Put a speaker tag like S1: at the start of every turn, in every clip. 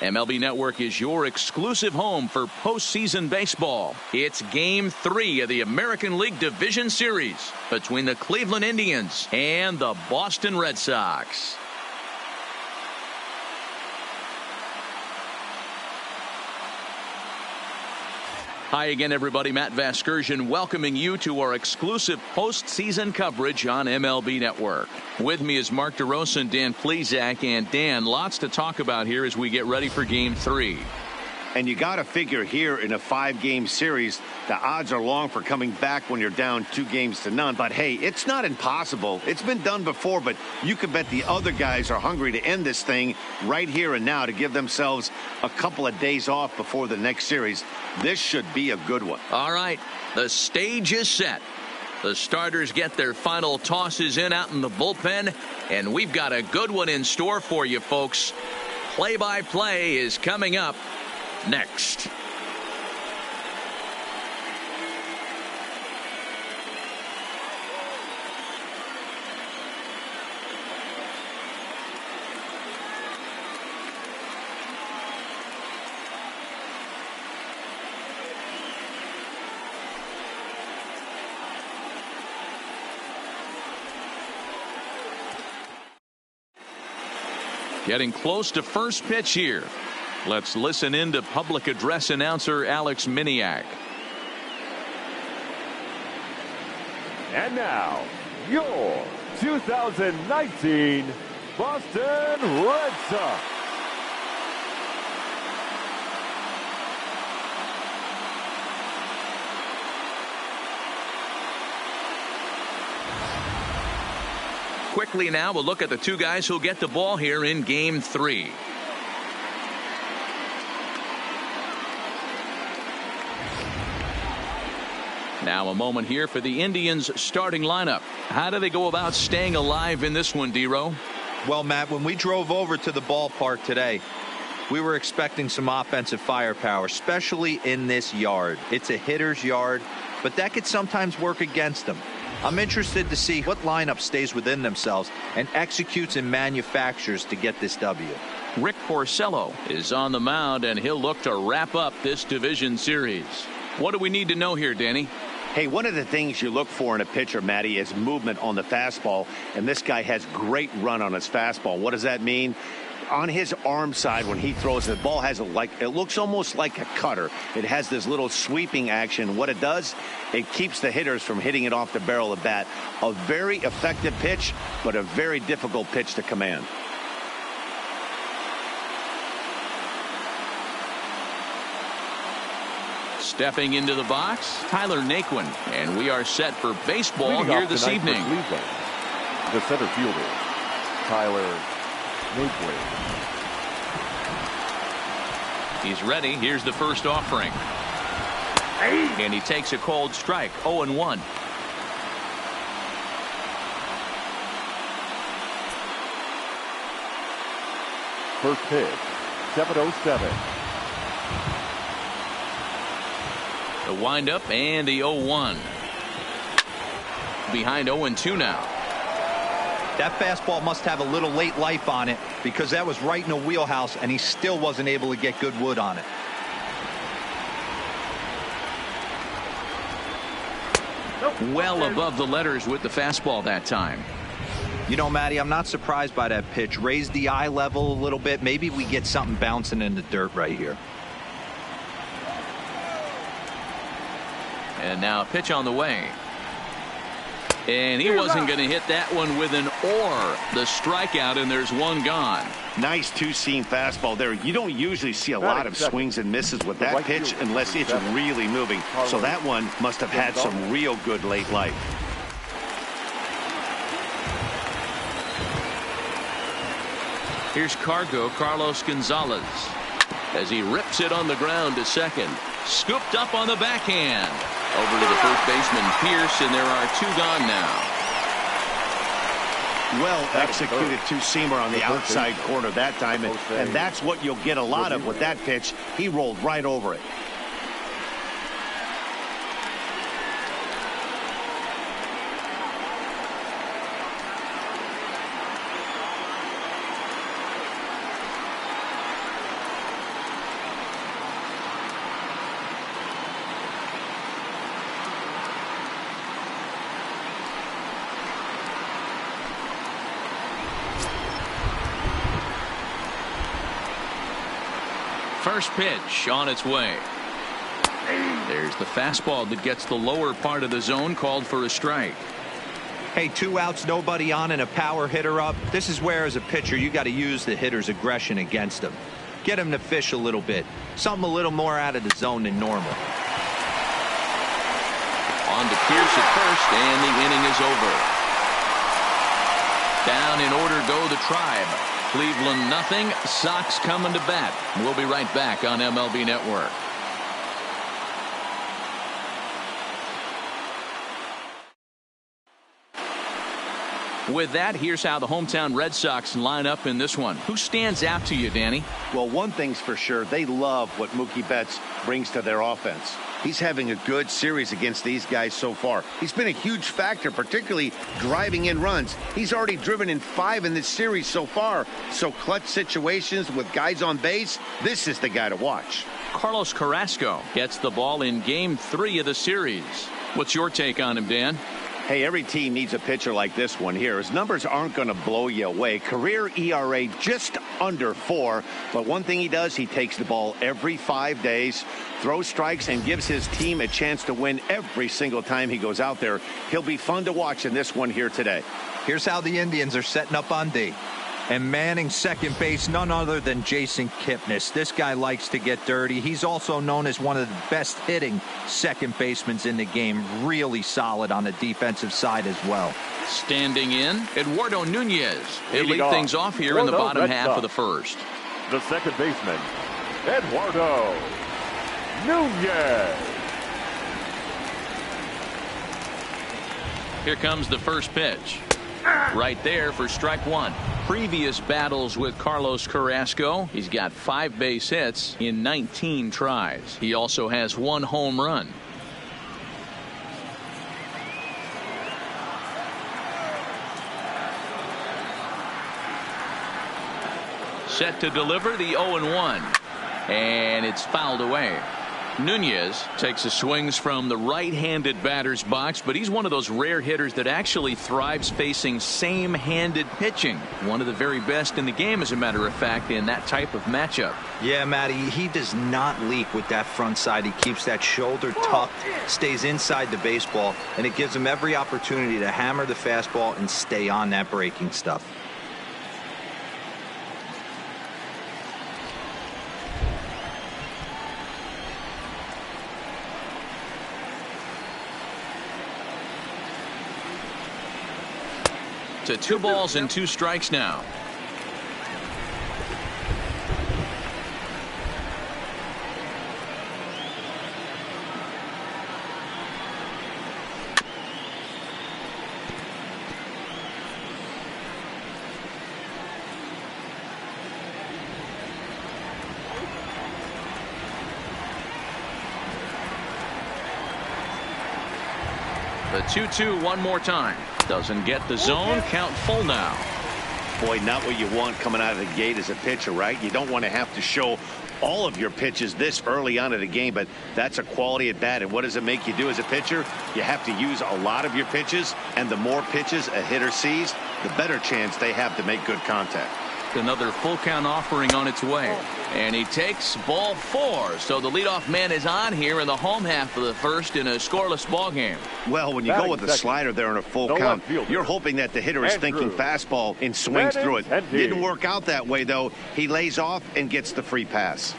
S1: MLB Network is your exclusive home for postseason baseball. It's Game 3 of the American League Division Series between the Cleveland Indians and the Boston Red Sox. Hi again, everybody. Matt Vasgersian welcoming you to our exclusive postseason coverage on MLB Network. With me is Mark DeRosa and Dan Plesac. And Dan, lots to talk about here as we get ready for Game 3.
S2: And you got to figure here in a 5-game series, the odds are long for coming back when you're down 2-0. But hey, it's not impossible. It's been done before, but you can bet the other guys are hungry to end this thing right here and now to give themselves a couple of days off before the next series. This should be a good one.
S1: All right, the stage is set. The starters get their final tosses in out in the bullpen, and we've got a good one in store for you, folks. Play-by-play is coming up next. Getting close to first pitch here. Let's listen in to public address announcer Alex Miniak.
S3: And now, your 2019 Boston Red Sox.
S1: Quickly now, we'll look at the two guys who'll get the ball here in Game 3. Now a moment here for the Indians starting lineup. How do they go about staying alive in this one, D-Row?
S4: Well, Matt, when we drove over to the ballpark today, we were expecting some offensive firepower, especially in this yard. It's a hitter's yard, but that could sometimes work against them. I'm interested to see what lineup stays within themselves and executes and manufactures to get this W.
S1: Rick Porcello is on the mound, and he'll look to wrap up this division series. What do we need to know here, Danny?
S2: Hey, one of the things you look for in a pitcher, Matty, is movement on the fastball, and this guy has great run on his fastball. What does that mean? On his arm side, when he throws the ball, has it looks almost like a cutter. It has this little sweeping action. What it does, it keeps the hitters from hitting it off the barrel of the bat. A very effective pitch, but a very difficult pitch to command.
S1: Stepping into the box, Tyler Naquin, and we are set for baseball here this evening.
S3: The center fielder, Tyler Naquin.
S1: He's ready. Here's the first offering. And he takes a cold strike, 0-1.
S3: First pitch, 7:07.
S1: The windup and the 0-1. Behind 0-2 now.
S4: That fastball must have a little late life on it because that was right in the wheelhouse and he still wasn't able to get good wood on it.
S1: Well above the letters with the fastball that time.
S4: You know, Matty, I'm not surprised by that pitch. Raise the eye level a little bit. Maybe we get something bouncing in the dirt right here.
S1: And now a pitch on the way. And he wasn't going to hit that one with an or. The strikeout, and there's one gone.
S2: Nice two-seam fastball there. You don't usually see a lot of swings and misses with that pitch unless it's really moving. So that one must have had some real good late life.
S1: Here's Carlos Gonzalez as he rips it on the ground to second. Scooped up on the backhand. Over to the first baseman, Pierce, and there are two gone now.
S2: Well executed two-seamer on the outside corner that time, and that's what you'll get a lot of with that pitch. He rolled right over it.
S1: First pitch on its way. There's the fastball that gets the lower part of the zone, called for a strike.
S4: Hey, 2 outs, nobody on, and a power hitter up. This is where, as a pitcher, you got to use the hitter's aggression against him. Get him to fish a little bit. Something a little more out of the zone than normal.
S1: On to Pierce at first, and the inning is over. Down in order go the Tribe. Cleveland nothing. Sox coming to bat. We'll be right back on MLB Network. With that, here's how the hometown Red Sox line up in this one. Who stands out to you, Danny?
S2: Well, one thing's for sure. They love what Mookie Betts brings to their offense. He's having a good series against these guys so far. He's been a huge factor, particularly driving in runs. He's already driven in 5 in this series so far. So clutch situations with guys on base, this is the guy to watch.
S1: Carlos Carrasco gets the ball in Game 3 of the series. What's your take on him, Dan?
S2: Hey, every team needs a pitcher like this one here. His numbers aren't going to blow you away. Career ERA just under 4. But one thing he does, he takes the ball every 5 days, throws strikes, and gives his team a chance to win every single time he goes out there. He'll be fun to watch in this one here today.
S4: Here's how the Indians are setting up on D. And manning second base, none other than Jason Kipnis. This guy likes to get dirty. He's also known as one of the best hitting second basemen in the game. Really solid on the defensive side as well.
S1: Standing in, Eduardo Nunez. He'll lead things off here in the bottom half of the first.
S3: The second baseman, Eduardo Nunez.
S1: Here comes the first pitch. Right there for strike 1. Previous battles with Carlos Carrasco, he's got 5 base hits in 19 tries. He also has 1 home run. Set to deliver the 0-1, and it's fouled away. Nunez takes his swings from the right-handed batter's box, but he's one of those rare hitters that actually thrives facing same-handed pitching. One of the very best in the game, as a matter of fact, in that type of matchup.
S4: Yeah, Matty, he does not leap with that front side. He keeps that shoulder tucked, stays inside the baseball, and it gives him every opportunity to hammer the fastball and stay on that breaking stuff.
S1: To 2 balls and 2 strikes now. The 2-2 one more time. Doesn't get the zone. Count full now.
S2: Boy, not what you want coming out of the gate as a pitcher, right? You don't want to have to show all of your pitches this early on in the game, but that's a quality at bat. And what does it make you do as a pitcher? You have to use a lot of your pitches, and the more pitches a hitter sees, the better chance they have to make good contact.
S1: Another full count offering on its way, and he takes ball 4. So the leadoff man is on here in the home half of the first in a scoreless ball game.
S2: Well, when you go with a slider there in a full count, you're hoping that the hitter is thinking fastball and swings through it. Didn't work out that way, though. He lays off and gets the free pass.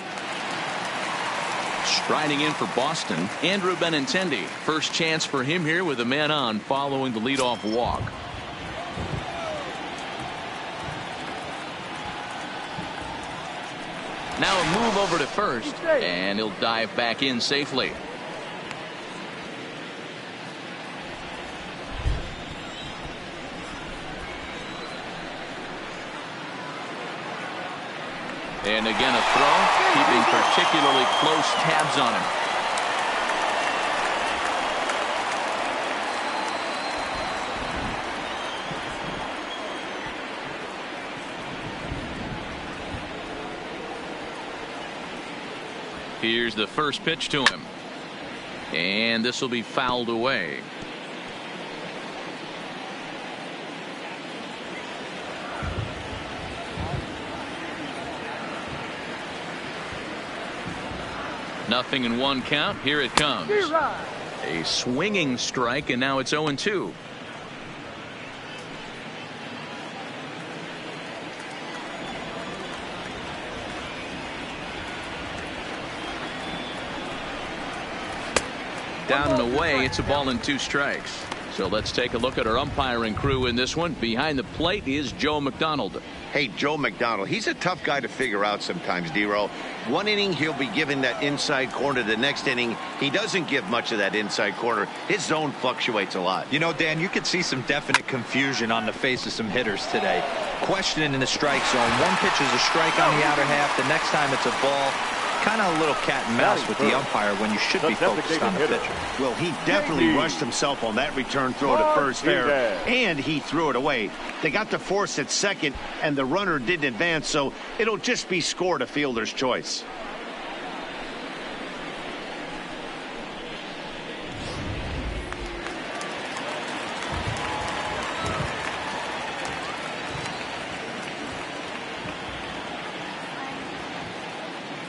S1: Striding in for Boston, Andrew Benintendi. First chance for him here with a man on following the leadoff walk. Now a move over to first, and he'll dive back in safely. And again a throw, keeping particularly close tabs on him. Here's the first pitch to him, and this will be fouled away. 0-1 count. Here it comes. A swinging strike, and now it's 0-2. Down and away. It's a ball and 2 strikes. So let's take a look at our umpiring crew in this one. Behind the plate is Joe McDonald.
S2: Hey, Joe McDonald, he's a tough guy to figure out sometimes, D-Row. One inning, he'll be giving that inside corner. The next inning, he doesn't give much of that inside corner. His zone fluctuates a lot.
S4: You know, Dan, you could see some definite confusion on the face of some hitters today. Questioning in the strike zone. One pitch is a strike on the outer half. The next time it's a ball. Kind of a little cat and mouse with the umpire when you should be focused on the pitcher.
S2: Well, he definitely rushed himself on that return throw to first there, and he threw it away. They got to force at second, and the runner didn't advance, so it'll just be scored a fielder's choice.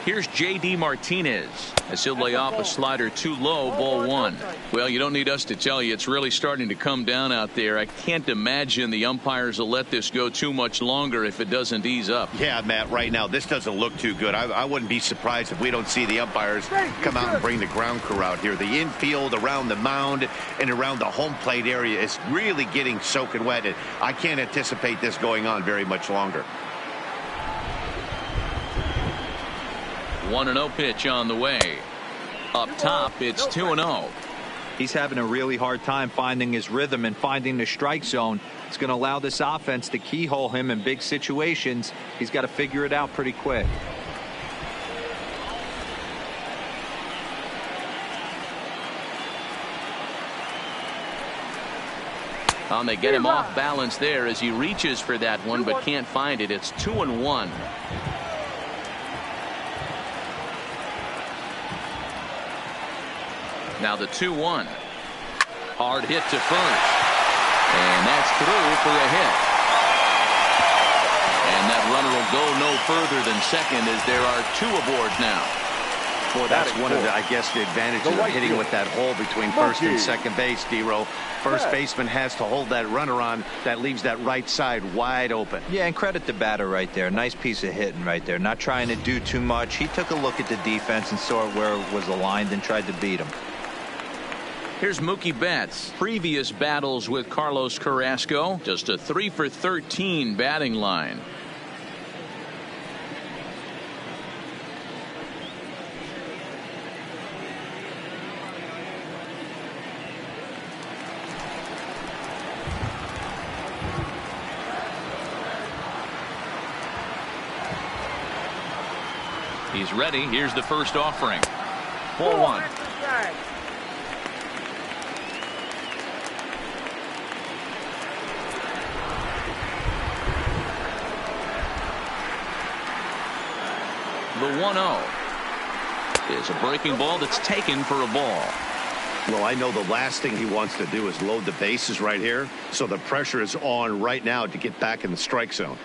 S1: Here's J.D. Martinez as he'll lay off a slider too low, ball 1. Well, you don't need us to tell you it's really starting to come down out there. I can't imagine the umpires will let this go too much longer if it doesn't ease up.
S2: Yeah, Matt, right now this doesn't look too good. I wouldn't be surprised if we don't see the umpires come out and bring the ground crew out here. The infield around the mound and around the home plate area is really getting soaking wet, and I can't anticipate this going on very much longer.
S1: 1-0 pitch on the way. Up top, it's 2-0.
S4: He's having a really hard time finding his rhythm and finding the strike zone. It's going to allow this offense to keyhole him in big situations. He's got to figure it out pretty quick.
S1: They get him off balance there as he reaches for that one but can't find it. It's 2-1. Now the 2-1. Hard hit to first. And that's through for a hit. And that runner will go no further than second as there are 2 aboard now.
S2: Boy, that's one of the, I guess, the advantages of hitting with that hole between first and second base, D-Row. First baseman has to hold that runner on. That leaves that right side wide open.
S4: Yeah, and credit the batter right there. Nice piece of hitting right there. Not trying to do too much. He took a look at the defense and saw where it was aligned and tried to beat him.
S1: Here's Mookie Betts. Previous battles with Carlos Carrasco. Just a 3 for 13 batting line. He's ready. Here's the first offering. Ball 1. The 1-0 is a breaking ball that's taken for a ball.
S2: Well, I know the last thing he wants to do is load the bases right here, so the pressure is on right now to get back in the strike zone.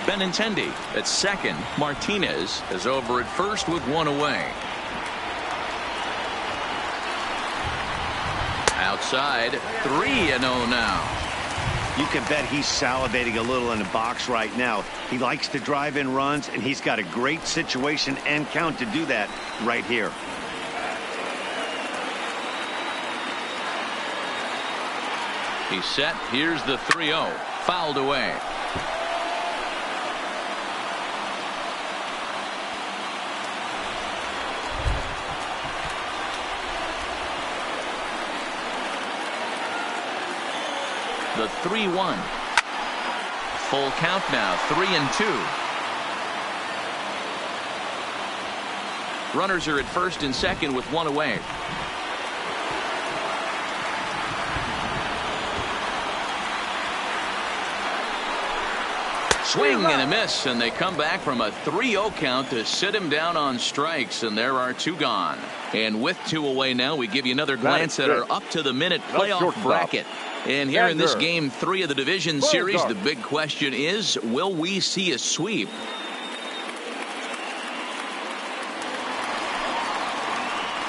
S1: Benintendi at second. Martinez is over at first with 1 away. Outside, 3-0 now.
S2: You can bet he's salivating a little in the box right now. He likes to drive in runs, and he's got a great situation and count to do that right here.
S1: He's set. Here's the 3-0. Fouled away. The 3-1. Full count now, 3-2. Runners are at first and second with 1 away. Swing and a miss, and they come back from a 3-0 count to sit him down on strikes, and there are 2 gone. And with 2 away now, we give you another glance at our up-to-the-minute playoff bracket. And here in this game 3 of the division series, the big question is, will we see a sweep?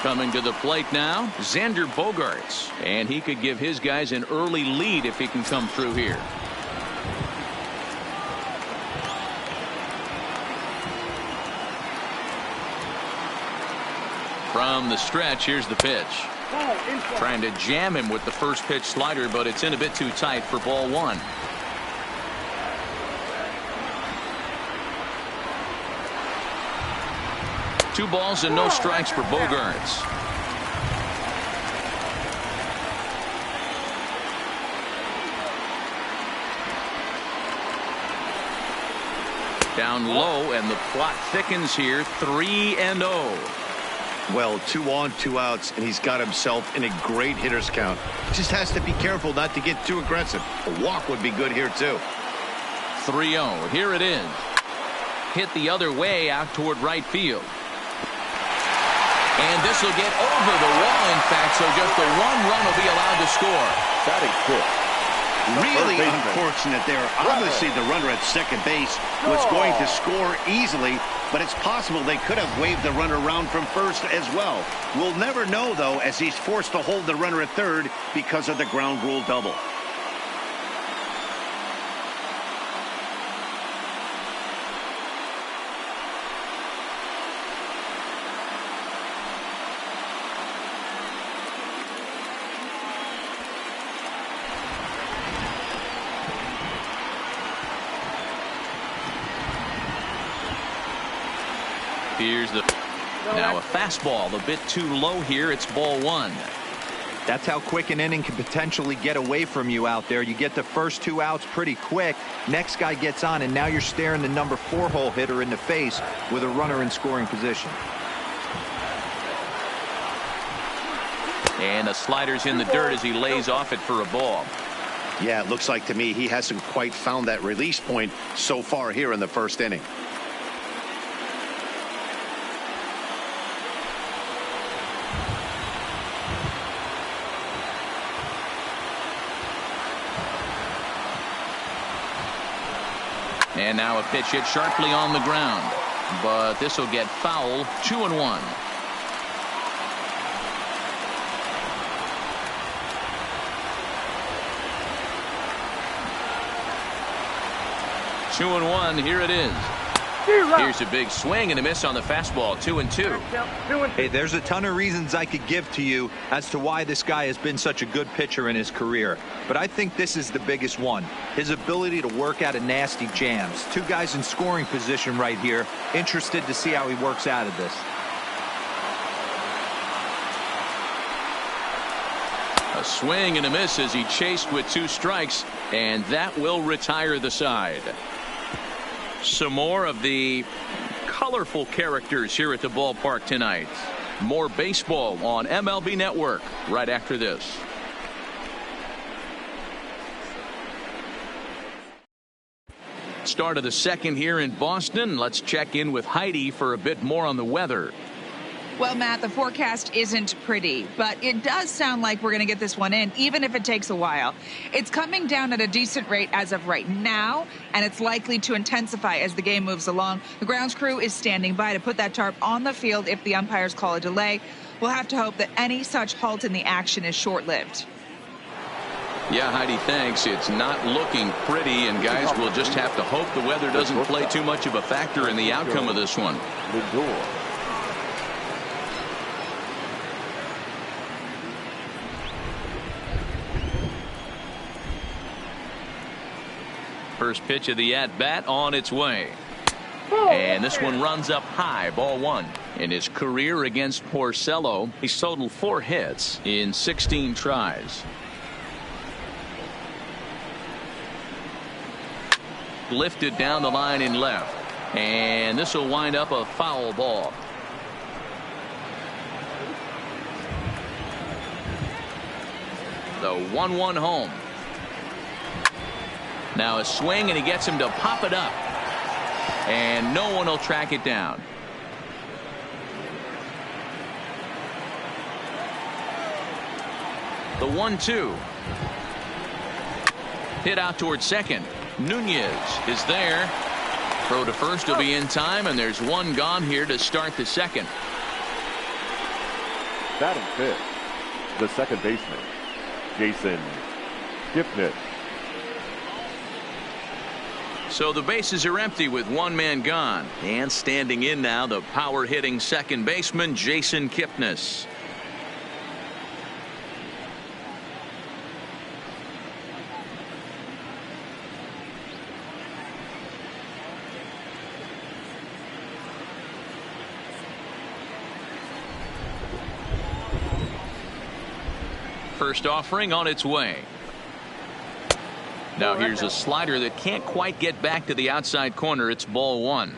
S1: Coming to the plate now, Xander Bogaerts, and he could give his guys an early lead if he can come through here. From the stretch, here's the pitch. Trying to jam him with the first pitch slider, but it's in a bit too tight for ball one. Two balls and no strikes for Bogaerts. Down low, and the plot thickens here. 3-0.
S2: Well, 2 on, 2 outs, and he's got himself in a great hitter's count. Just has to be careful not to get too aggressive. A walk would be good here, too.
S1: 3-0. Here it is. Hit the other way out toward right field. And this will get over the wall, in fact, so just the 1 run will be allowed to score.
S3: Batting fifth.
S2: Really unfortunate there. Obviously, the runner at second base was going to score easily, but it's possible they could have waved the runner around from first as well. We'll never know, though, as he's forced to hold the runner at third because of the ground rule double.
S1: Here's the now a fastball a bit too low here. It's ball one.
S4: That's how quick an inning can potentially get away from you out there. You get the first 2 outs pretty quick. Next guy gets on, and now you're staring the number 4 hole hitter in the face with a runner in scoring position.
S1: And the slider's in the dirt as he lays off it for a ball.
S2: Yeah, it looks like to me he hasn't quite found that release point so far here in the first inning.
S1: And now a pitch hit sharply on the ground, but this will get foul. 2-1. Here it is. Here's a big swing and a miss on the fastball. 2-2.
S4: Hey, there's a ton of reasons I could give to you as to why this guy has been such a good pitcher in his career, but I think this is the biggest one. His ability to work out of nasty jams. 2 guys in scoring position right here. Interested to see how he works out of this.
S1: A swing and a miss as he chased with 2 strikes, and that will retire the side. Some more of the colorful characters here at the ballpark tonight. More baseball on MLB Network right after this. Start of the second here in Boston. Let's check in with Heidi for a bit more on the weather.
S5: Well, Matt, the forecast isn't pretty, but it does sound like we're going to get this one in, even if it takes a while. It's coming down at a decent rate as of right now, and it's likely to intensify as the game moves along. The grounds crew is standing by to put that tarp on the field if the umpires call a delay. We'll have to hope that any such halt in the action is short-lived.
S1: Yeah, Heidi, thanks. It's not looking pretty, and guys will just have to hope the weather doesn't play too much of a factor in the outcome of this one. First pitch of the at-bat on its way. And this one runs up high, ball one. In his career against Porcello, he's totaled 4 hits in 16 tries. Lifted down the line in left. And this will wind up a foul ball. The 1-1 home. Now a swing, and he gets him to pop it up. And no one will track it down. The 1-2. Hit out towards second. Nunez is there. Throw to first will be in time, and there's one gone here to start the second.
S3: Batting fifth, the second baseman, Jason Kipnis.
S1: So the bases are empty with one man gone. And standing in now, the power-hitting second baseman, Jason Kipnis. First offering on its way. Now here's a slider that can't quite get back to the outside corner. It's ball one.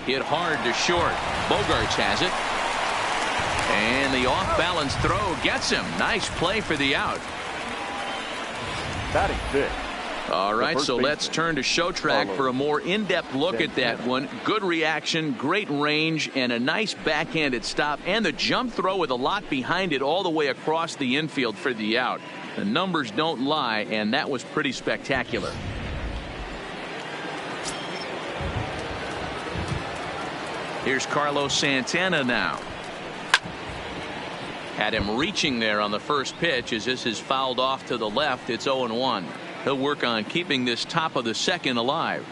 S1: Hit hard to short. Bogarts has it. And the off-balance throw gets him. Nice play for the out.
S3: Batting fifth.
S1: All right, so let's turn to show track for a more in-depth look at that one. Good reaction, great range, and a nice backhanded stop, and the jump throw with a lot behind it all the way across the infield for the out. The numbers don't lie, and that was pretty spectacular. Here's Carlos Santana now. Had him reaching there on the first pitch as this is fouled off to the left. It's 0-1. He'll work on keeping this top of the second alive.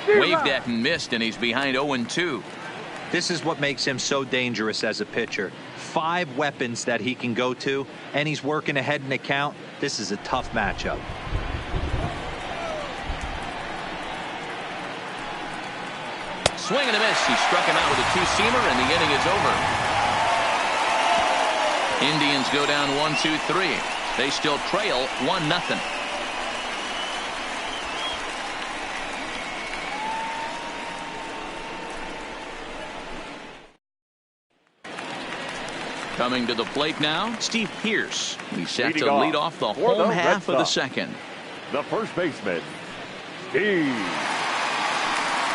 S1: Waved at and missed, and he's behind 0-2.
S4: This is what makes him so dangerous as a pitcher. 5 weapons that he can go to, and he's working ahead in the count. This is a tough matchup.
S1: Swing and a miss. He struck him out with a two-seamer, and the inning is over. Indians go down 1-2-3. They still trail 1-0. Coming to the plate now, Steve Pearce. He's set to lead off the home half of the second.
S3: The first baseman, Steve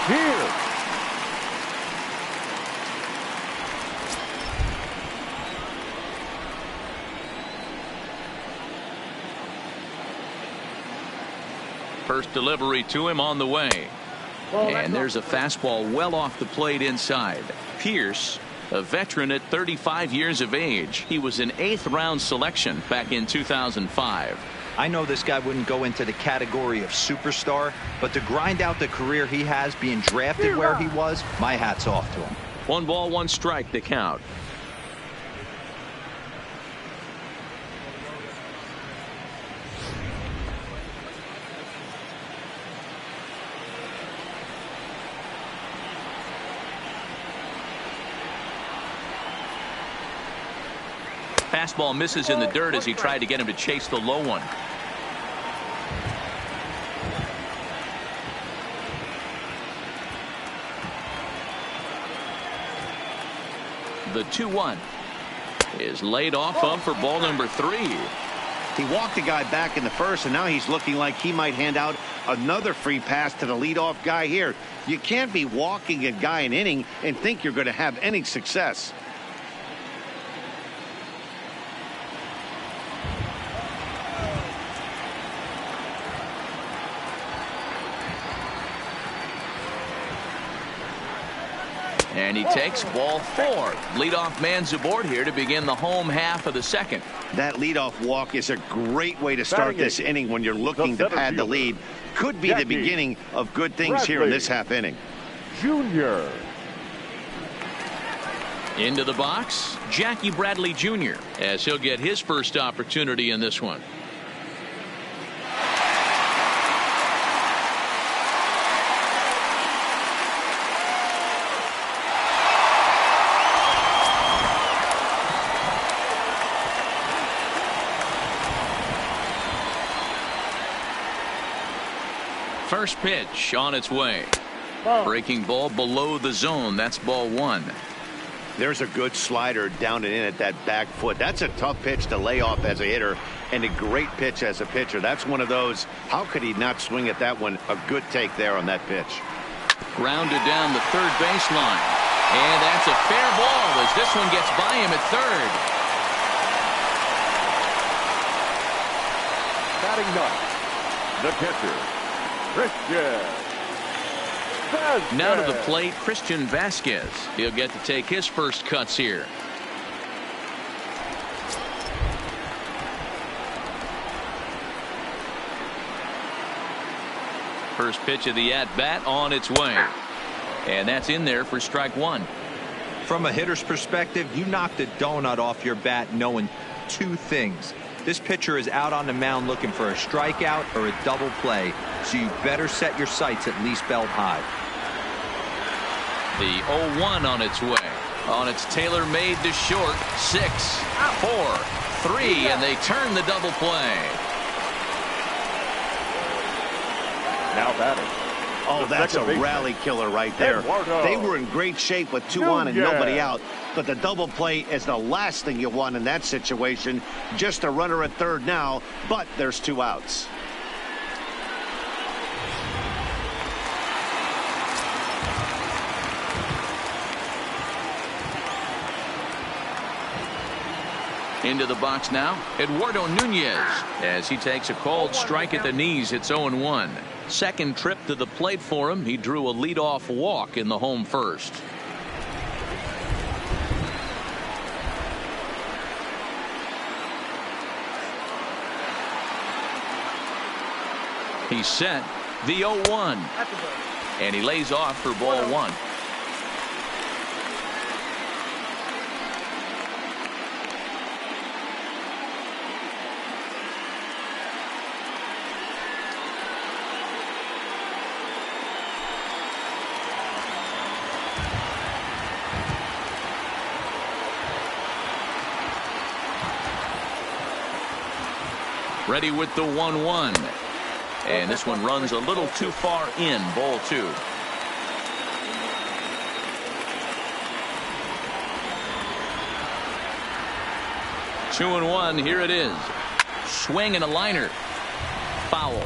S3: Pearce.
S1: First delivery to him on the way. And there's a fastball well off the plate inside. Pearce, a veteran at 35 years of age. He was an 8th round selection back in 2005.
S4: I know this guy wouldn't go into the category of superstar, but to grind out the career he has being drafted where he was, my hat's off to him.
S1: 1 ball, 1 strike to count. Fastball misses in the dirt as he tried to get him to chase the low one. The 2-1 is laid off of for ball number 3.
S2: He walked the guy back in the first, and now he's looking like he might hand out another free pass to the leadoff guy here. You can't be walking a guy an inning and think you're going to have any success.
S1: And he takes ball 4. Leadoff man's aboard here to begin the home half of the second.
S2: That leadoff walk is a great way to start this inning when you're looking to pad the lead. Could be the beginning of good things here in this half inning.
S3: Junior.
S1: Into the box, Jackie Bradley Jr. as he'll get his first opportunity in this one. First pitch on its way. Breaking ball below the zone. That's ball 1.
S2: There's a good slider down and in at that back foot. That's a tough pitch to lay off as a hitter, and a great pitch as a pitcher. That's one of those, how could he not swing at that one? A good take there on that pitch.
S1: Grounded down the third baseline. And that's a fair ball as this one gets by him at third.
S3: Batting ninth, the catcher, Christian Vasquez.
S1: Now to the plate, Christian Vasquez. He'll get to take his first cuts here. First pitch of the at-bat on its way. And that's in there for strike one.
S4: From a hitter's perspective, you knocked a donut off your bat knowing two things. This pitcher is out on the mound looking for a strikeout or a double play, so you better set your sights at least belt high.
S1: The 0-1 on its way. On its tailor-made to short. 6, 4, 3, and they turn the double play.
S3: Now batting.
S2: Oh, that's a rally killer right there.
S3: Eduardo.
S2: They were in great shape with 2 on and nobody out. But the double play is the last thing you want in that situation. Just a runner at third now, but there's 2 outs.
S1: Into the box now, Eduardo Nunez, as he takes a called strike at the knees. It's 0-1. Second trip to the plate for him. He drew a leadoff walk in the home first. He's set. The 0-1. And he lays off for ball 1. Ready with the 1-1. And this one runs a little too far in. Ball 2. Two and 1. Here it is. Swing and a liner. Foul.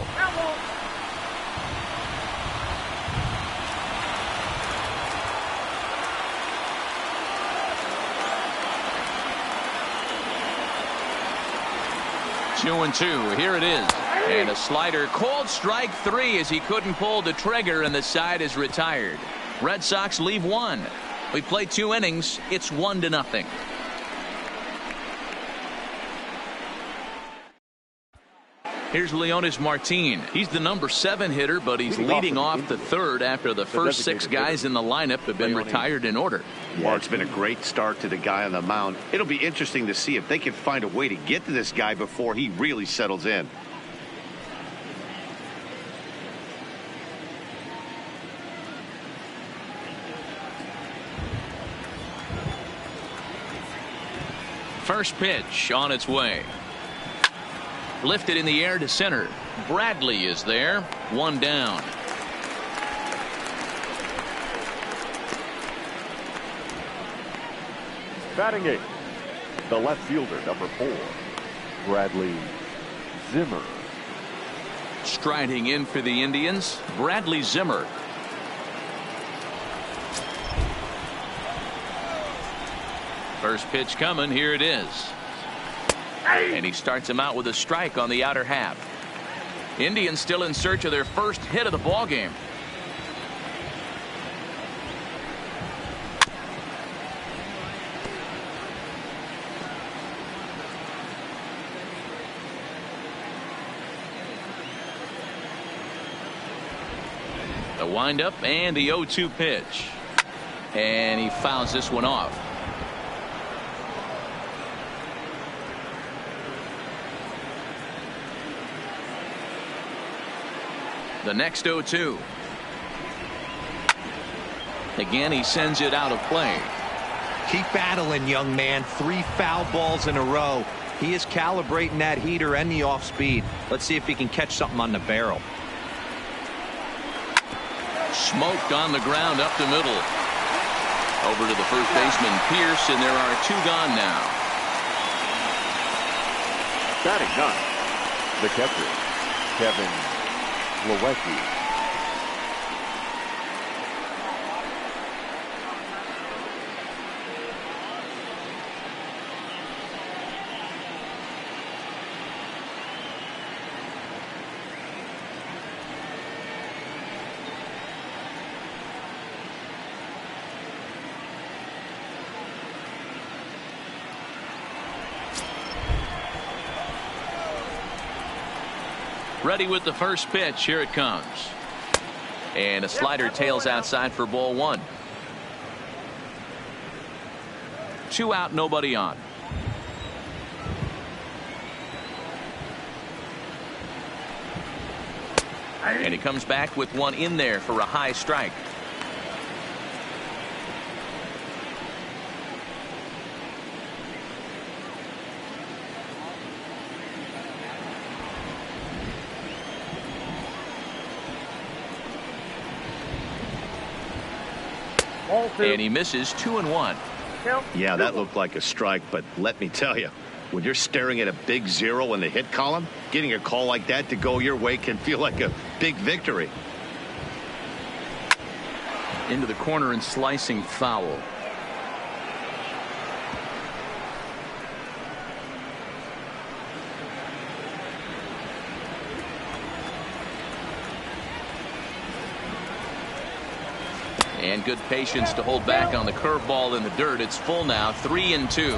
S1: 2-2. Here it is. And a slider called strike 3 as he couldn't pull the trigger and the side is retired. Red Sox leave 1. We played 2 innings. It's 1-0. Here's Leonis Martin. He's the number 7 hitter, but he's leading off the third after the first 6 guys in the lineup have been retired in order.
S2: Yeah, it's been a great start to the guy on the mound. It'll be interesting to see if they can find a way to get to this guy before he really settles in.
S1: First pitch on its way. Lifted in the air to center. Bradley is there. 1 down.
S3: Batting 8, the left fielder, number 4, Bradley Zimmer.
S1: Striding in for the Indians, Bradley Zimmer. First pitch coming. Here it is. And he starts him out with a strike on the outer half. Indians still in search of their first hit of the ball game. The windup and the 0-2 pitch. And he fouls this one off. The next 0-2. Again, he sends it out of play.
S4: Keep battling, young man. 3 foul balls in a row. He is calibrating that heater and the off speed. Let's see if he can catch something on the barrel.
S1: Smoked on the ground up the middle. Over to the first baseman, Pierce, and there are 2 gone now.
S3: Batting 9, the catcher, Kevin Plawecki.
S1: Ready with the first pitch. Here it comes. And a slider tails outside for ball one. 2 out, nobody on. And he comes back with one in there for a high strike. And he misses 2-1.
S2: Yeah, that looked like a strike, but let me tell you, when you're staring at a big 0 in the hit column, getting a call like that to go your way can feel like a big victory.
S1: Into the corner and slicing foul. And good patience to hold back on the curveball in the dirt. It's full now, 3-2.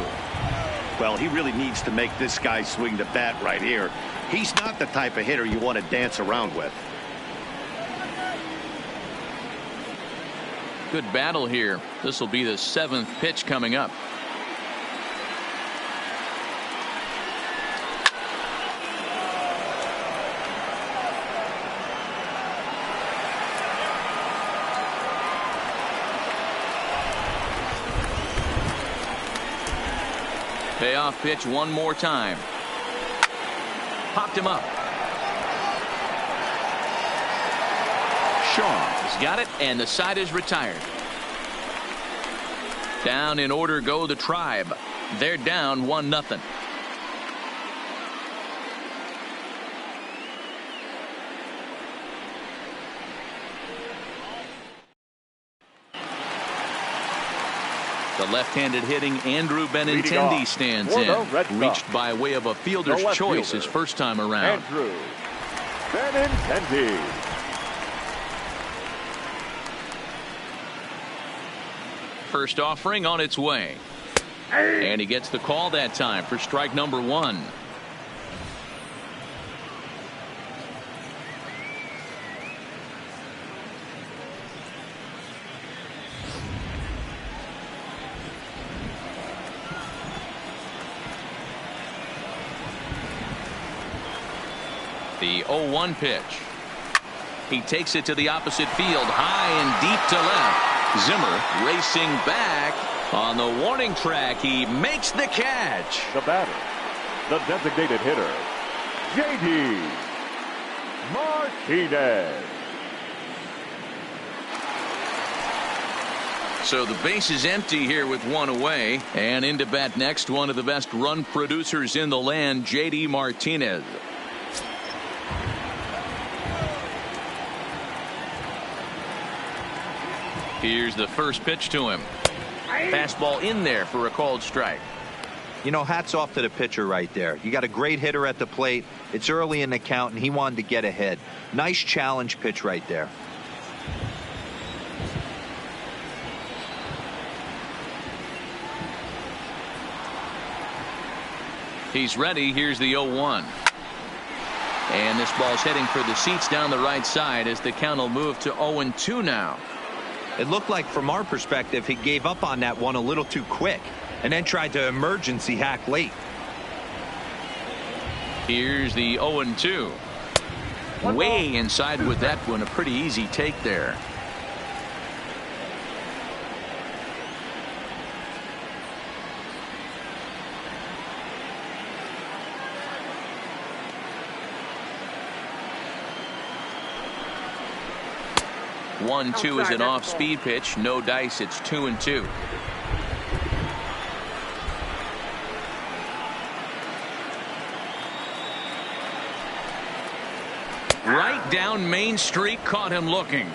S2: Well, he really needs to make this guy swing the bat right here. He's not the type of hitter you want to dance around with.
S1: Good battle here. This will be the 7th pitch coming up. Payoff pitch one more time. Popped him up. Shaw has got it, and the side is retired. Down in order go the Tribe. They're down 1-0. The left-handed hitting Andrew Benintendi stands in. Reached by way of a fielder's choice his first time around.
S3: Andrew Benintendi.
S1: First offering on its way. And he gets the call that time for strike number 1. The 0-1 pitch. He takes it to the opposite field, high and deep to left. Zimmer racing back on the warning track. He makes the catch.
S3: The batter, the designated hitter, J.D. Martinez.
S1: So the base is empty here with one away, and into bat next, one of the best run producers in the land, J.D. Martinez. Here's the first pitch to him. Fastball in there for a called strike.
S4: You know, hats off to the pitcher right there. You got a great hitter at the plate. It's early in the count, and he wanted to get ahead. Nice challenge pitch right there.
S1: He's ready. Here's the 0-1. And this ball's heading for the seats down the right side as the count will move to 0-2 now.
S4: It looked like from our perspective he gave up on that one a little too quick and then tried to emergency hack late.
S1: Here's the 0-2. Way inside with that one. A pretty easy take there. One two is an off-speed pitch. No dice. It's 2-2. Right down Main Street, caught him looking.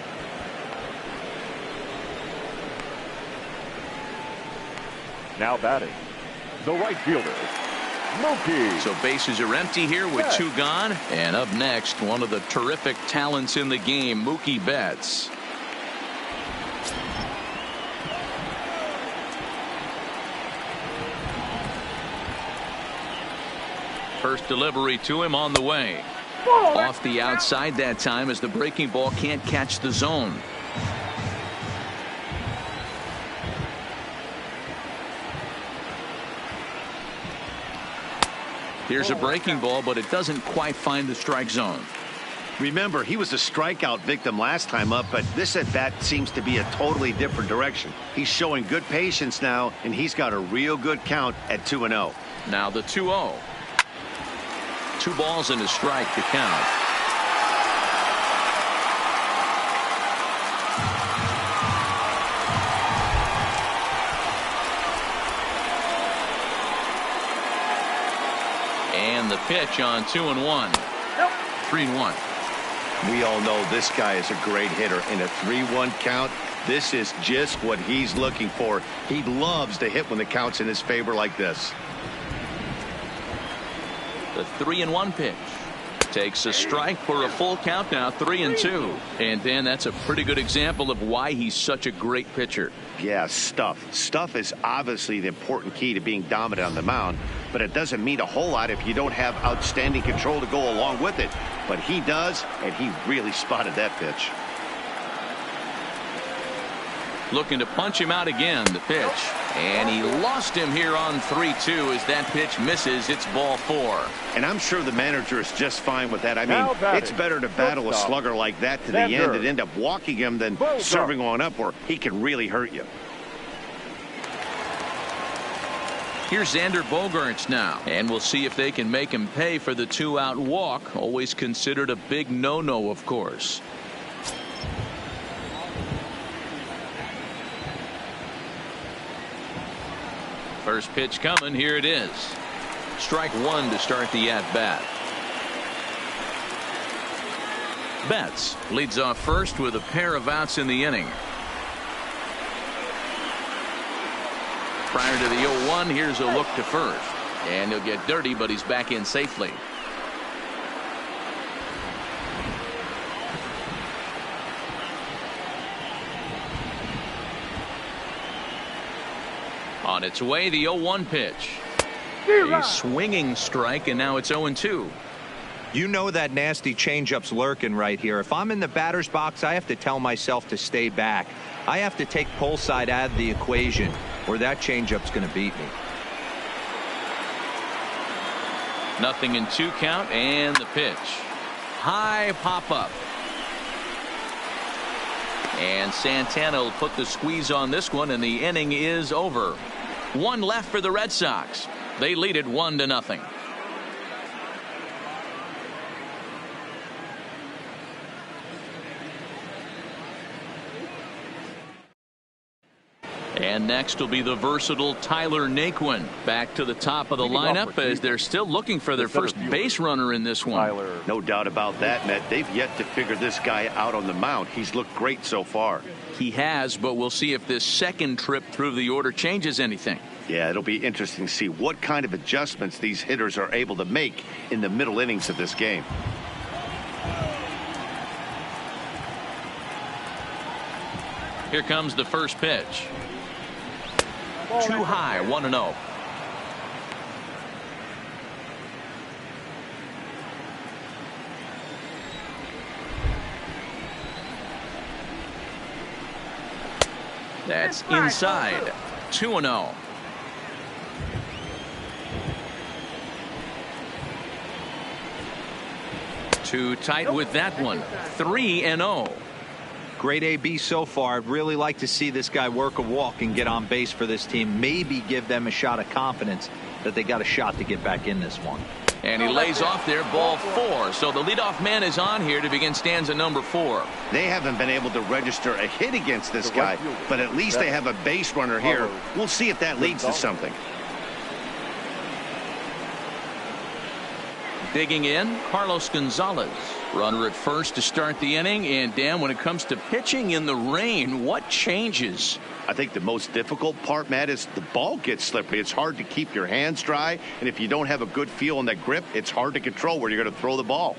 S3: Now batting, the right fielder, Mookie.
S1: So bases are empty here with 2 gone. And up next, one of the terrific talents in the game, Mookie Betts. First delivery to him on the way. Off the outside that time as the breaking ball can't catch the zone. Here's a breaking ball, but it doesn't quite find the strike zone.
S2: Remember, he was a strikeout victim last time up, but this at-bat seems to be a totally different direction. He's showing good patience now, and he's got a real good count at 2-0.
S1: Now the 2-0. 2 balls and a strike to count. And the pitch on 2-1. 3-1.
S2: We all know this guy is a great hitter. In a 3-1 count, this is just what he's looking for. He loves to hit when the count's in his favor like this.
S1: The 3-1 pitch takes a strike for a full count now. 3-2. And Dan, that's a pretty good example of why he's such a great pitcher.
S2: Yeah, stuff is obviously the important key to being dominant on the mound, but it doesn't mean a whole lot if you don't have outstanding control to go along with it. But he does, and he really spotted that pitch.
S1: Looking to punch him out again. The pitch, and he lost him here on 3-2 as that pitch misses. It's ball 4.
S2: And I'm sure the manager is just fine with that. I mean, it's better to battle a slugger like that to the end and end up walking him than serving on up where he can really hurt you.
S1: Here's Xander Bogaerts now, and we'll see if they can make him pay for the 2-out walk. Always considered a big no-no, of course. First pitch coming. Here it is. Strike 1 to start the at-bat. Betts leads off first with a pair of outs in the inning. Prior to the 0-1, here's a look to first. And he'll get dirty, but he's back in safely. On its way, the 0-1 pitch. A swinging strike, and now it's 0-2.
S4: You know that nasty changeup's lurking right here. If I'm in the batter's box, I have to tell myself to stay back. I have to take pull side out of the equation, or that changeup's going to beat me.
S1: 0-2 count, and the pitch. High pop up. And Santana will put the squeeze on this one, and the inning is over. 1 left for the Red Sox. They lead it 1-0. And next will be the versatile Tyler Naquin back to the top of the lineup as they're still looking for their first base runner in this one.
S2: No doubt about that, Matt. They've yet to figure this guy out on the mound. He's looked great so far.
S1: He has, but we'll see if this second trip through the order changes anything.
S2: Yeah, it'll be interesting to see what kind of adjustments these hitters are able to make in the middle innings of this game.
S1: Here comes the first pitch. Too high, 1-0. That's inside. 2-0. Too tight with that one. 3-0.
S4: Great AB so far. I'd really like to see this guy work a walk and get on base for this team. Maybe give them a shot of confidence that they got a shot to get back in this one.
S1: And he lays off there, ball 4. So the leadoff man is on here to begin stanza number 4.
S2: They haven't been able to register a hit against this guy, but at least they have a base runner here. We'll see if that leads to something.
S1: Digging in, Carlos Gonzalez. Runner at first to start the inning. And Dan, when it comes to pitching in the rain, what changes?
S2: I think the most difficult part, Matt, is the ball gets slippery. It's hard to keep your hands dry, and if you don't have a good feel on that grip, it's hard to control where you're going to throw the ball.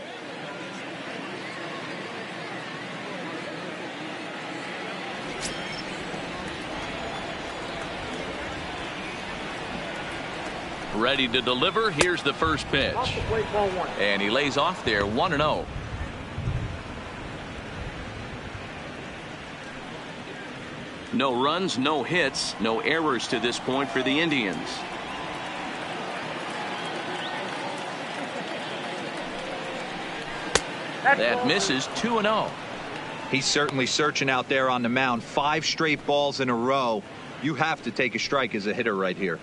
S1: Ready to deliver. Here's the first pitch. And he lays off there 1-0. No runs, no hits, no errors to this point for the Indians. That misses 2-0.
S4: He's certainly searching out there on the mound. 5 straight balls in a row. You have to take a strike as a hitter right here.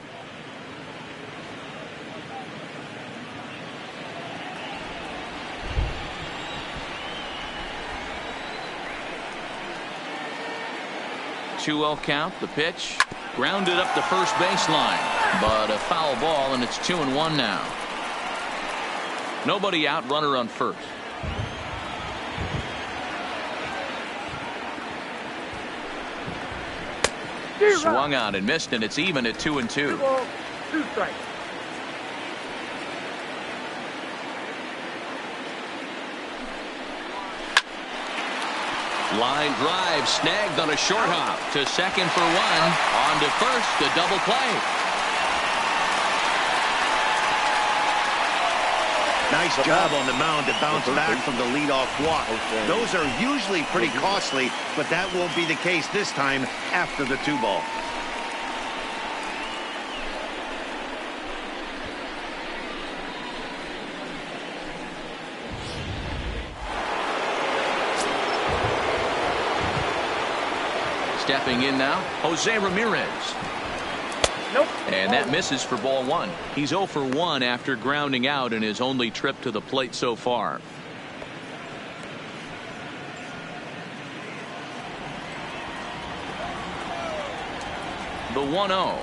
S1: Two-0 count. The pitch grounded up the first baseline, but a foul ball, and it's 2-1 now. Nobody out, runner on first. Swung on and missed, and it's even at 2-2.
S6: 2 strikes.
S1: Line drive snagged on a short hop to second for 1. On to first, a double play.
S2: Nice job on the mound to bounce back from the leadoff walk. Those are usually pretty costly, but that won't be the case this time after the 2-ball.
S1: Stepping in now, Jose Ramirez.
S6: Nope.
S1: And that misses for ball 1. He's 0 for 1 after grounding out in his only trip to the plate so far. The 1-0.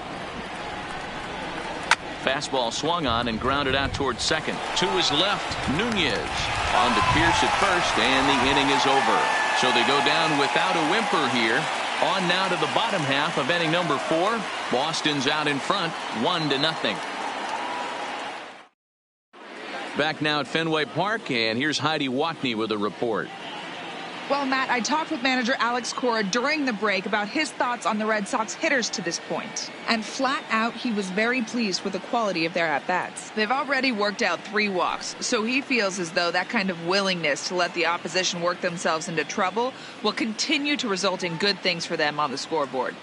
S1: Fastball swung on and grounded out towards second. To his left, Nunez. On to Pierce at first, and the inning is over. So they go down without a whimper here. On now to the bottom half of inning number 4. Boston's out in front, 1-0. Back now at Fenway Park, and here's Heidi Watney with a report.
S5: Well, Matt, I talked with manager Alex Cora during the break about his thoughts on the Red Sox hitters to this point. And flat out, he was very pleased with the quality of their at-bats. They've already worked out 3 walks, so he feels as though that kind of willingness to let the opposition work themselves into trouble will continue to result in good things for them on the scoreboard.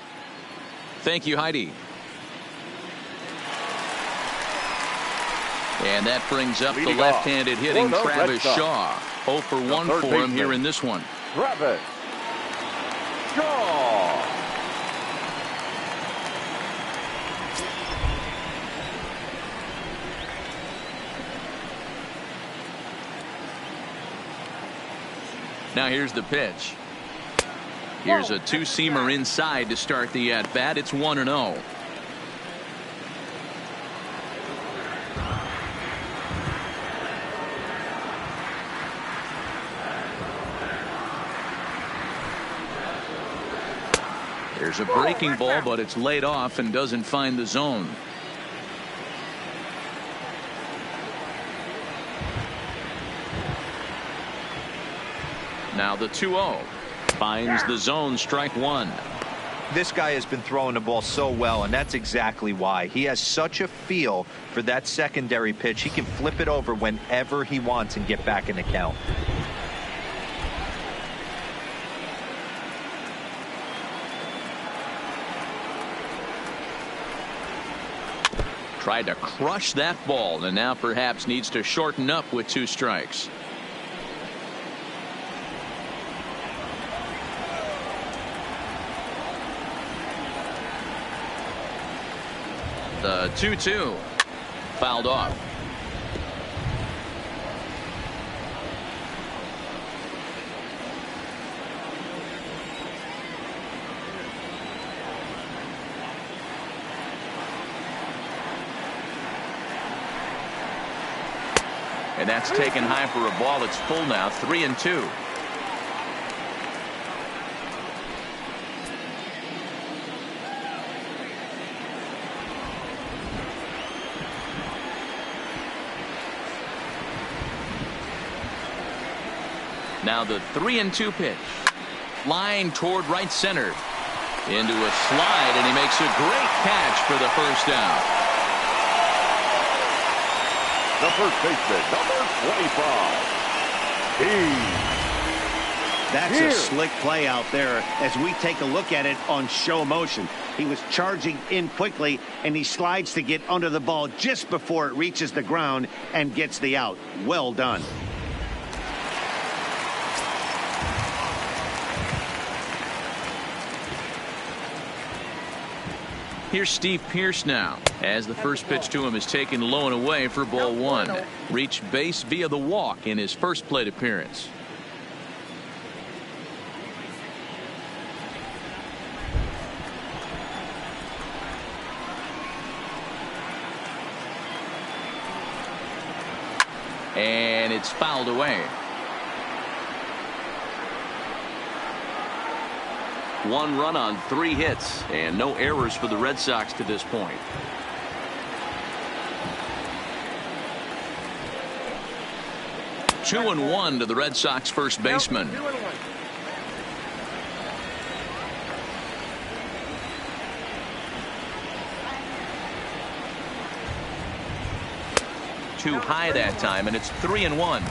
S1: Thank you, Heidi. And that brings up the left-handed hitting Travis Shaw. 0 for 1 for him here in this one.
S3: Travis Shaw.
S1: Now here's the pitch. Here's a 2-seamer inside to start the at-bat. It's 1-0. There's a breaking ball, but it's laid off and doesn't find the zone. Now the 2-0 finds the zone, strike 1.
S4: This guy has been throwing the ball so well, and that's exactly why. He has such a feel for that secondary pitch. He can flip it over whenever he wants and get back in the count.
S1: Tried to crush that ball, and now perhaps needs to shorten up with 2 strikes. The 2-2 fouled off. And that's taken high for a ball. It's full now, 3-2. Now the 3-2 pitch. Line toward right center. Into a slide, and he makes a great catch for the first out.
S3: the first baseman, number 25.
S2: That's a slick play out there as we take a look at it on show motion. He was charging in quickly, and he slides to get under the ball just before it reaches the ground and gets the out. Well done.
S1: Here's Steve Pearce now, as the first pitch to him is taken low and away for ball one. Reached base via the walk in his first plate appearance. And it's fouled away. One run on 3 hits and no errors for the Red Sox to this point. Two and one to the Red Sox first baseman. Too high that time, and it's 3-1.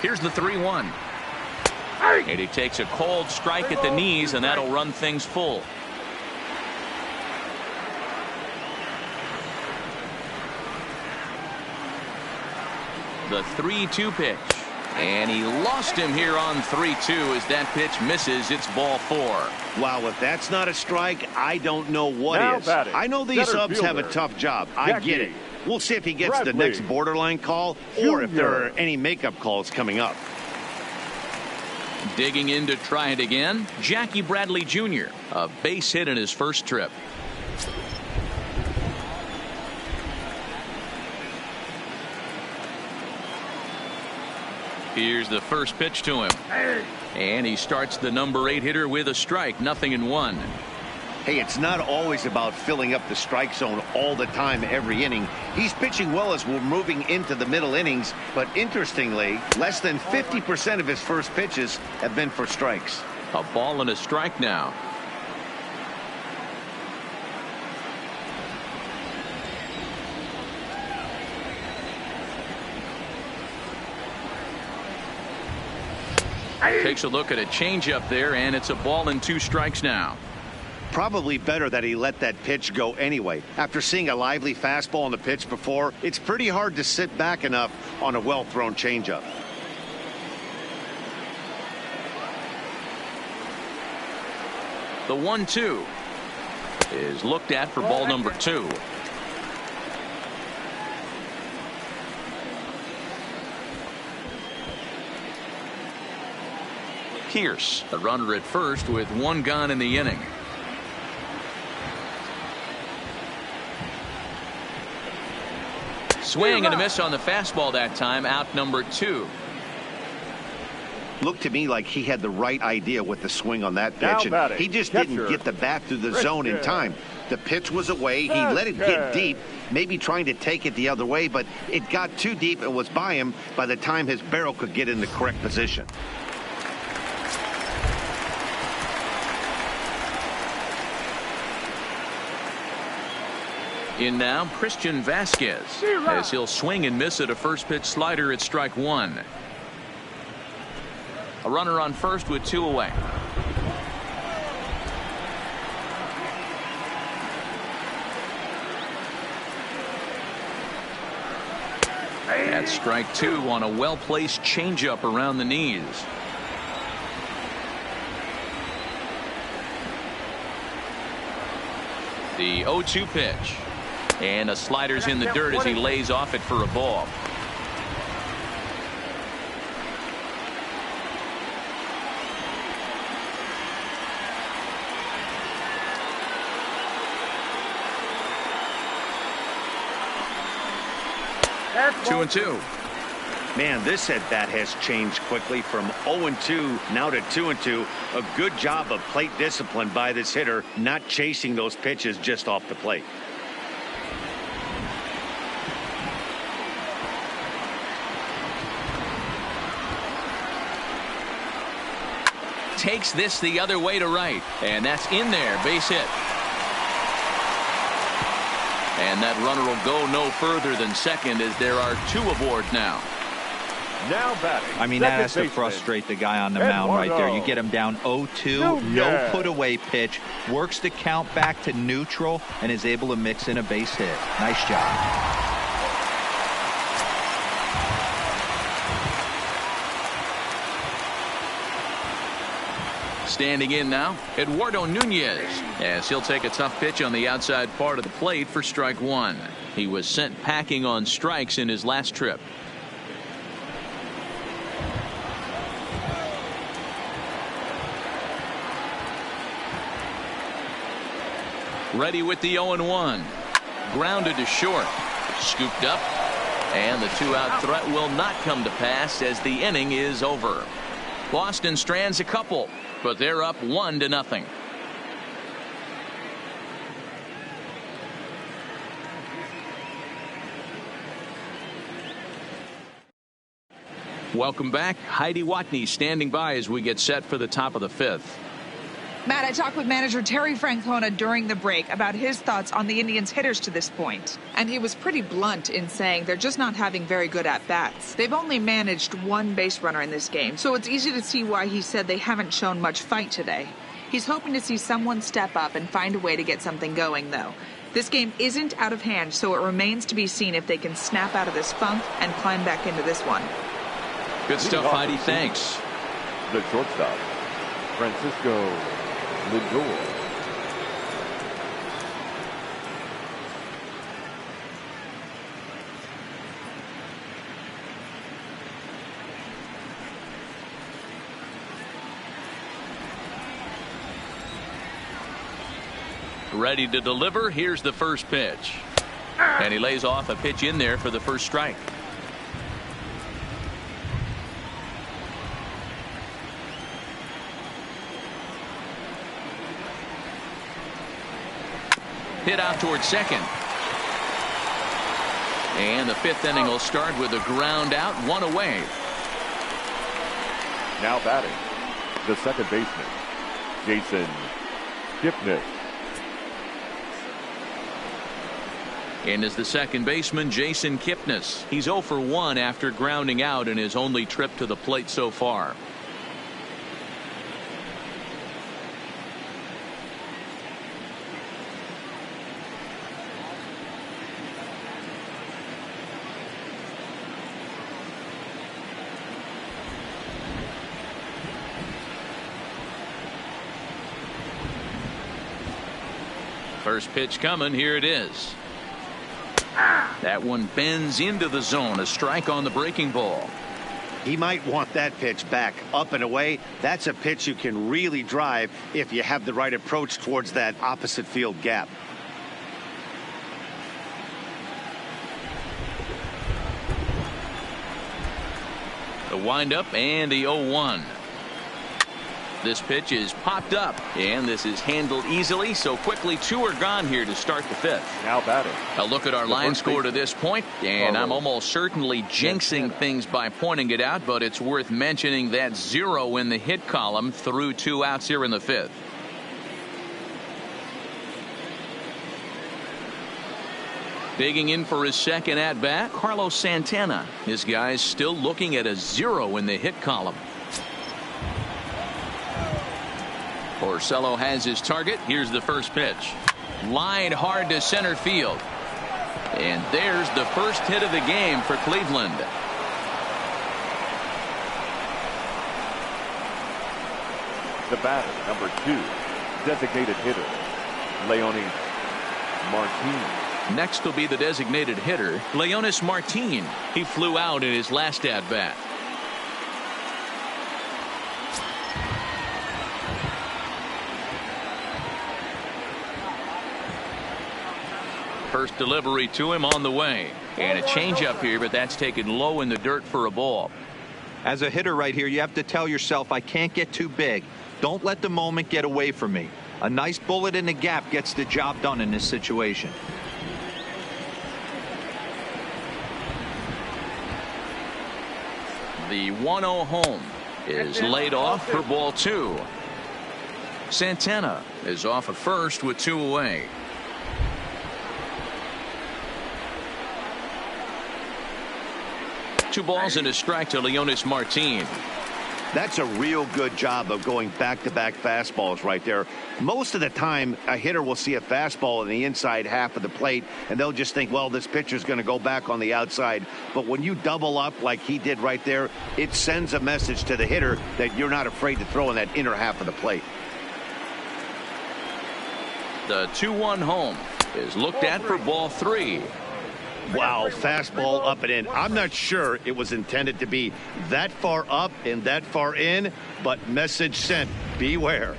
S1: Here's the 3-1. And he takes a cold strike at the knees, and that'll run things full. The 3-2 pitch. And he lost him here on 3-2 as that pitch misses. It's ball 4.
S2: Wow, if that's not a strike, I don't know what
S3: Now
S2: is.
S3: batting,
S2: I know these
S3: center
S2: subs have a
S3: fielder,
S2: tough job. I get it. We'll see if he gets the
S3: Bradley
S2: next borderline call or if there are any makeup calls coming up.
S1: Digging in to try it again, Jackie Bradley Jr., a base hit in his first trip. Here's the first pitch to him. And he starts the number 8 hitter with a strike, 0-1.
S2: Hey, it's not always about filling up the strike zone all the time every inning. He's pitching well as we're moving into the middle innings, but interestingly, less than 50% of his first pitches have been for strikes.
S1: A ball and a strike now. Takes a look at a changeup there, and it's a ball and 2 strikes now.
S2: Probably better that he let that pitch go anyway. After seeing a lively fastball on the pitch before, it's pretty hard to sit back enough on a well-thrown changeup.
S1: The 1-2 is looked at for ball number 2. Pearce, a runner at first with 1 gone in the inning. Swing and a miss on the fastball that time, out number 2.
S2: Looked to me like he had the right idea with the swing on that pitch, and he just didn't get the bat through the zone in time. The pitch was away. He let it get deep, maybe trying to take it the other way, but it got too deep and was by him by the time his barrel could get in the correct position.
S1: In now, Christian Vasquez, as he'll swing and miss at a first pitch slider at strike 1. A runner on first with 2 away. That's strike 2 on a well-placed changeup around the knees. The 0-2 pitch. And a slider's in the dirt as he lays off it for a ball. That's 2-2.
S2: Man, this at-bat has changed quickly from 0-2 now to 2-2. A good job of plate discipline by this hitter, not chasing those pitches just off the plate.
S1: Takes this the other way to right, and that's in there, base hit. And that runner will go no further than second as there are 2 aboard now.
S3: Now batting.
S4: I mean, that has to frustrate the guy on the mound right there. You get him down 0-2, no put away pitch, works the count back to neutral, and is able to mix in a base hit. Nice job.
S1: Standing in now, Eduardo Nunez, as he'll take a tough pitch on the outside part of the plate for strike 1. He was sent packing on strikes in his last trip. Ready with the 0-1. Grounded to short. Scooped up. And the 2-out threat will not come to pass as the inning is over. Boston strands a couple, but they're up 1-0. Welcome back. Heidi Watney standing by as we get set for the top of the 5th.
S5: Matt, I talked with manager Terry Francona during the break about his thoughts on the Indians' hitters to this point. And he was pretty blunt in saying they're just not having very good at-bats. They've only managed 1 base runner in this game, so it's easy to see why he said they haven't shown much fight today. He's hoping to see someone step up and find a way to get something going, though. This game isn't out of hand, so it remains to be seen if they can snap out of this funk and climb back into this one.
S1: Good stuff, Heidi. Thanks.
S3: The shortstop, Francisco Lindor.
S1: Ready to deliver. Here's the first pitch. And he lays off a pitch in there for the first strike. Hit out towards second. And the 5th inning will start with a ground out, 1 away.
S3: Now batting, the second baseman, Jason Kipnis.
S1: And as the second baseman, Jason Kipnis. He's 0 for 1 after grounding out in his only trip to the plate so far. First pitch coming. Here it is. That one bends into the zone. A strike on the breaking ball.
S2: He might want that pitch back up and away. That's a pitch you can really drive if you have the right approach towards that opposite field gap.
S1: The windup and the 0-1. This pitch is popped up, and this is handled easily, so quickly 2 are gone here to start the 5th.
S3: Now batting.
S1: A look at our line score to this point, and I'm almost certainly jinxing things by pointing it out, but it's worth mentioning that 0 in the hit column through 2 outs here in the 5th. Digging in for his second at-bat, Carlos Santana. His guy's still looking at a 0 in the hit column. Porcello has his target. Here's the first pitch. Lined hard to center field. And there's the first hit of the game for Cleveland.
S3: The batter, number 2, designated hitter, Leonis Martin.
S1: Next will be the designated hitter, Leonis Martin. He flew out in his last at-bat. First delivery to him on the way. And a changeup here, but that's taken low in the dirt for a ball.
S4: As a hitter right here, you have to tell yourself, I can't get too big. Don't let the moment get away from me. A nice bullet in the gap gets the job done in this situation.
S1: The 1-0 home is laid off for ball 2. Santana is off at first with 2 away. Two balls and a strike to Leonis Martin.
S2: That's a real good job of going back-to-back fastballs right there. Most of the time, a hitter will see a fastball in the inside half of the plate, and they'll just think, well, this pitcher's going to go back on the outside. But when you double up like he did right there, it sends a message to the hitter that you're not afraid to throw in that inner half of the plate.
S1: The 2-1 home is looked at for ball 3.
S2: Wow, fastball up and in. I'm not sure it was intended to be that far up and that far in, but message sent, beware.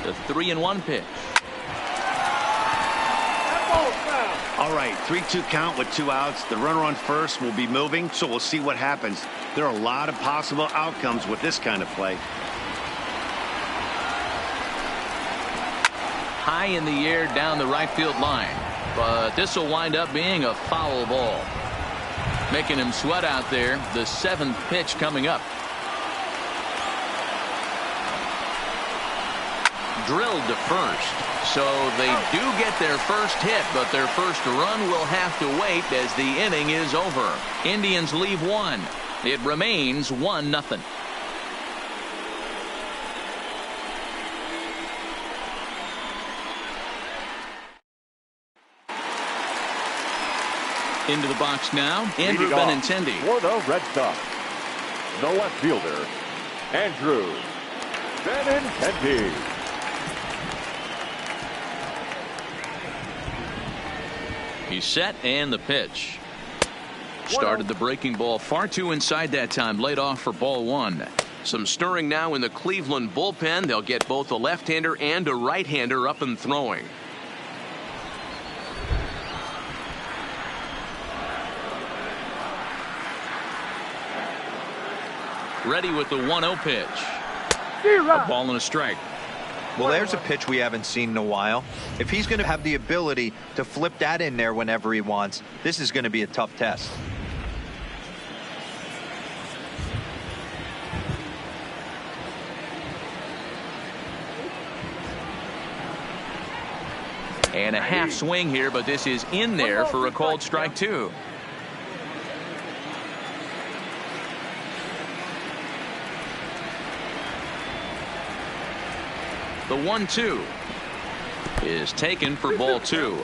S1: The 3-1 pitch.
S2: All right, 3-2 count with 2 outs. The runner on first will be moving, so we'll see what happens. There are a lot of possible outcomes with this kind of play.
S1: High in the air down the right field line, but this will wind up being a foul ball, making him sweat out there. The 7th pitch coming up. Drilled to first, so they do get their first hit, but their first run will have to wait as the inning is over. Indians leave 1. It remains 1-0. Into the box now, Andrew Benintendi.
S3: For the Red Sox, the left fielder, Andrew Benintendi.
S1: He's set, and the pitch. Started the breaking ball far too inside that time. Laid off for ball 1. Some stirring now in the Cleveland bullpen. They'll get both a left-hander and a right-hander up and throwing. Ready with the 1-0 pitch. A ball and a strike.
S4: Well, there's a pitch we haven't seen in a while. If he's going to have the ability to flip that in there whenever he wants, this is going to be a tough test.
S1: And a half swing here, but this is in there for a called strike 2. The 1-2 is taken for ball 2.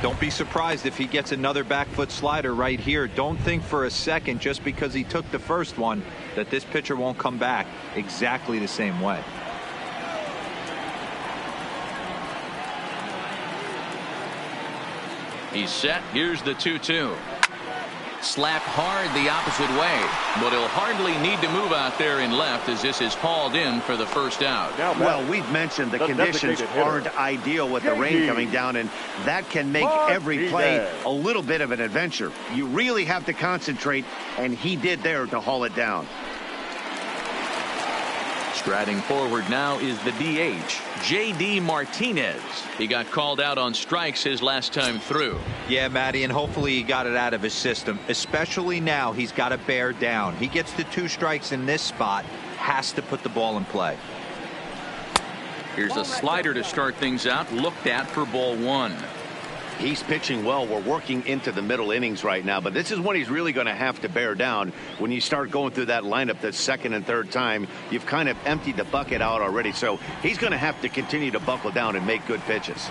S4: Don't be surprised if he gets another back foot slider right here. Don't think for a second, just because he took the first one, that this pitcher won't come back exactly the same way.
S1: He's set. Here's the 2-2. Slapped hard the opposite way, but he'll hardly need to move out there in left as this is hauled in for the first out.
S2: Well, we've mentioned the conditions aren't ideal with the rain coming down, and that can make every play a little bit of an adventure. You really have to concentrate, and he did there to haul it down.
S1: Striding forward now is the DH, J.D. Martinez. He got called out on strikes his last time through.
S4: Yeah, Matty, and hopefully he got it out of his system. Especially now, he's got to bear down. He gets the 2 strikes in this spot, has to put the ball in play.
S1: Here's a slider to start things out, looked at for ball 1.
S2: He's pitching well. We're working into the middle innings right now, but this is when he's really going to have to bear down. When you start going through that lineup the second and third time, you've kind of emptied the bucket out already, so he's going to have to continue to buckle down and make good pitches.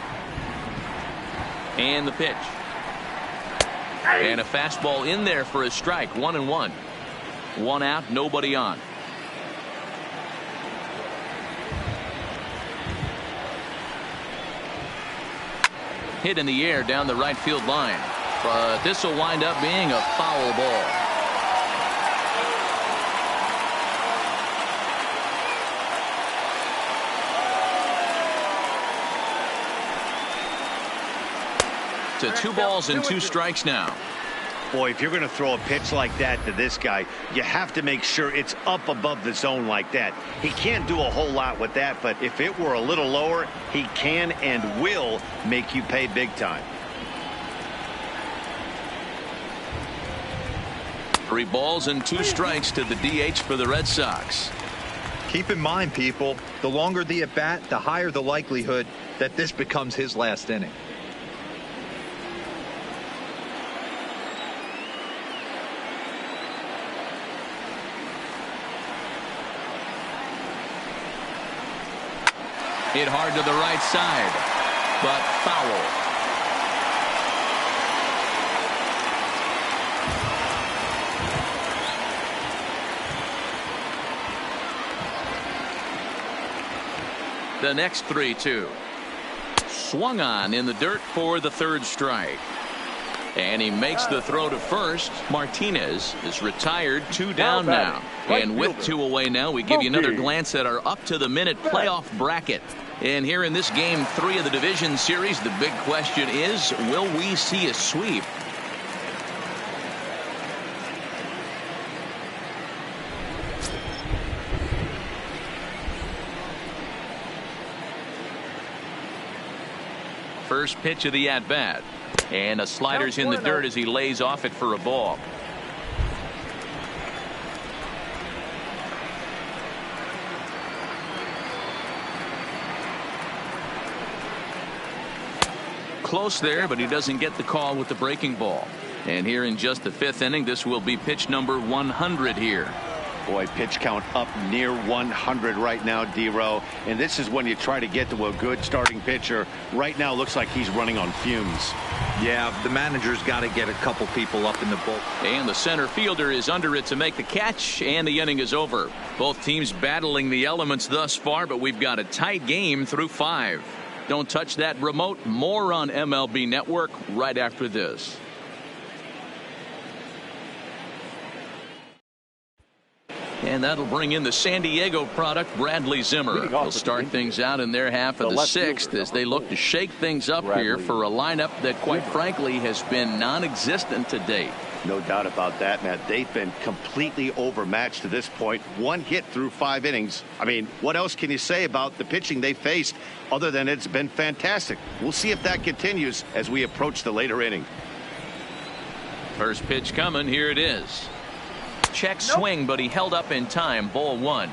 S1: And the pitch. And a fastball in there for a strike. 1-1. 1 out, nobody on. Hit in the air down the right field line, but this will wind up being a foul ball. to 2 balls and 2 strikes now.
S2: Boy, if you're going to throw a pitch like that to this guy, you have to make sure it's up above the zone like that. He can't do a whole lot with that, but if it were a little lower, he can and will make you pay big time.
S1: 3 balls and 2 strikes to the DH for the Red Sox.
S4: Keep in mind, people, the longer the at-bat, the higher the likelihood that this becomes his last inning.
S1: Hit hard to the right side, but foul. The next 3-2. Swung on in the dirt for the 3rd strike. And he makes the throw to first. Martinez is retired, 2 down now. And with 2 away now, we give you another glance at our up-to-the-minute playoff bracket. And here in this game 3 of the division series, the big question is, will we see a sweep? First pitch of the at-bat. And a slider's in the dirt as he lays off it for a ball. Close there, but he doesn't get the call with the breaking ball. And here in just the 5th inning, this will be pitch number 100 here.
S2: Boy, pitch count up near 100 right now, D-Row. And this is when you try to get to a good starting pitcher. Right now, looks like he's running on fumes.
S4: Yeah, the manager's got to get a couple people up in the bowl.
S1: And the center fielder is under it to make the catch, and the inning is over. Both teams battling the elements thus far, but we've got a tight game through 5. Don't touch that remote. More on MLB Network right after this. And that'll bring in the San Diego product, Bradley Zimmer. They'll start things out in their half of the 6th as they look to shake things up here for a lineup that, quite frankly, has been non-existent to date.
S2: No doubt about that, Matt. They've been completely overmatched to this point. 1 hit through 5 innings. I mean, what else can you say about the pitching they faced other than it's been fantastic? We'll see if that continues as we approach the later inning.
S1: First pitch coming. Here it is. Check swing, but he held up in time. Ball 1.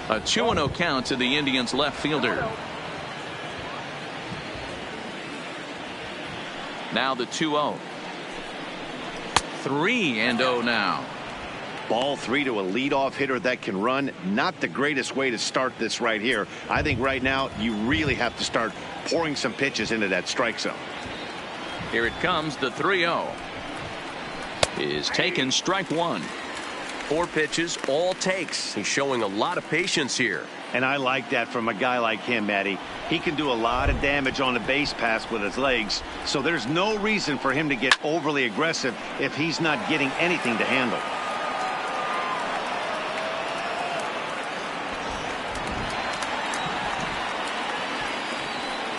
S1: A 2-0 count to the Indians left fielder. Now the 2-0. 3-0 now.
S2: Ball 3 to a leadoff hitter that can run. Not the greatest way to start this right here. I think right now you really have to start pouring some pitches into that strike zone.
S1: Here it comes. The 3-0 is taken. Strike 1.
S7: 4 pitches, all takes. He's showing a lot of patience here.
S2: And I like that from a guy like him, Matty. He can do a lot of damage on a base pass with his legs, so there's no reason for him to get overly aggressive if he's not getting anything to handle.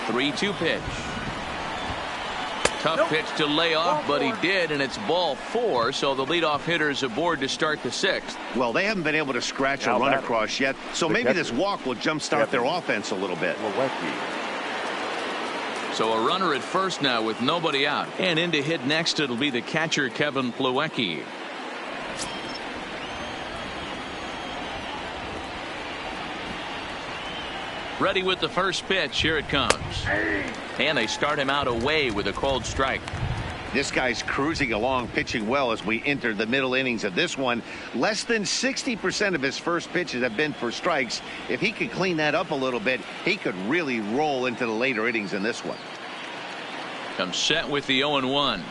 S1: 3-2 pitch. Tough pitch to lay off, but he did, and it's ball 4, so the leadoff hitter's aboard to start the 6th.
S2: Well, they haven't been able to scratch a run across yet, so maybe this walk will jumpstart their offense a little bit.
S1: So a runner at first now with nobody out, and in to hit next it'll be the catcher Kevin Plawecki. Ready with the first pitch. Here it comes. And they start him out away with a cold strike.
S2: This guy's cruising along, pitching well as we enter the middle innings of this one. Less than 60% of his first pitches have been for strikes. If he could clean that up a little bit, he could really roll into the later innings in this one.
S1: Comes set with the 0-1.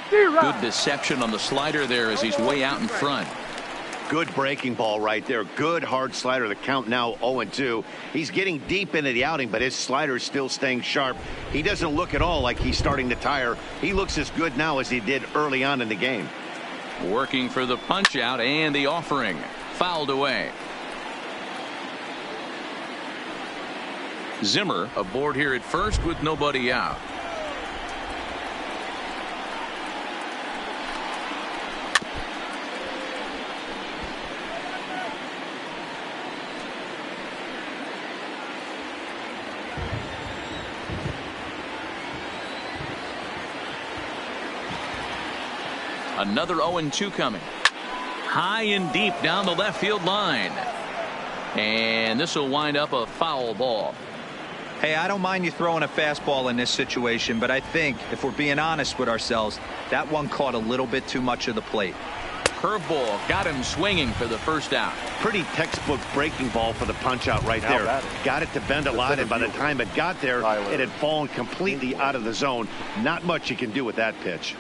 S1: Good deception on the slider there as he's way out in front.
S2: Good breaking ball right there. Good hard slider. The count now 0-2. He's getting deep into the outing, but his slider is still staying sharp. He doesn't look at all like he's starting to tire. He looks as good now as he did early on in the game.
S1: Working for the punch out and the offering. Fouled away. Zimmer aboard here at first with nobody out. Another 0-2 coming. High and deep down the left field line. And this will wind up a foul ball.
S4: Hey, I don't mind you throwing a fastball in this situation, but I think if we're being honest with ourselves, that one caught a little bit too much of the plate.
S1: Curveball got him swinging for the first out.
S2: Pretty textbook breaking ball for the punch out right there. Got it to bend a lot, and by the time it got there, it had fallen completely out of the zone. Not much you can do with that pitch.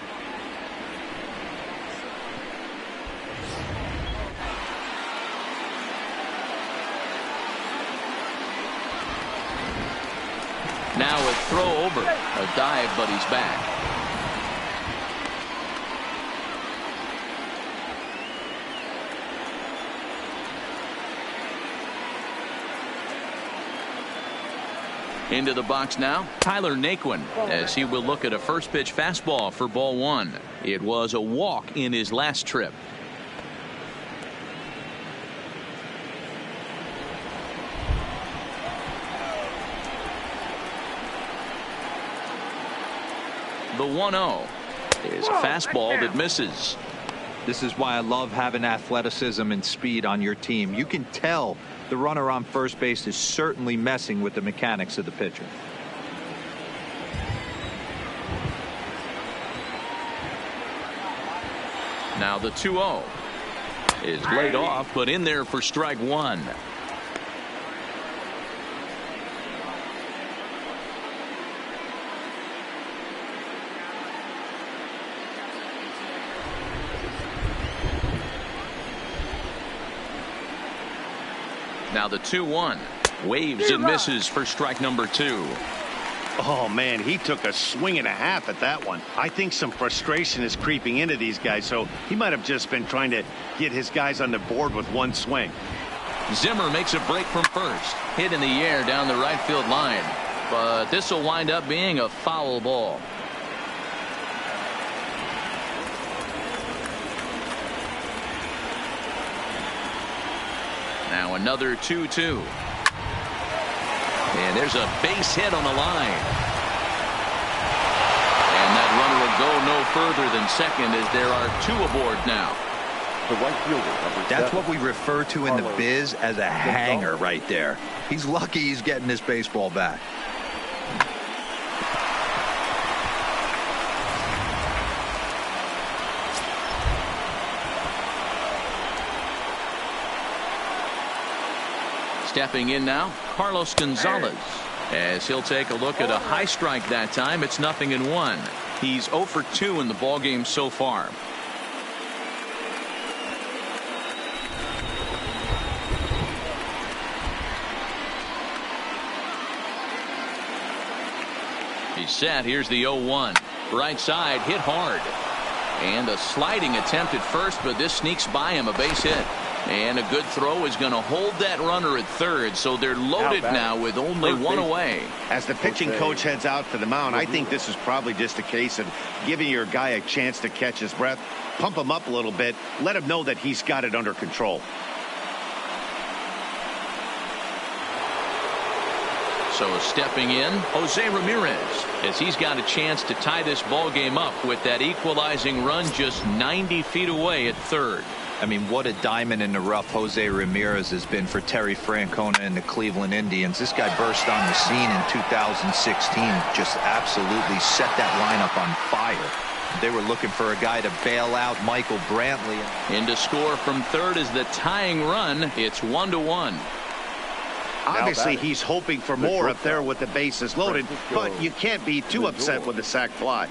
S1: Now a throw over. A dive, but he's back. Into the box now, Tyler Naquin, as he will look at a first pitch fastball for ball one. It was a walk in his last trip. The 1-0 is a fastball that misses.
S4: This is why I love having athleticism and speed on your team. You can tell the runner on first base is certainly messing with the mechanics of the pitcher.
S1: Now the 2-0 is laid off, but in there for strike one. Now the 2-1 waves and misses for strike number two.
S2: Oh man, he took a swing and a half at that one. I think some frustration is creeping into these guys, so he might have just been trying to get his guys on the board with one swing.
S1: Zimmer makes a break from first. Hit in the air down the right field line, but this will wind up being a foul ball. Now another 2-2. And there's a base hit on the line. And that runner will go no further than second as there are two aboard now.
S3: The right fielder,
S4: That's what we refer to in the biz as a hanger right there. He's lucky he's getting this baseball back.
S1: Stepping in now, Carlos Gonzalez, as he'll take a look at a high strike that time. It's 0-1. He's 0 for 2 in the ballgame so far. He's set. Here's the 0-1. Right side, hit hard. And a sliding attempt at first, but this sneaks by him, a base hit. And a good throw is going to hold that runner at third, so they're loaded now with only one away.
S2: As the pitching coach heads out to the mound, I think this is probably just a case of giving your guy a chance to catch his breath, pump him up a little bit, let him know that he's got it under control.
S1: So stepping in, Jose Ramirez, as he's got a chance to tie this ball game up with that equalizing run just 90 feet away at third.
S4: I mean, what a diamond in the rough Jose Ramirez has been for Terry Francona and the Cleveland Indians. This guy burst on the scene in 2016, just absolutely set that lineup on fire. They were looking for a guy to bail out Michael Brantley.
S1: In to score from third is the tying run. It's 1-1.
S2: Obviously, he's hoping for more up there with the bases loaded, but you can't be too upset with the sac fly.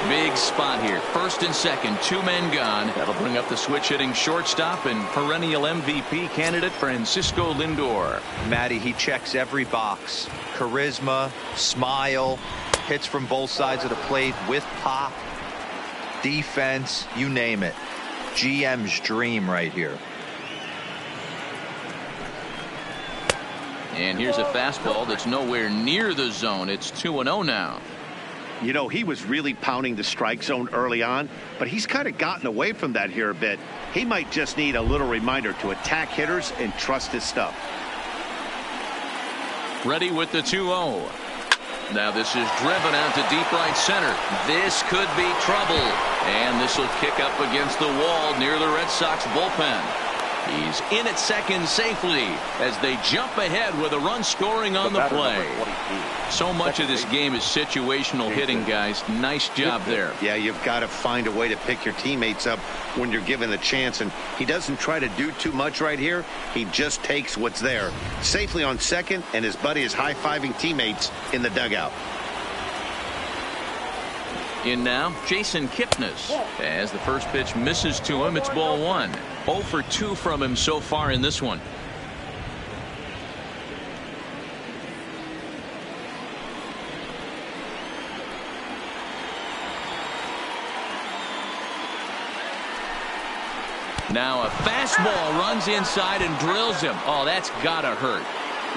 S1: Big spot here. First and second, two men gone. That'll bring up the switch hitting shortstop and perennial MVP candidate Francisco Lindor.
S4: Matty, he checks every box. Charisma, smile, hits from both sides of the plate with pop, defense, you name it. GM's dream right here.
S1: And here's a fastball that's nowhere near the zone. It's 2-0 now.
S2: You know, he was really pounding the strike zone early on, but he's kind of gotten away from that here a bit. He might just need a little reminder to attack hitters and trust his stuff.
S1: Ready with the 2-0. Now this is driven out to deep right center. This could be trouble. And this will kick up against the wall near the Red Sox bullpen. He's in at second safely as they jump ahead with a run scoring on the play. So much of this game is situational hitting, guys. Nice job there.
S2: Yeah, you've got to find a way to pick your teammates up when you're given the chance, and he doesn't try to do too much right here. He just takes what's there. Safely on second, and his buddy is high-fiving teammates in the dugout.
S1: In now, Jason Kipnis. As the first pitch misses to him, it's ball one. 0 for 2 from him so far in this one. Now a fastball runs inside and drills him. Oh, that's gotta hurt.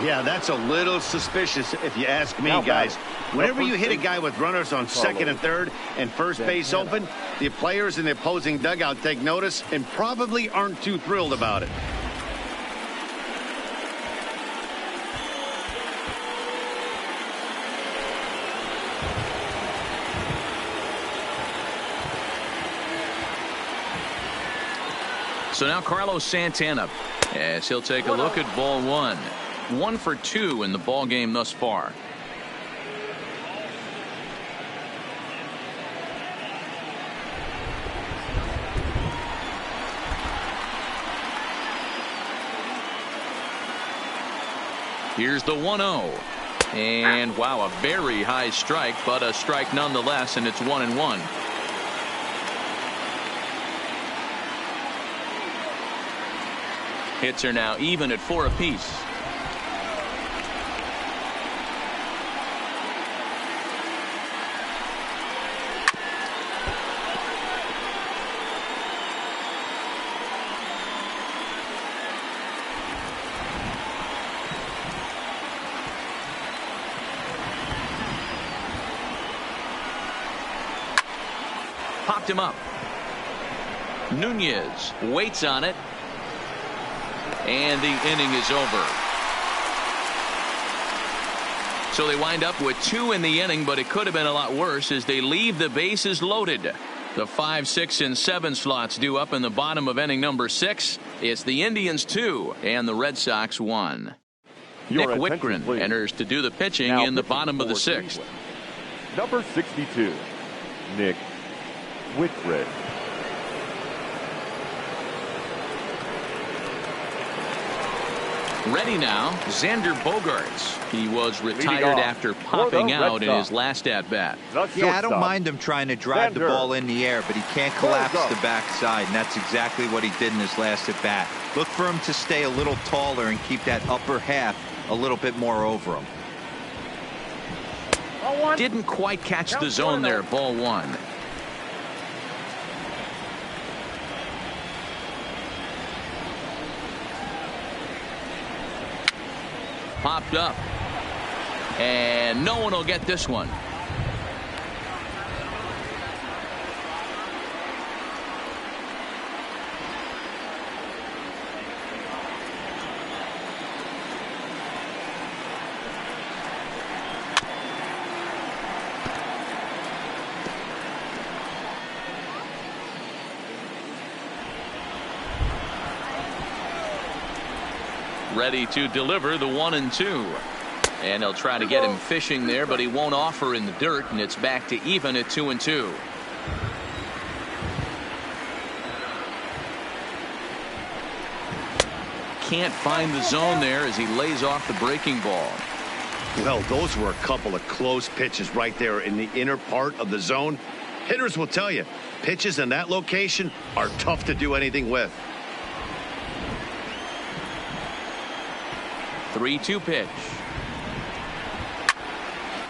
S2: Yeah, that's a little suspicious if you ask me, guys. Whenever you hit a guy with runners on second and third and first base open, the players in the opposing dugout take notice and probably aren't too thrilled about it.
S1: So now Carlos Santana, as he'll take a look at ball one. 1 for 2 in the ball game thus far. Here's the 1-0. And wow, a very high strike, but a strike nonetheless, and it's 1-1. Hits are now even at 4 apiece. Popped him up. Nunez waits on it. And the inning is over. So they wind up with 2 in the inning, but it could have been a lot worse as they leave the bases loaded. The 5, 6, and 7 slots due up in the bottom of inning number 6. It's the Indians 2 and the Red Sox 1. Nick Whitgren enters to do the pitching
S3: now
S1: in the bottom of the 6th.
S3: Number 62, Nick Whitgren.
S1: Ready now, Xander Bogaerts. He was retired after popping out in his last at-bat.
S4: Yeah, I don't mind him trying to drive the ball in the air, but he can't collapse the backside, and that's exactly what he did in his last at-bat. Look for him to stay a little taller and keep that upper half a little bit more over him.
S1: Didn't quite catch the zone there, ball one. Popped up. And no one will get this one. Ready to deliver the 1-2. And he'll try to get him fishing there, but he won't offer in the dirt, and it's back to even at 2-2. Can't find the zone there as he lays off the breaking ball.
S2: Well, those were a couple of close pitches right there in the inner part of the zone. Hitters will tell you, pitches in that location are tough to do anything with.
S1: 3-2 pitch.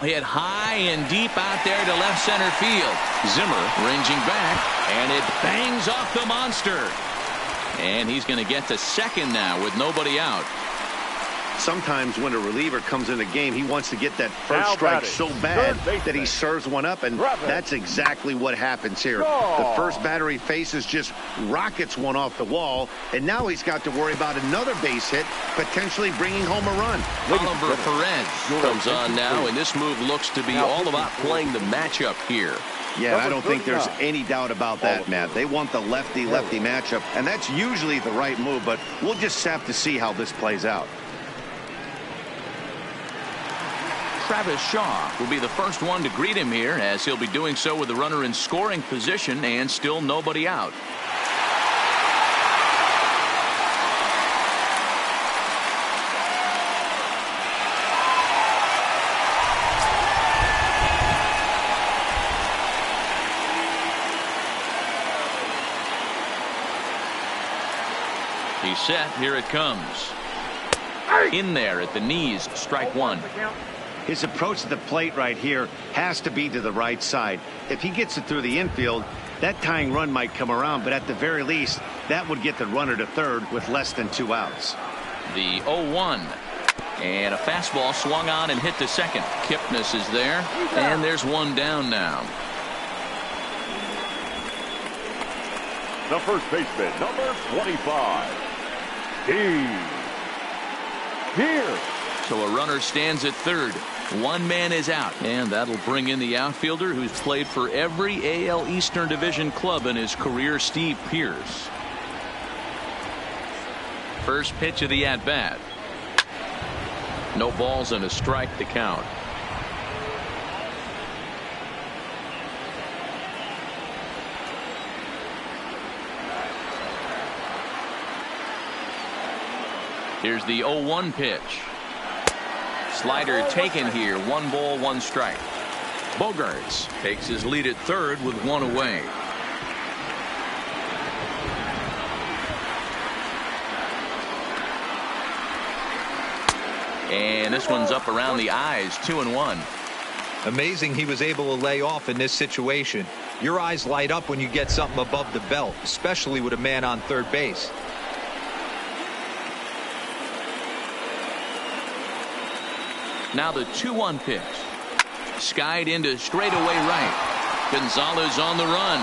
S1: hit high and deep out there to left center field. Zimmer ranging back, and it bangs off the monster. And he's going to get to second now with nobody out.
S2: Sometimes when a reliever comes in the game, he wants to get that first
S3: Now
S2: strike
S3: batting,
S2: so bad
S3: third baseman.
S2: that he serves one up, and that's exactly what happens here. The first batter he faces just rockets one off the wall, and now he's got to worry about another base hit, potentially bringing home a run.
S1: Oliver Perez comes on now, and this move looks to be all about playing the matchup here.
S2: Yeah, I don't think there's any doubt about that, Matt. They want the lefty-lefty matchup, and that's usually the right move, but we'll just have to see how this plays out.
S1: Travis Shaw will be the first one to greet him here, as he'll be doing so with the runner in scoring position and still nobody out. He's set. Here it comes. In there at the knees, strike one.
S2: His approach to the plate right here has to be to the right side. If he gets it through the infield, that tying run might come around, but at the very least, that would get the runner to third with less than 2 outs.
S1: The 0-1. And a fastball swung on and hit to second. Kipnis is there, and there's one down now.
S3: The first baseman, number 25. Here.
S1: So a runner stands at third. One man is out, and that'll bring in the outfielder who's played for every AL Eastern Division club in his career, Steve Pearce. First pitch of the at-bat. No balls and a strike to count. Here's the 0-1 pitch. Slider taken here. 1 ball, 1 strike. Bogarts takes his lead at third with 1 away. And this one's up around the eyes. 2-1.
S4: Amazing he was able to lay off in this situation. Your eyes light up when you get something above the belt, especially with a man on third base.
S1: Now the 2-1 pitch. Skied into straightaway right. Gonzalez on the run.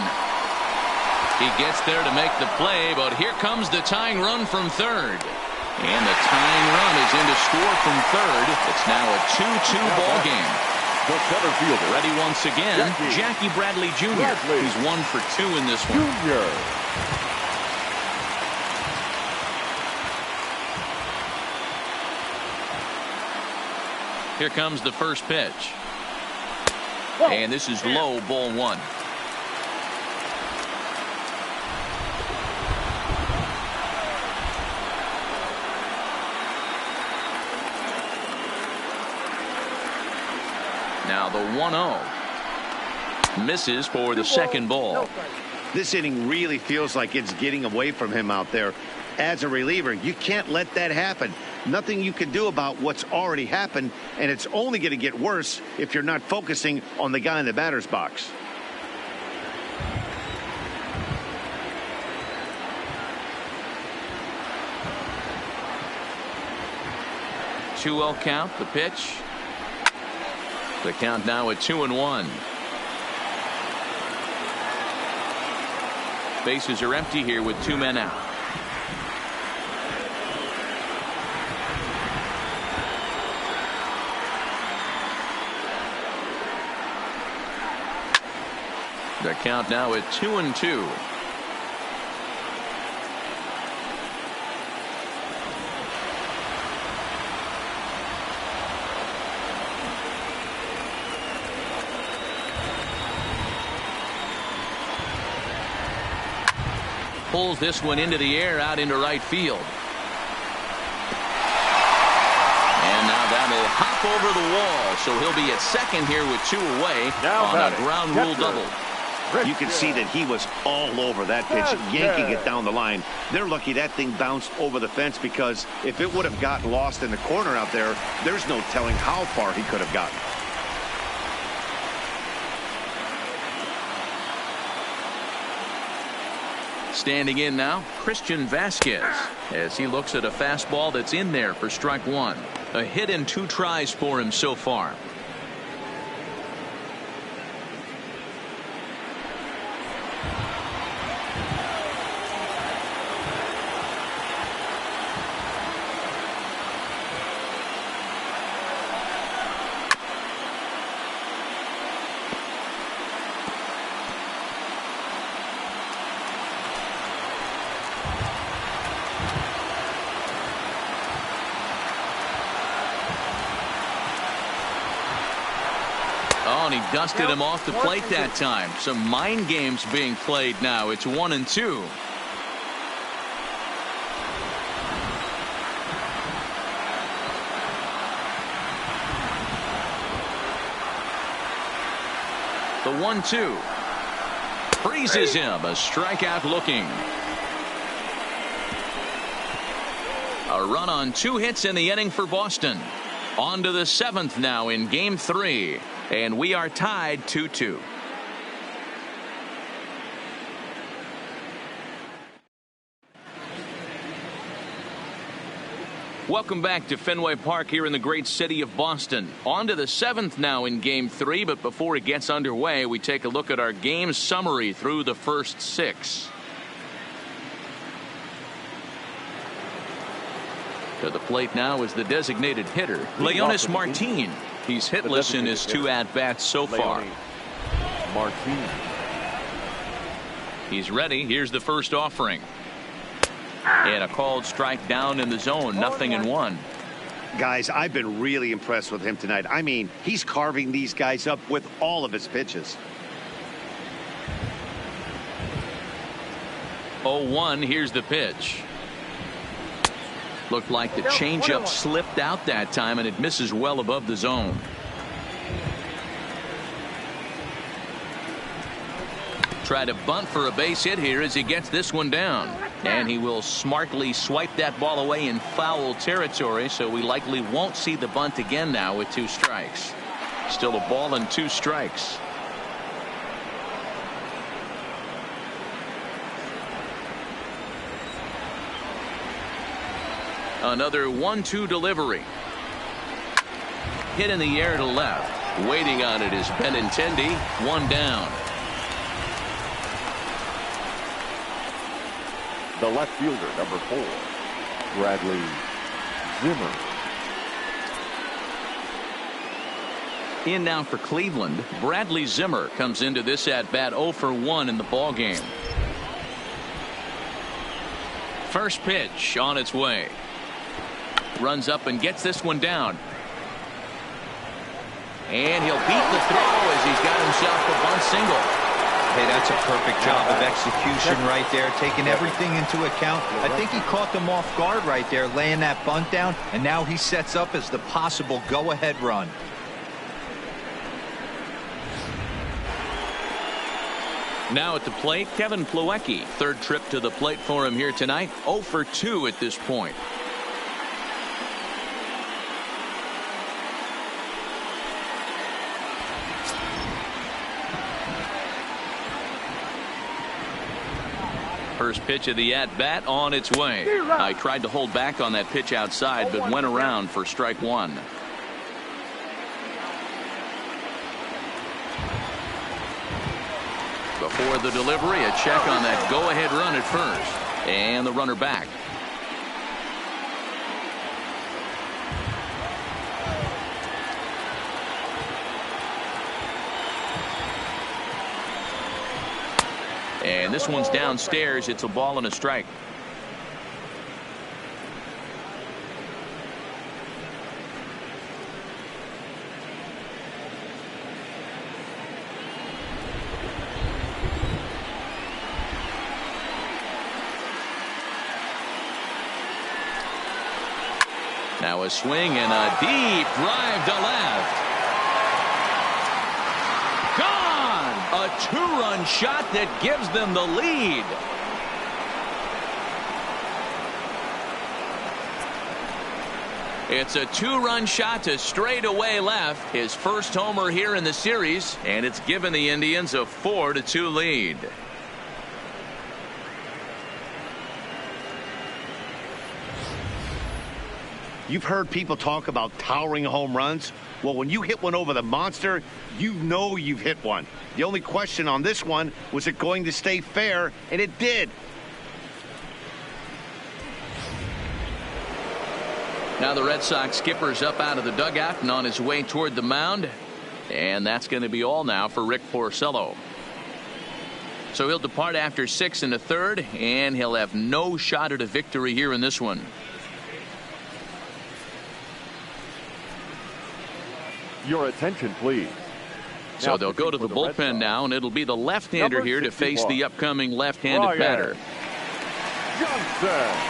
S1: He gets there to make the play, but here comes the tying run from third. And the tying run is in to score from third. It's now a 2-2 ball game.
S3: The center fielder.
S1: Ready once again, Jackie Bradley Jr., who's 1 for 2 in this one. Here comes the first pitch. And this is low, ball 1. Now the 1-0. Misses for the second ball.
S2: This inning really feels like it's getting away from him out there. As a reliever, you can't let that happen. Nothing you can do about what's already happened, and it's only going to get worse if you're not focusing on the guy in the batter's box.
S1: Two-0 count. The pitch. The count now at 2-1. Bases are empty here with 2 men out. The count now at 2-2. Pulls this one into the air out into right field. And now that'll hop over the wall. So he'll be at second here with 2 away on a ground rule double.
S2: You can see that he was all over that pitch, yanking it down the line. They're lucky that thing bounced over the fence, because if it would have gotten lost in the corner out there, there's no telling how far he could have gotten.
S1: Standing in now, Christian Vasquez, as he looks at a fastball that's in there for strike one. A hit in 2 tries for him so far. Oh, and he dusted him off the plate that time. Some mind games being played now. It's 1-2. The 1-2. Freezes him. A strikeout looking. A run on 2 hits in the inning for Boston. On to the 7th now in game 3. And we are tied 2-2. Welcome back to Fenway Park here in the great city of Boston. On to the 7th now in game 3. But before it gets underway, we take a look at our game summary through the first 6. To the plate now is the designated hitter, Leonis Martin. He's hitless in his 2 at-bats so far.
S3: Martin.
S1: He's ready. Here's the first offering. And a called strike down in the zone. 0-1.
S2: Guys, I've been really impressed with him tonight. I mean, he's carving these guys up with all of his pitches.
S1: 0-1. Here's the pitch. Looked like the changeup slipped out that time, and it misses well above the zone. Try to bunt for a base hit here as he gets this one down. And he will smartly swipe that ball away in foul territory, so we likely won't see the bunt again now with 2 strikes. Still a ball and 2 strikes. Another 1-2 delivery. Hit in the air to left. Waiting on it is Benintendi. 1 down.
S3: The left fielder, number 4, Bradley Zimmer.
S1: In now for Cleveland, Bradley Zimmer comes into this at-bat 0 for 1 in the ballgame. First pitch on its way. Runs up and gets this one down. And he'll beat the throw as he's got himself a bunt single.
S4: Hey, that's a perfect job of execution right there, taking everything into account. I think he caught them off guard right there, laying that bunt down, and now he sets up as the possible go-ahead run.
S1: Now at the plate, Kevin Plawecki. 3rd trip to the plate for him here tonight. 0 for 2 at this point. First pitch of the at-bat on its way. I tried to hold back on that pitch outside, but went around for strike 1. Before the delivery, a check on that go-ahead run at first. And the runner back. And this one's downstairs. It's a ball and a strike. Now a swing and a deep drive to left. Gone! A 2-run shot that gives them the lead. It's a 2-run shot to straightaway left. His first homer here in the series, and it's given the Indians a 4-2 lead.
S2: You've heard people talk about towering home runs. Well, when you hit one over the monster, you know you've hit one. The only question on this one, was it going to stay fair? And it did.
S1: Now the Red Sox skipper's up out of the dugout and on his way toward the mound. And that's going to be all now for Rick Porcello. So he'll depart after 6 1/3, and he'll have no shot at a victory here in this one.
S3: Your attention, please.
S1: So they'll go to the bullpen now, and it'll be the left-hander here to face the upcoming left-handed batter.
S3: Johnson.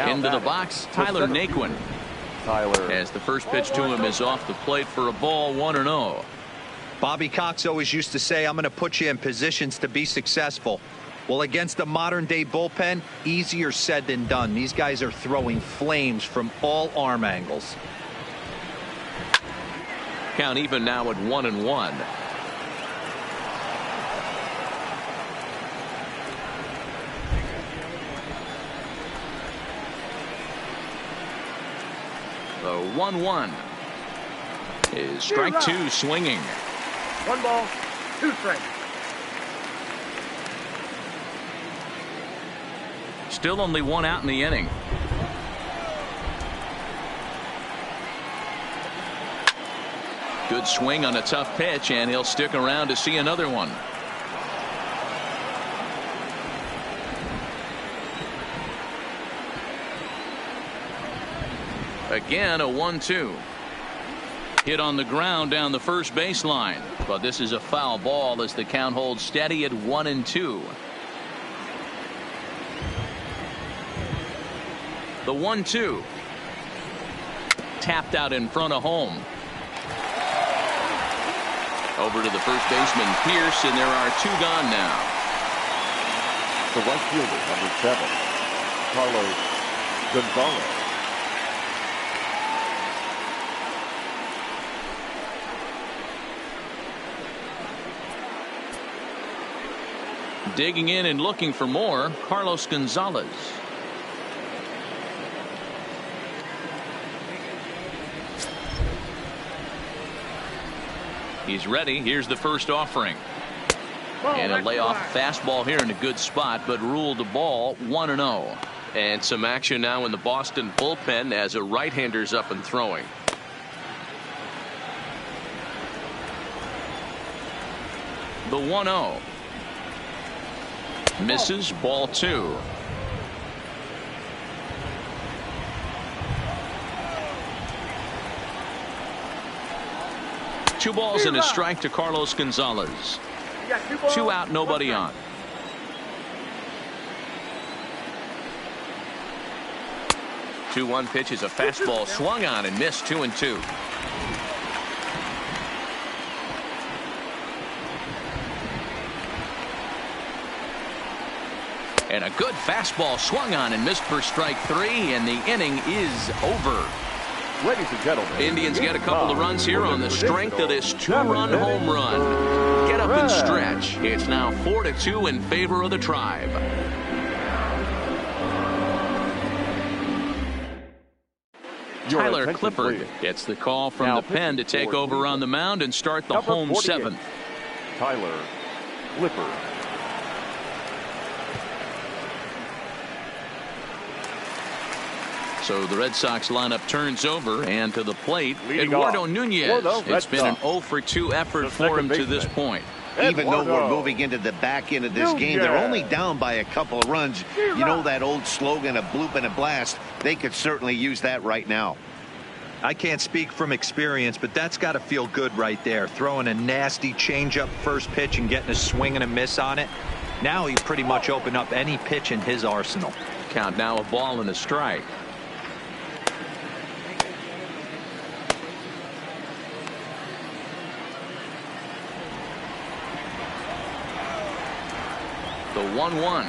S1: Into the box, Tyler Naquin.
S3: Tyler.
S1: As the first pitch to him is off the plate for a ball, 1-0.
S4: Bobby Cox always used to say, I'm going to put you in positions to be successful. Well, against a modern-day bullpen, easier said than done. These guys are throwing flames from all arm angles.
S1: Count even now at 1-1. The 1-1 is strike 2 swinging.
S6: 1 ball, 2 strikes.
S1: Still only 1 out in the inning. Good swing on a tough pitch, and he'll stick around to see another one. Again, a 1-2. Hit on the ground down the first baseline, but this is a foul ball as the count holds steady at 1-2. The 1-2 tapped out in front of home. Over to the first baseman Pierce, and there are 2 gone now.
S3: The right fielder, number 7, Carlos Gonzalez.
S1: Digging in and looking for more, Carlos Gonzalez. He's ready. Here's the first offering. And a layoff fastball here in a good spot, but ruled the ball 1-0. And some action now in the Boston bullpen as a right-hander's up and throwing. The 1-0. Misses, ball 2. Two balls and a strike to Carlos Gonzalez. 2 out, nobody on. The 2-1 pitch is a fastball swung on and missed. 2-2. And a good fastball swung on and missed for strike 3, and the inning is over.
S3: Ladies and gentlemen,
S1: Indians get a couple of runs here on the strength of this 2-run home run. Get up and stretch. It's now 4-2 in favor of the Tribe. Tyler Clifford gets the call from the pen to take over on the mound and start the home 7th.
S3: Tyler Clifford.
S1: So the Red Sox lineup turns over, and to the plate, Eduardo Nunez. It's been an 0-for-2 effort for him to this point.
S2: Even though we're moving into the back end of this game, they're only down by a couple of runs. You know that old slogan, a bloop and a blast. They could certainly use that right now.
S4: I can't speak from experience, but that's got to feel good right there. Throwing a nasty changeup first pitch and getting a swing and a miss on it. Now he pretty much opened up any pitch in his arsenal.
S1: Count now a ball and a strike. The 1-1.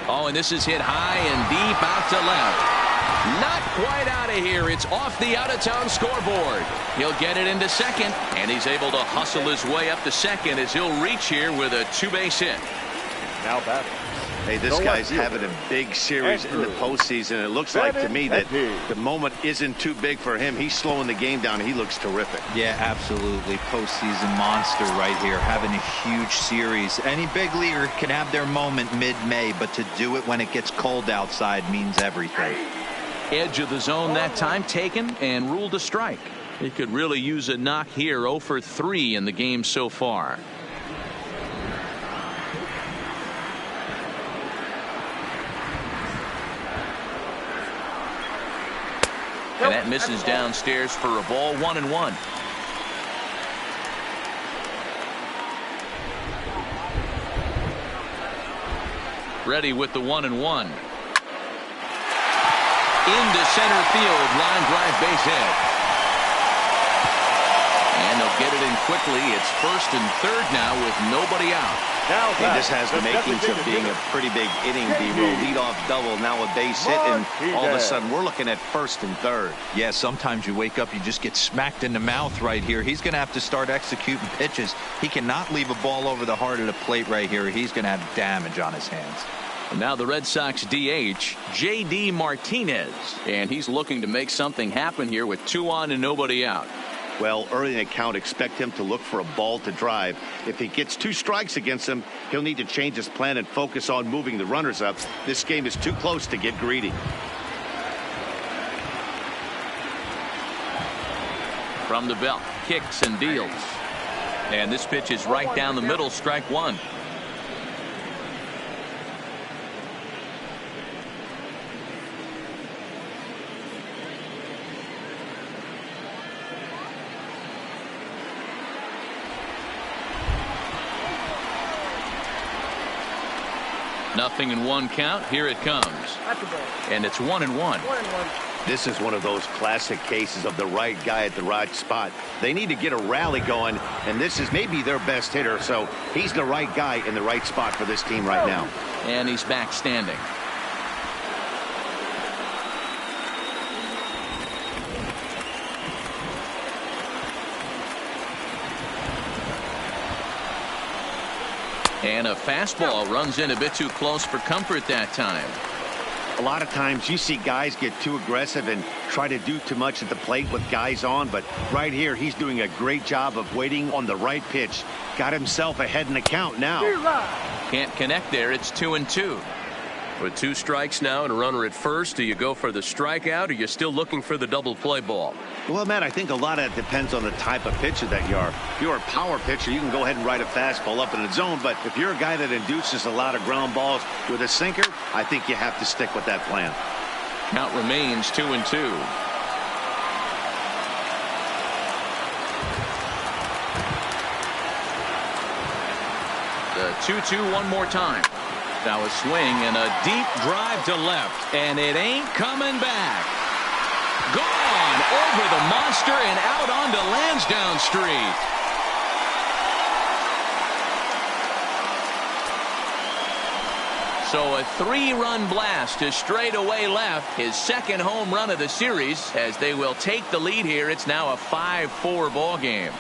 S1: Oh, and this is hit high and deep out to left. Not quite out of here. It's off the out-of-town scoreboard. He'll get it into second, and he's able to hustle his way up to second as he'll reach here with a two-base hit.
S3: Now batting.
S2: Hey, this guy's having a big series in the postseason. It looks like to me that the moment isn't too big for him. He's slowing the game down. He looks terrific.
S4: Yeah, absolutely. Postseason monster right here, having a huge series. Any big leaguer can have their moment mid-May, but to do it when it gets cold outside means everything.
S1: Edge of the zone that time taken and ruled a strike. He could really use a knock here. 0 for 3 in the game so far. And that misses downstairs for a ball. 1-1. Ready with the 1-1. Into center field, line drive, base hit. And they'll get it in quickly. It's first and third now with nobody out.
S2: Hey, this has the makings of being a pretty big inning, B-roll. Leadoff double, now a base hit, and all of a sudden we're looking at first and third.
S4: Yeah, sometimes you wake up, you just get smacked in the mouth right here. He's going to have to start executing pitches. He cannot leave a ball over the heart of the plate right here. He's going to have damage on his hands.
S1: And now the Red Sox DH, J.D. Martinez. And he's looking to make something happen here with 2 on and nobody out.
S2: Well, early in the count, expect him to look for a ball to drive. If he gets 2 strikes against him, he'll need to change his plan and focus on moving the runners up. This game is too close to get greedy.
S1: From the belt, kicks and deals. And this pitch is right down the middle, strike 1. Nothing in 1 count. Here it comes. And it's 1-1.
S2: This is one of those classic cases of the right guy at the right spot. They need to get a rally going, and this is maybe their best hitter, so he's the right guy in the right spot for this team right now.
S1: And he's back standing. And a fastball runs in a bit too close for comfort that time.
S2: A lot of times you see guys get too aggressive and try to do too much at the plate with guys on, but right here he's doing a great job of waiting on the right pitch. Got himself ahead in the count now.
S1: Can't connect there. It's 2-2.
S7: With 2 strikes now and a runner at first, do you go for the strikeout or are you still looking for the double play ball?
S2: Well, Matt, I think a lot of it depends on the type of pitcher that you are. If you're a power pitcher, you can go ahead and ride a fastball up in the zone, but if you're a guy that induces a lot of ground balls with a sinker, I think you have to stick with that plan.
S1: Count remains 2-2. The 2-2 one more time. Now a swing and a deep drive to left, and it ain't coming back. Gone over the monster and out onto Lansdowne Street. So a 3-run blast to straightaway left, his second home run of the series, as they will take the lead here. It's now a 5-4 ball game.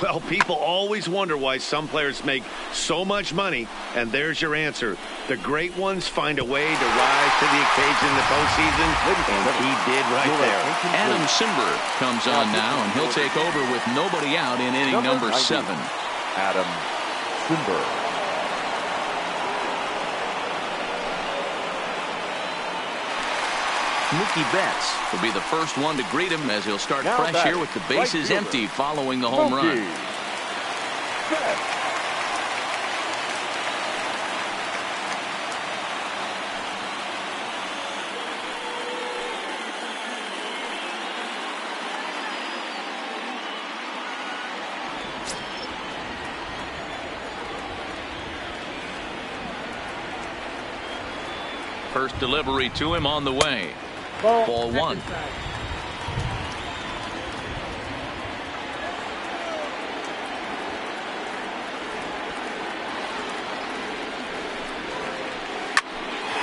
S2: Well, people always wonder why some players make so much money, and there's your answer. The great ones find a way to rise to the occasion in the postseason, and he did right there.
S1: Adam Simber comes on now, and he'll take over with nobody out in inning number 7.
S3: Adam Simber.
S1: Mookie Betts will be the first one to greet him as he'll start fresh here with the bases empty following the home run. First delivery to him on the way. Ball 1.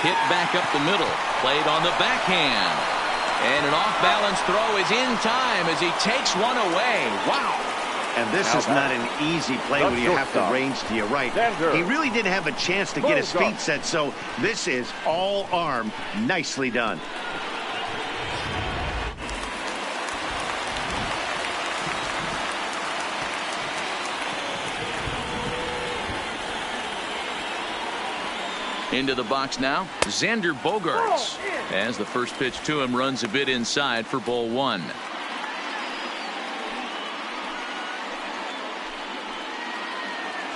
S1: Hit back up the middle. Played on the backhand. And an off-balance throw is in time as he takes one away. Wow.
S2: And this is not an easy play when you have to range to your right. He really didn't have a chance to get his feet set, so this is all arm. Nicely done.
S1: Into the box now, Xander Bogaerts. As the first pitch to him runs a bit inside for ball one.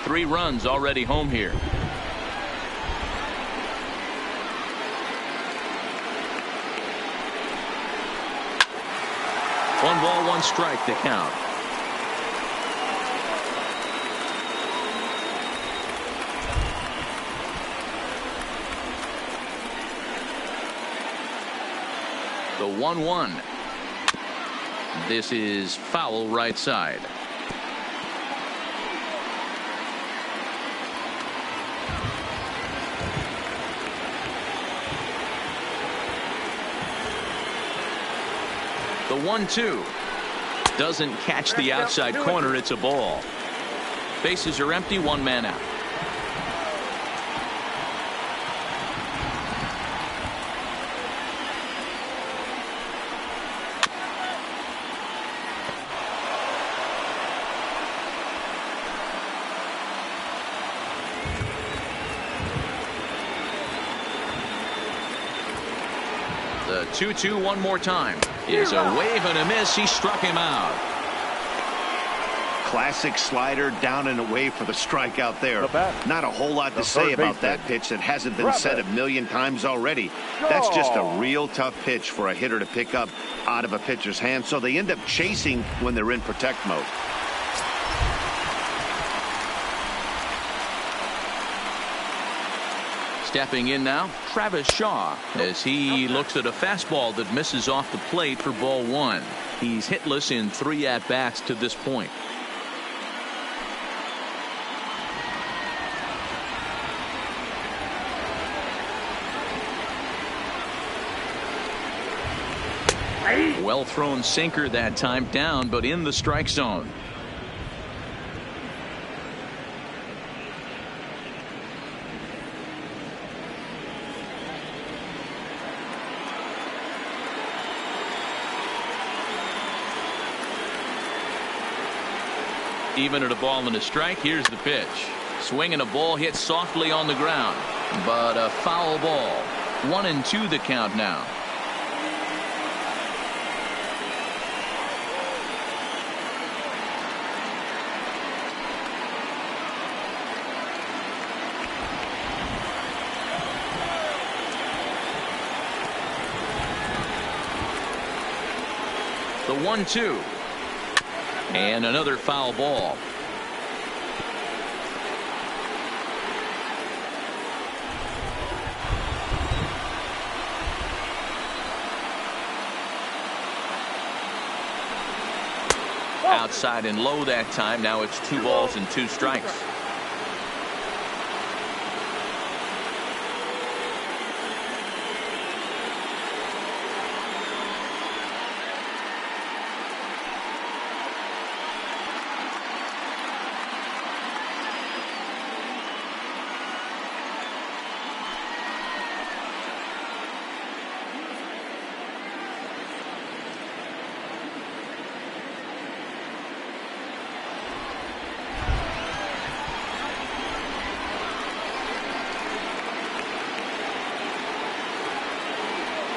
S1: Three runs already home here. One ball, one strike to count. The 1-1. This is foul right side. The 1-2 doesn't catch the outside corner. It's a ball. Bases are empty. One man out. The 2-2 one more time. Is a wave and a miss. He struck him out.
S2: Classic slider down and away for the strikeout there. Not a whole lot to say about that pitch that hasn't been said a million times already. That's just a real tough pitch for a hitter to pick up out of a pitcher's hand, so they end up chasing when they're in protect mode.
S1: Stepping in now, Travis Shaw, as he looks at a fastball that misses off the plate for ball one. He's hitless in 3 at-bats to this point. Well thrown sinker that time, down but in the strike zone. Even at a ball and a strike. Here's the pitch. Swinging a ball hit softly on the ground, but a foul ball. 1-2 the count now. The 1-2. And another foul ball. Outside and low that time. Now it's 2 balls and 2 strikes.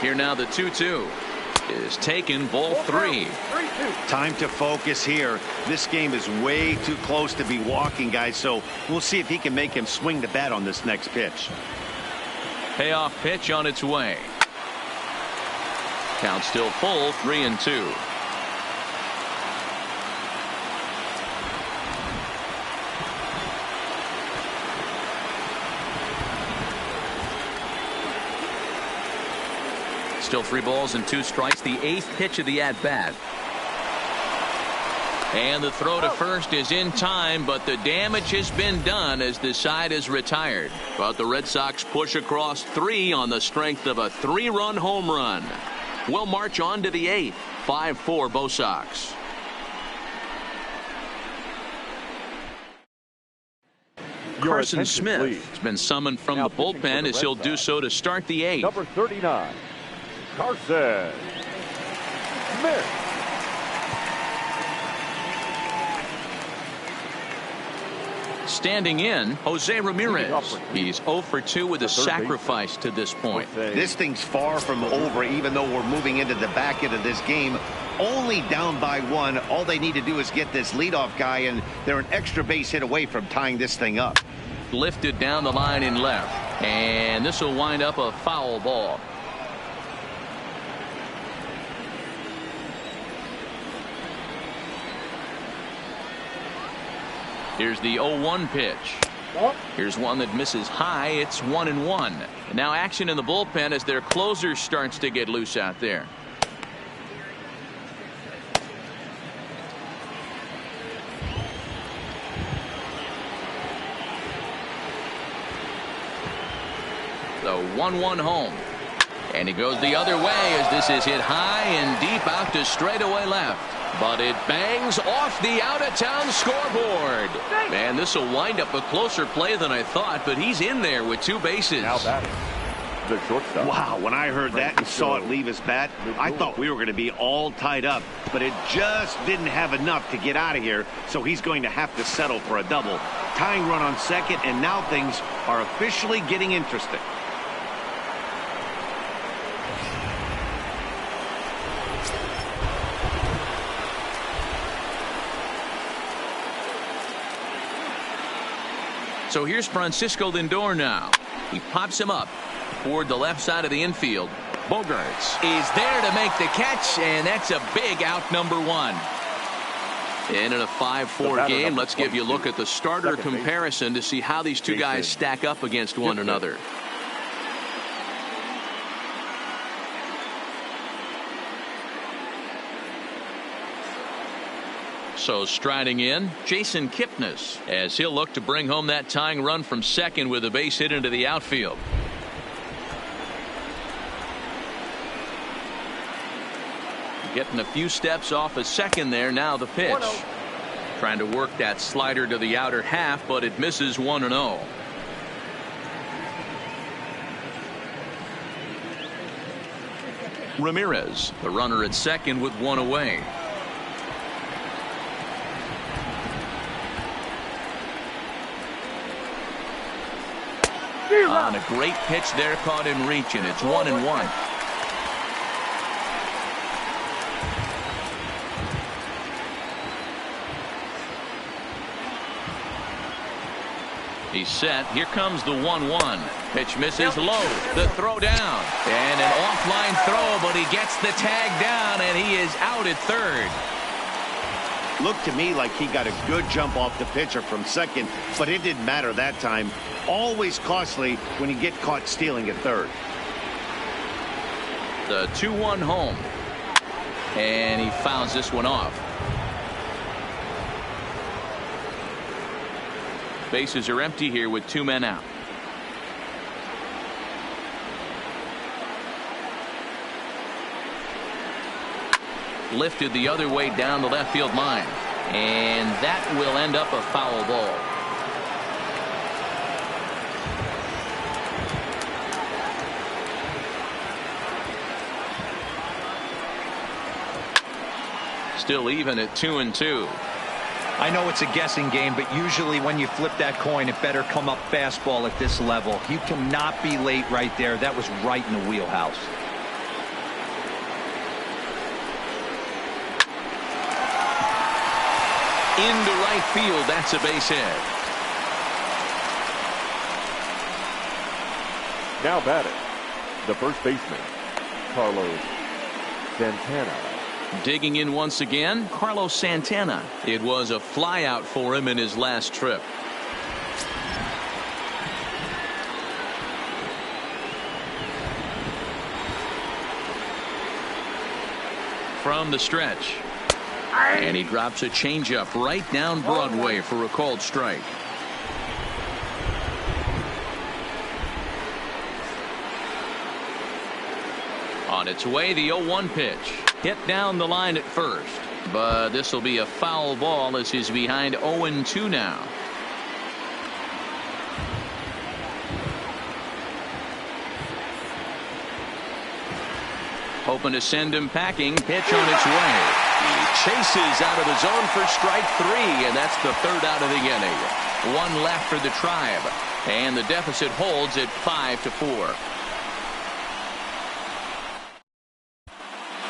S1: Here now the 2-2 is taken, ball 3.
S2: Time to focus here. This game is way too close to be walking, guys, so we'll see if he can make him swing the bat on this next pitch.
S1: Payoff pitch on its way. Count still full, 3-2. Still 3 balls and 2 strikes. The 8th pitch of the at-bat. And the throw to first is in time, but the damage has been done as the side is retired. But the Red Sox push across 3 on the strength of a 3-run home run. We'll march on to the 8th. 5-4 Bo Sox. Carson Smith has been summoned from the bullpen as he'll do so to start the 8th.
S3: Number 39, Carson Smith.
S1: Standing in, Jose Ramirez. He's 0 for 2 with a sacrifice to this point.
S2: This thing's far from over, even though we're moving into the back end of this game. Only down by 1. All they need to do is get this leadoff guy, and they're an extra base hit away from tying this thing up.
S1: Lifted down the line in left, and this will wind up a foul ball. Here's the 0-1 pitch. Here's one that misses high. It's 1-1. Now action in the bullpen as their closer starts to get loose out there. The 1-1 home. And he goes the other way as this is hit high and deep out to straightaway left. But it bangs off the out-of-town scoreboard. Man, this will wind up a closer play than I thought, but he's in there with 2 bases.
S3: Now batting, the shortstop.
S2: Wow, when I heard that and saw it leave his bat, I thought we were going to be all tied up, but it just didn't have enough to get out of here, so he's going to have to settle for a double. Tying run on second, and now things are officially getting interesting.
S1: So here's Francisco Lindor now. He pops him up toward the left side of the infield. Bogarts is there to make the catch, and that's a big out, number 1. And in a 5-4 game, let's give you a look at the starter comparison to see how these two guys stack up against one another. So striding in, Jason Kipnis, as he'll look to bring home that tying run from second with a base hit into the outfield. Getting a few steps off a second there. Now the pitch.
S3: 1-0.
S1: Trying to work that slider to the outer half, but it misses 1-0. Ramirez, the runner at second with 1 away. On a great pitch there, caught in reach, and it's 1-1. He's set. Here comes the 1-1. Pitch misses low. The throw down. And an offline throw, but he gets the tag down, and he is out at third.
S2: Looked to me like he got a good jump off the pitcher from second, but it didn't matter that time. Always costly when you get caught stealing at third.
S1: The 2-1 home. And he fouls this one off. Bases are empty here with 2 men out. Lifted the other way down the left field line. And that will end up a foul ball. Still even at 2-2.
S4: I know it's a guessing game, but usually when you flip that coin, it better come up fastball at this level. You cannot be late right there. That was right in the wheelhouse.
S1: Into right field. That's a base hit.
S3: Now batting, the first baseman, Carlos Santana.
S1: Digging in once again, Carlos Santana. It was a flyout for him in his last trip. From the stretch. And he drops a changeup right down Broadway for a called strike. On its way, the 0-1 pitch. Hit down the line at first. But this will be a foul ball as he's behind 0-2 now. Hoping to send him packing. Pitch on its way. He chases out of the zone for strike 3, and that's the 3rd out of the inning. 1 left for the Tribe, and the deficit holds at 5-4.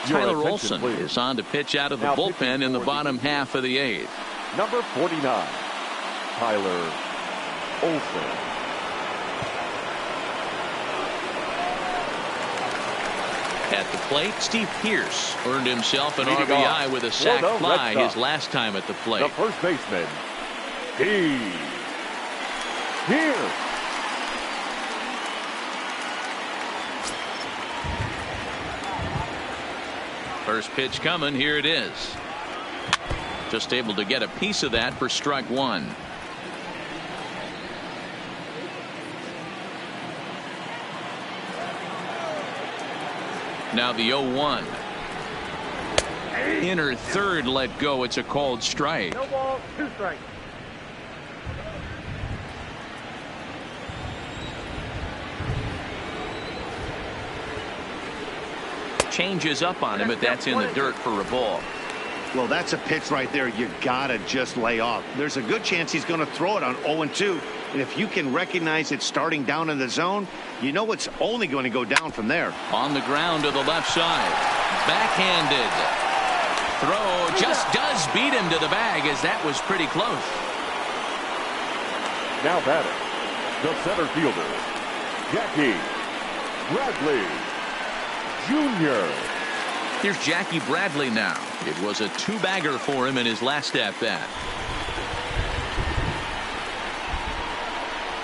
S1: Tyler Olson is on to pitch out of the bullpen in the bottom half of the 8th.
S3: Number 49, Tyler Olson.
S1: At the plate, Steve Pearce earned himself an RBI with a sac fly his last time at the plate.
S3: The first baseman, Steve Pearce.
S1: First pitch coming. Here it is. Just able to get a piece of that for strike 1. Now the 0-1. Inner third let go. It's a called strike.
S6: No ball, 2 strikes.
S1: Changes up on him, but that's in the dirt for a ball.
S2: Well, that's a pitch right there you gotta just lay off. There's a good chance he's going to throw it on 0-2, and if you can recognize it starting down in the zone, you know it's only going to go down from there.
S1: On the ground to the left side. Backhanded. Throw just does beat him to the bag, as that was pretty close.
S3: Now batting, the center fielder, Jackie Bradley Jr.
S1: Here's Jackie Bradley now. It was a 2-bagger for him in his last at-bat.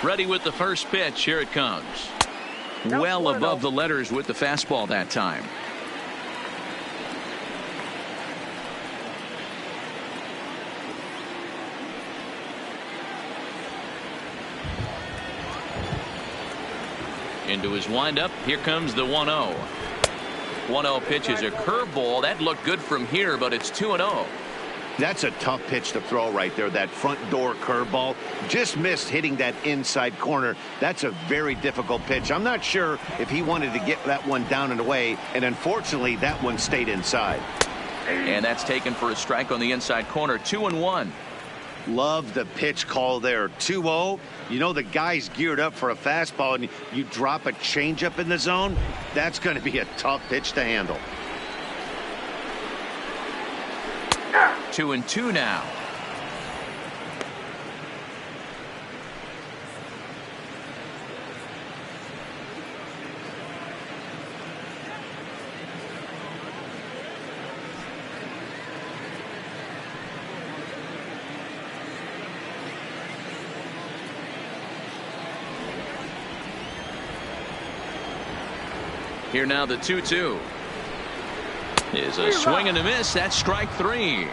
S1: Ready with the first pitch. Here it comes. Well above the letters with the fastball that time. Into his windup. Here comes the 1-0. 1-0 pitch is a curveball. That looked good from here, but it's 2-0.
S2: That's a tough pitch to throw right there. That front door curveball just missed hitting that inside corner. That's a very difficult pitch. I'm not sure if he wanted to get that one down and away, and unfortunately that one stayed inside.
S1: And that's taken for a strike on the inside corner. 2-1.
S2: Love the pitch call there. 2-0. You know the guy's geared up for a fastball, and you drop a changeup in the zone. That's going to be a tough pitch to handle.
S1: 2-2 now. Here now the 2-2 is a swing and a miss. That's strike 3.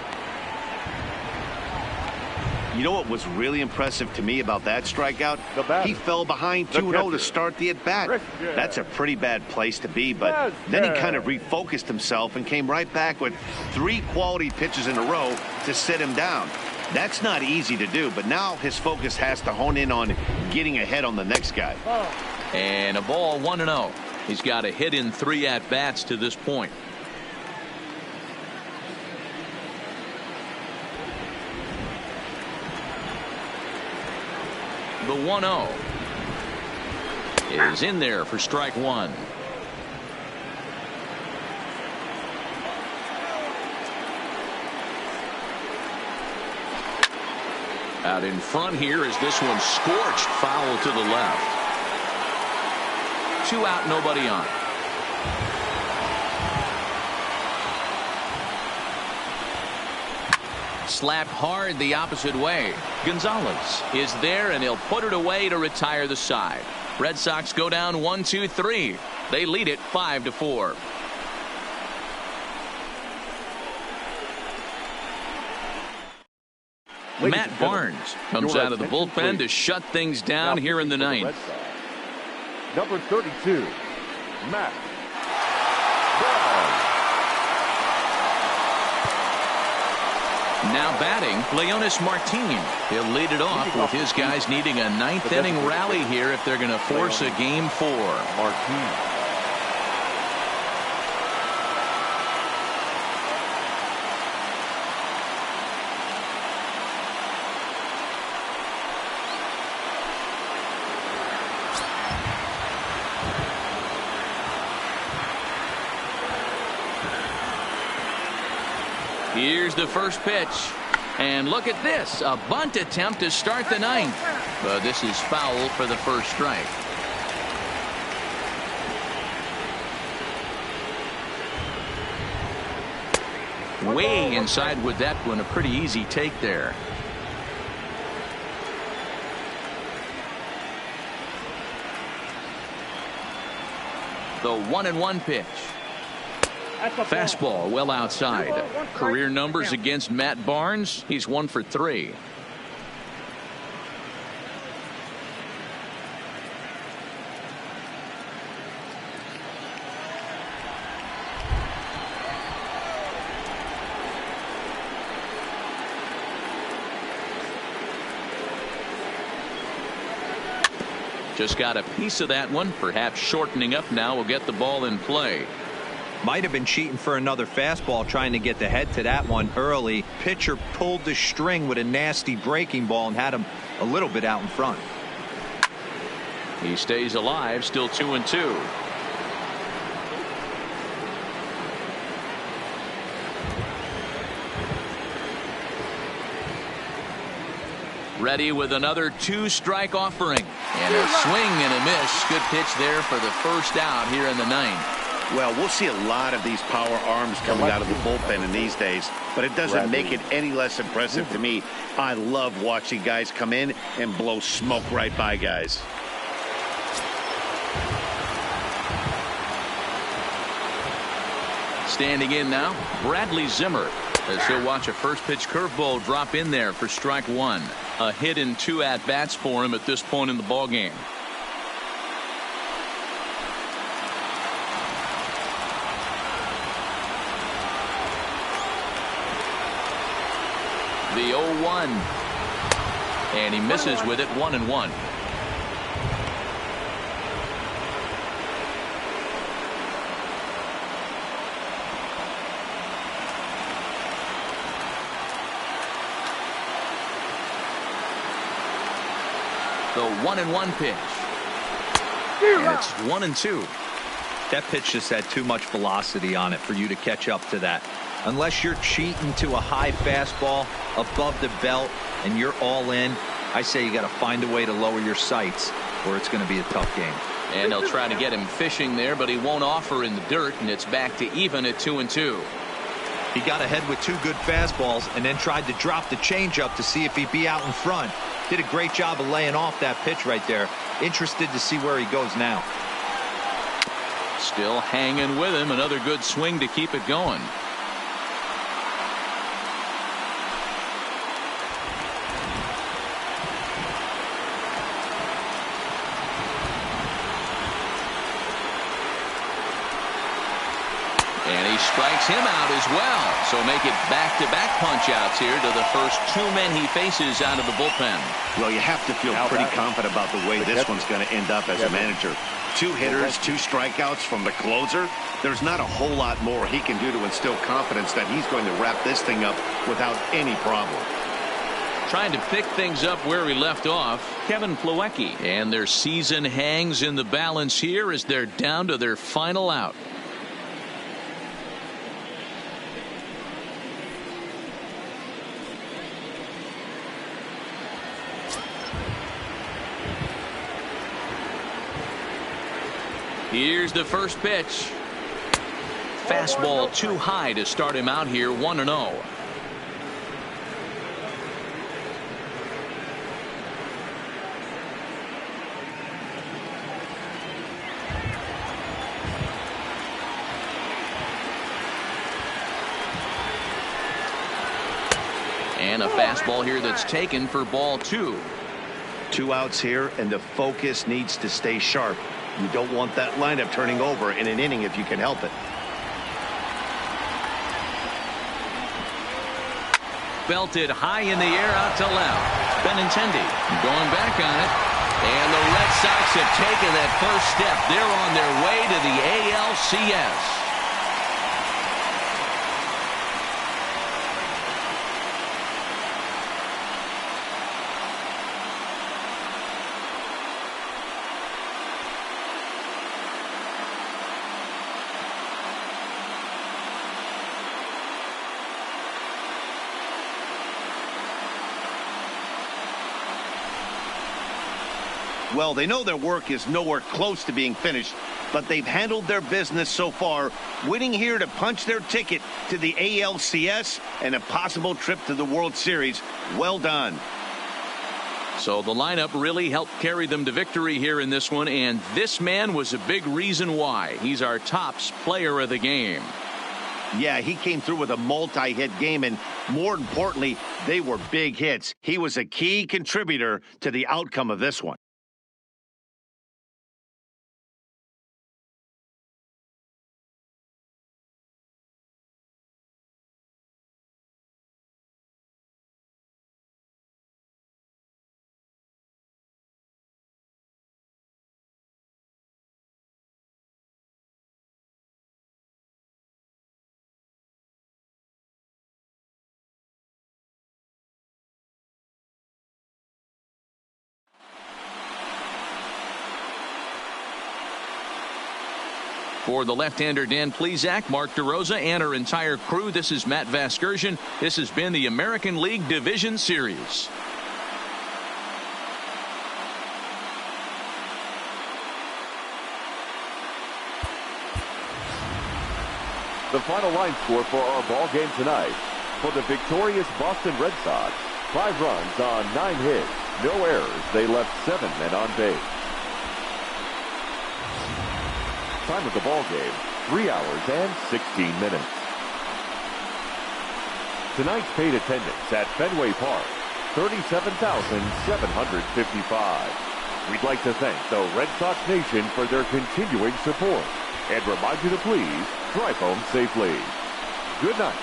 S2: You know what was really impressive to me about that strikeout? He fell behind 2-0 to start the at-bat. That's a pretty bad place to be, but then he kind of refocused himself and came right back with 3 quality pitches in a row to sit him down. That's not easy to do, but now his focus has to hone in on getting ahead on the next guy.
S1: And a ball, 1-0. He's got a hit in 3 at-bats to this point. The 1-0 is in there for strike 1. Out in front here is this one scorched foul to the left. 2 out, nobody on. Slapped hard the opposite way. Gonzalez is there, and he'll put it away to retire the side. Red Sox go down 1-2-3. They lead it 5-4. Matt Barnes comes out of the bullpen to shut things down here in the ninth.
S3: Number 32, Matt Barnes.
S1: Now batting, Leonis Martin. He'll lead it off with his guys needing a ninth inning rally here if they're going to force a game 4.
S3: Martin.
S1: Here's the first pitch. And look at this, a bunt attempt to start the ninth. But this is foul for the first strike. Way inside with that one, a pretty easy take there. The 1-1 pitch. Fastball well outside. Career numbers against Matt Barnes. He's 1 for 3. Just got a piece of that one. Perhaps shortening up now will get the ball in play.
S4: Might have been cheating for another fastball, trying to get the head to that one early. Pitcher pulled the string with a nasty breaking ball and had him a little bit out in front.
S1: He stays alive, still 2-2. Ready with another 2-strike offering. And a swing and a miss. Good pitch there for the first out here in the ninth.
S2: Well, we'll see a lot of these power arms coming out of the bullpen in these days, but it doesn't make it any less impressive to me. I love watching guys come in and blow smoke right by guys.
S1: Standing in now, Bradley Zimmer, as he'll watch a first pitch curveball drop in there for strike 1. A hit in 2 at-bats for him at this point in the ballgame. The 0-1. And he misses with it, 1-1. The 1-1 pitch. And it's 1-2.
S4: That pitch just had too much velocity on it for you to catch up to that. Unless you're cheating to a high fastball above the belt and you're all in, I say you got to find a way to lower your sights or it's going to be a tough game.
S1: And they'll try to get him fishing there, but he won't offer in the dirt, and it's back to even at 2-2.
S4: He got ahead with 2 good fastballs and then tried to drop the changeup to see if he'd be out in front. Did a great job of laying off that pitch right there. Interested to see where he goes now.
S1: Still hanging with him. Another good swing to keep it going. Strikes him out as well. So make it back-to-back punch-outs here to the first 2 men he faces out of the bullpen.
S2: Well, you have to feel pretty confident about the way this one's going to end up as a manager. 2 hitters, 2 strikeouts from the closer. There's not a whole lot more he can do to instill confidence that he's going to wrap this thing up without any problem.
S1: Trying to pick things up where he left off, Kevin Plawecki. And their season hangs in the balance here as they're down to their final out. Here's the first pitch. Fastball too high to start him out here, 1-0. And a fastball here that's taken for ball 2.
S2: 2 outs here, and the focus needs to stay sharp. You don't want that lineup turning over in an inning if you can help it.
S1: Belted high in the air out to left. Benintendi going back on it. And the Red Sox have taken that first step. They're on their way to the ALCS.
S2: Well, they know their work is nowhere close to being finished, but they've handled their business so far, winning here to punch their ticket to the ALCS and a possible trip to the World Series. Well done.
S1: So the lineup really helped carry them to victory here in this one, and this man was a big reason why. He's our tops player of the game.
S2: Yeah, he came through with a multi-hit game, and more importantly, they were big hits. He was a key contributor to the outcome of this one.
S1: For the left-hander Dan Plesac, Mark DeRosa, and our entire crew, this is Matt Vasgersian. This has been the American League Division Series.
S3: The final line score for our ball game tonight. For the victorious Boston Red Sox, 5 runs on 9 hits, no errors. They left 7 men on base. Time of the ball game, 3 hours and 16 minutes. Tonight's paid attendance at Fenway Park, 37,755. We'd like to thank the Red Sox Nation for their continuing support and remind you to please drive home safely. Good night.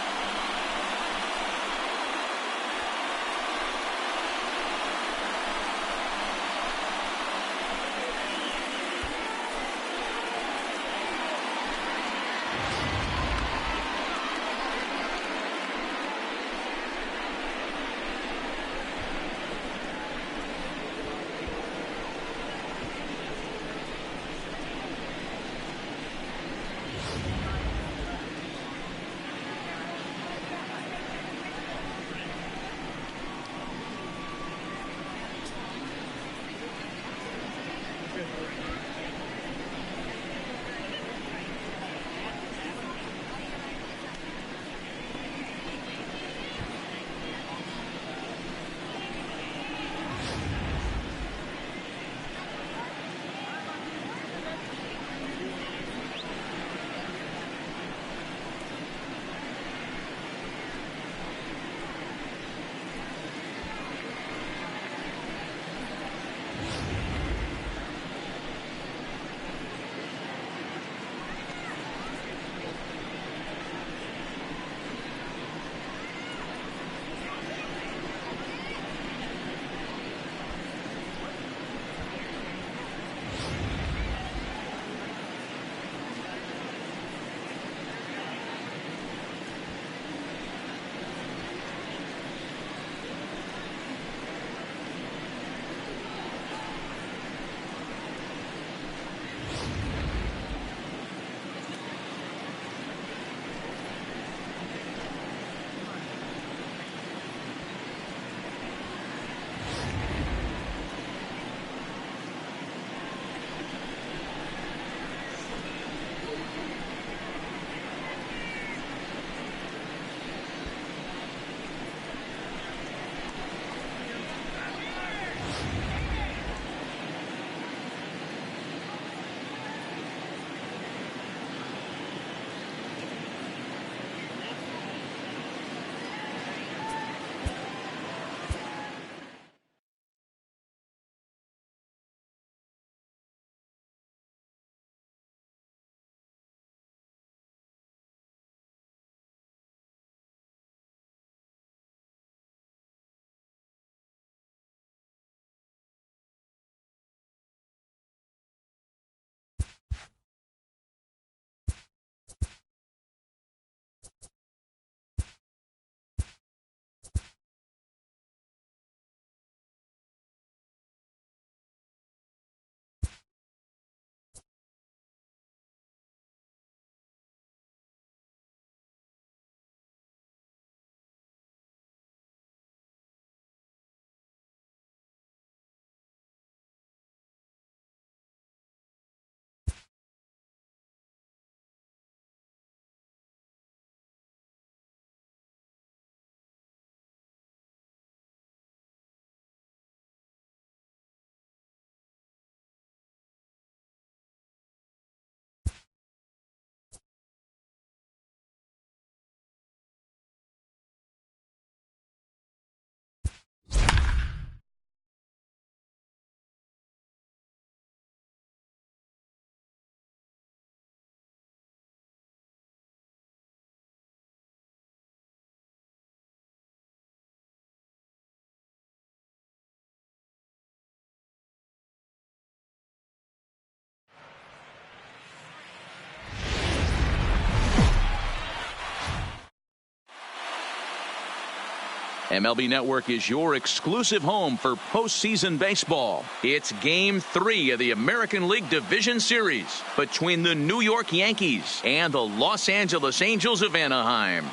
S1: MLB Network is your exclusive home for postseason baseball. It's Game 3 of the American League Division Series between the New York Yankees and the Los Angeles Angels of Anaheim.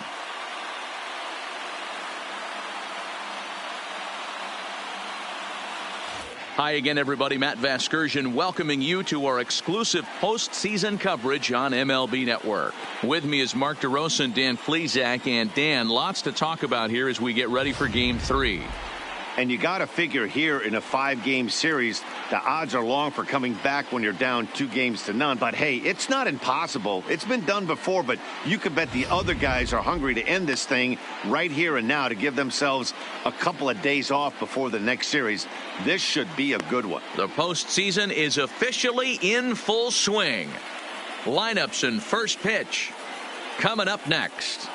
S1: Hi again, everybody. Matt Vasgersian welcoming you to our exclusive postseason coverage on MLB Network. With me is Mark DeRosa and Dan Plesac. And Dan, lots to talk about here as we get ready for Game 3.
S2: And you got to figure here in a 5-game series, the odds are long for coming back when you're down 2-0. But hey, it's not impossible. It's been done before, but you could bet the other guys are hungry to end this thing right here and now to give themselves a couple of days off before the next series. This should be a good one.
S1: The postseason is officially in full swing. Lineups and first pitch coming up next.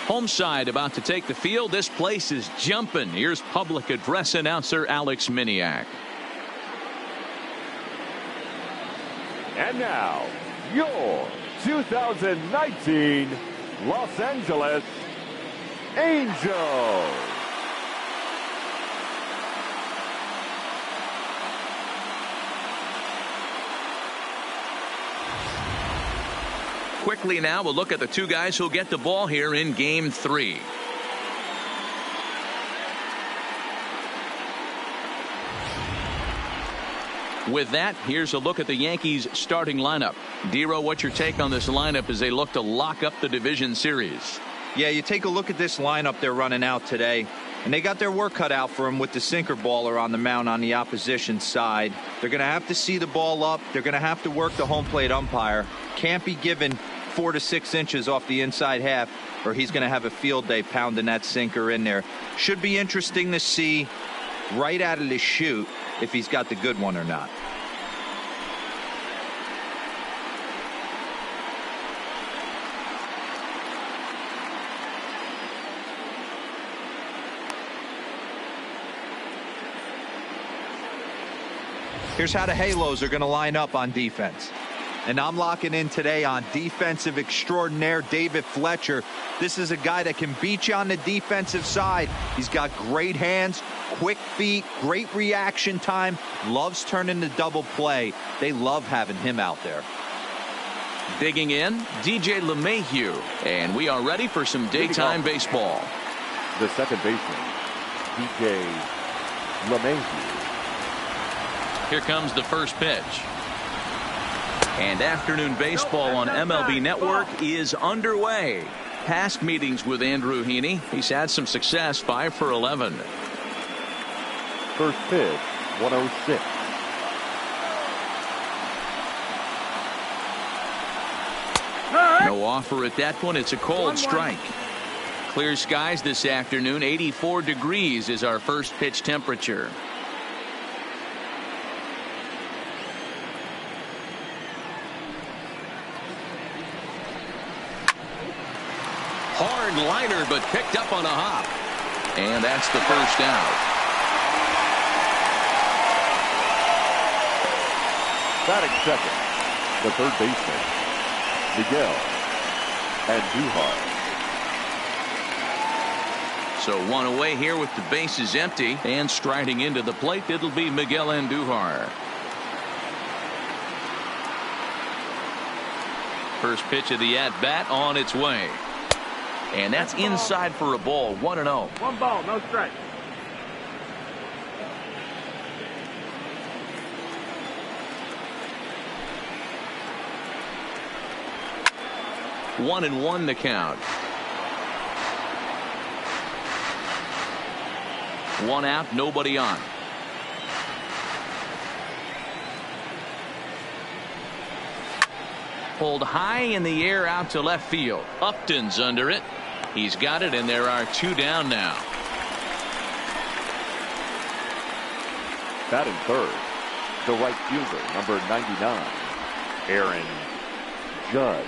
S1: Home side about to take the field. This place is jumping. Here's public address announcer Alex Miniak.
S3: And now, your 2019 Los Angeles Angels.
S1: Quickly now, we'll look at the two guys who'll get the ball here in Game 3. With that, here's a look at the Yankees starting lineup. Dero, what's your take on this lineup as they look to lock up the division series?
S4: Yeah, you take a look at this lineup they're running out today, and they got their work cut out for them with the sinker baller on the mound on the opposition side. They're going to have to see the ball up. They're going to have to work the home plate umpire. Can't be given 4 to 6 inches off the inside half, or he's going to have a field day pounding that sinker in there. Should be interesting to see right out of the chute if he's got the good one or not. Here's how the Halos are going to line up on defense. And I'm locking in today on defensive extraordinaire David Fletcher. This is a guy that can beat you on the defensive side. He's got great hands, quick feet, great reaction time, loves turning the double play. They love having him out there.
S1: Digging in, DJ LeMahieu. And we are ready for some daytime baseball.
S3: The second baseman, DJ LeMahieu.
S1: Here comes the first pitch. And afternoon baseball on MLB Network is underway. Past meetings with Andrew Heaney. He's had some success, 5 for 11.
S3: First pitch, 106.
S1: No offer at that point. It's a cold strike. Clear skies this afternoon. 84 degrees is our first pitch temperature. Hard liner, but picked up on a hop. And that's the first out.
S3: Batting second, the third baseman, Miguel Andujar.
S1: So one away here with the bases empty, and striding into the plate, it'll be Miguel Andujar. First pitch of the at-bat on its way. And that's inside for a ball, 1-0.
S6: 1 ball, no strike.
S1: One and one the count. One out, nobody on. Pulled high in the air out to left field. Upton's under it. He's got it, and there are 2 down now.
S3: Batting third, the right fielder, number 99, Aaron Judge.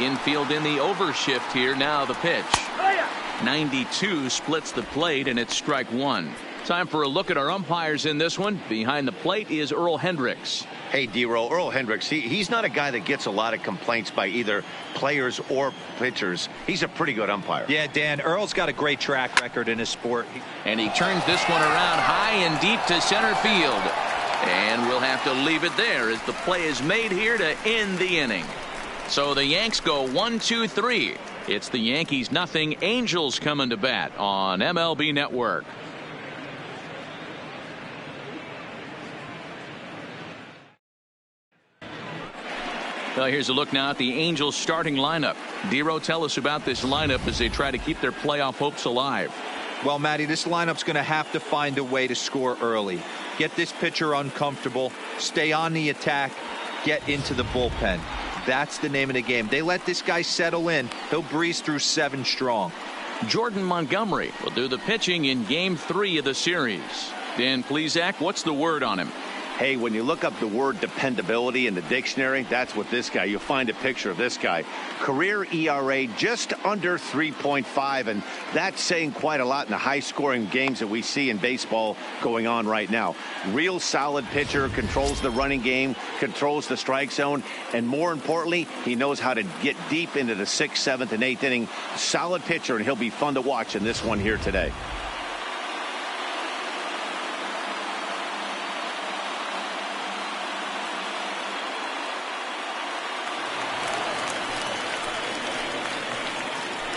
S1: Infield in the overshift here. Now the pitch. 92 splits the plate, and it's strike 1. Time for a look at our umpires in this one. Behind the plate is Earl Hendricks.
S2: Hey, D-Roll, Earl Hendricks, he's not a guy that gets a lot of complaints by either players or pitchers. He's a pretty good umpire.
S4: Yeah, Dan, Earl's got a great track record in his sport.
S1: And he turns this one around high and deep to center field. And we'll have to leave it there as the play is made here to end the inning. So the Yanks go 1-2-3. It's the Yankees nothing. Angels coming to bat on MLB Network. Well, here's a look now at the Angels starting lineup. Dero, tell us about this lineup as they try to keep their playoff hopes alive.
S4: Well, Matty, this lineup's going to have to find a way to score early. Get this pitcher uncomfortable, stay on the attack, get into the bullpen. That's the name of the game. They let this guy settle in. He'll breeze through 7 strong.
S1: Jordan Montgomery will do the pitching in Game 3 of the series. Dan Plesac, what's the word on him?
S2: Hey, when you look up the word dependability in the dictionary, that's what this guy, you'll find a picture of this guy. Career ERA just under 3.5, and that's saying quite a lot in the high-scoring games that we see in baseball going on right now. Real solid pitcher, controls the running game, controls the strike zone, and more importantly, he knows how to get deep into the 6th, 7th, and 8th inning. Solid pitcher, and he'll be fun to watch in this one here today.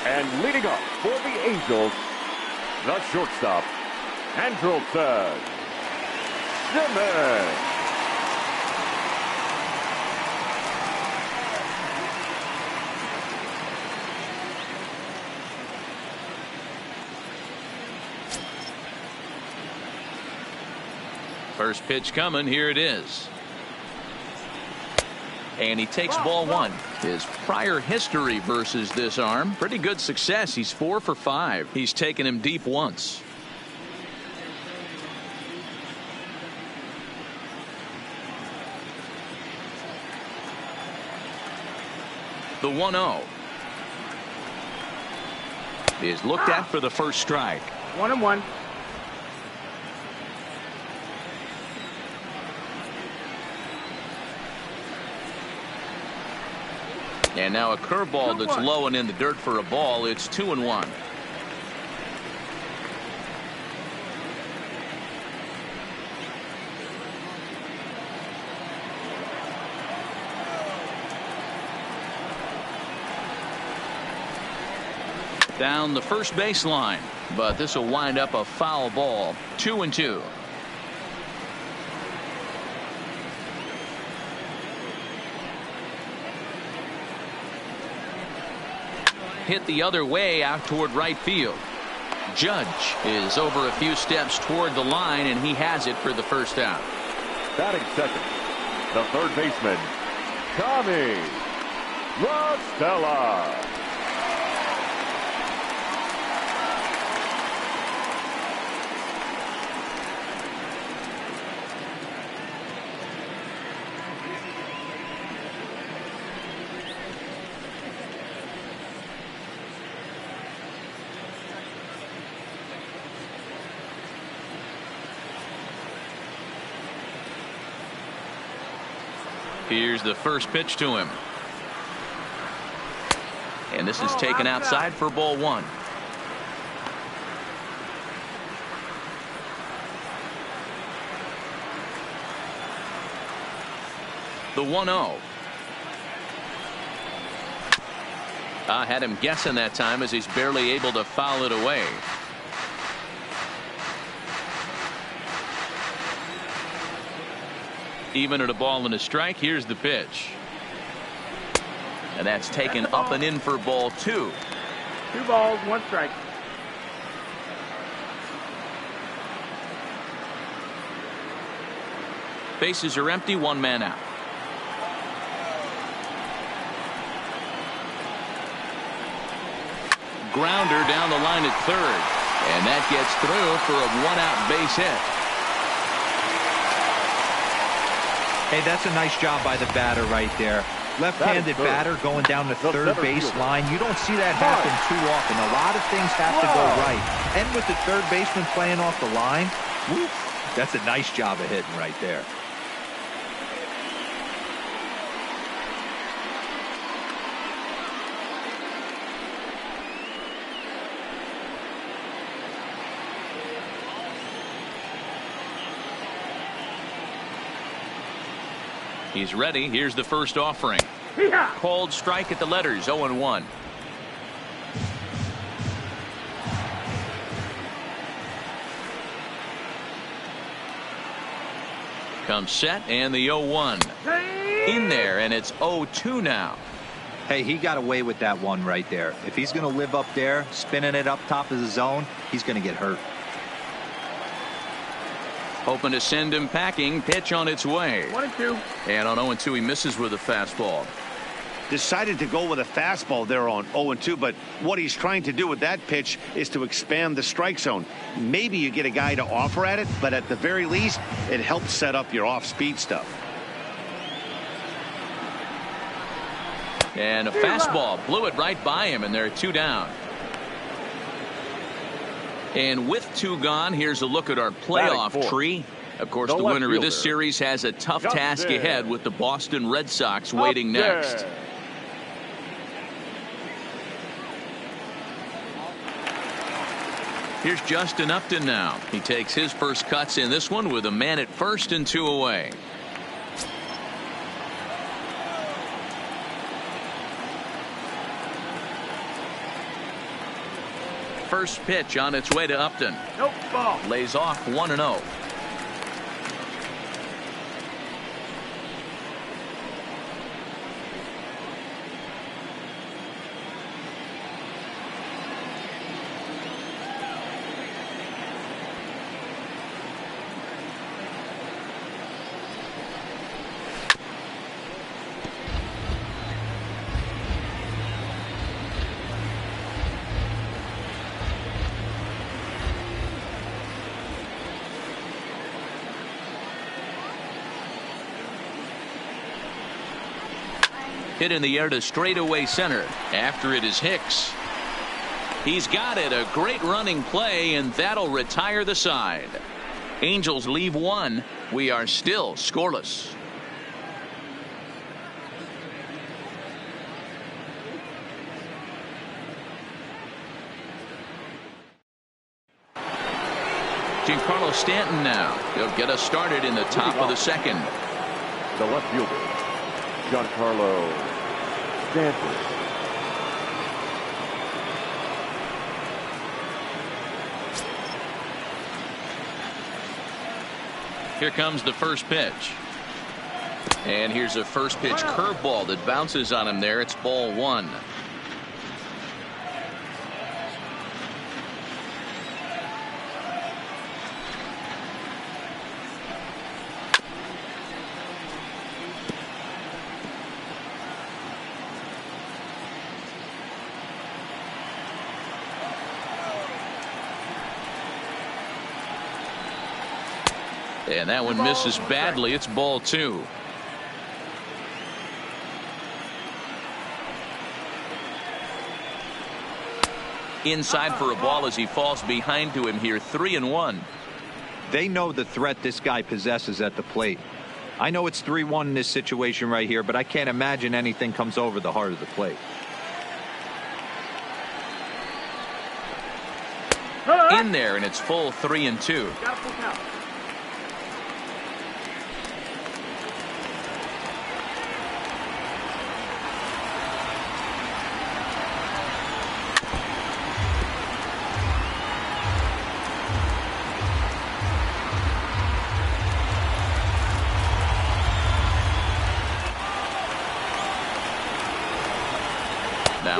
S3: And leading up for the Angels, the shortstop, Andrelton Simmons.
S1: First pitch coming. Here it is. And he takes ball 1. His prior history versus this arm, pretty good success. He's 4 for 5. He's taken him deep once. The 1-0 is looked at for the first strike.
S6: 1-1.
S1: And now a curveball that's low and in the dirt for a ball. It's 2-1. Down the first baseline, but this will wind up a foul ball. 2-2. Hit the other way out toward right field. Judge is over a few steps toward the line, and he has it for the first out.
S3: Batting second, the third baseman, Tommy La Stella.
S1: Here's the first pitch to him. And this is taken outside for ball 1. The 1-0. I had him guessing that time as he's barely able to foul it away. Even at a ball and a strike, here's the pitch. And that's taken up and in for ball 2.
S6: 2 balls, 1 strike.
S1: Bases are empty, 1 man out. Grounder down the line at third. And that gets through for a 1-out base hit.
S4: Hey, that's a nice job by the batter right there. Left-handed batter going down the third base line. You don't see that happen too often. A lot of things have to go right. And with the third baseman playing off the line, whoop, that's a nice job of hitting right there.
S1: He's ready. Here's the first offering. Called strike at the letters, 0-1. Comes set and the 0-1. In there, and it's 0-2 now.
S4: Hey, he got away with that one right there. If he's going to live up there, spinning it up top of the zone, he's going to get hurt.
S1: Hoping to send him packing. Pitch on its way.
S6: 1-2.
S1: And on 0-2, he misses with a fastball.
S2: Decided to go with a fastball there on 0-2, but what he's trying to do with that pitch is to expand the strike zone. Maybe you get a guy to offer at it, but at the very least, it helps set up your off-speed stuff.
S1: And a fastball blew it right by him, and there are 2 down. And with 2 gone, here's a look at our playoff tree. Of course, the winner of this series has a tough task ahead with the Boston Red Sox waiting next. Here's Justin Upton now. He takes his first cuts in this one with a man at first and 2 away. First pitch on its way to Upton.
S6: Nope, ball.
S1: Lays off 1-0. Hit in the air to straightaway center. After it is Hicks. He's got it. A great running play, and that'll retire the side. Angels leave 1. We are still scoreless. Giancarlo Stanton now. He'll get us started in the top of the second.
S3: The left fielder, Giancarlo Stanton.
S1: Here comes the first pitch. And here's a first pitch curveball that bounces on him there. It's ball 1. And that one misses badly. It's ball 2. Inside for a ball as he falls behind to him here. 3-1.
S4: They know the threat this guy possesses at the plate. I know it's 3-1 in this situation right here, but I can't imagine anything comes over the heart of the plate.
S1: In there, and it's full 3-2.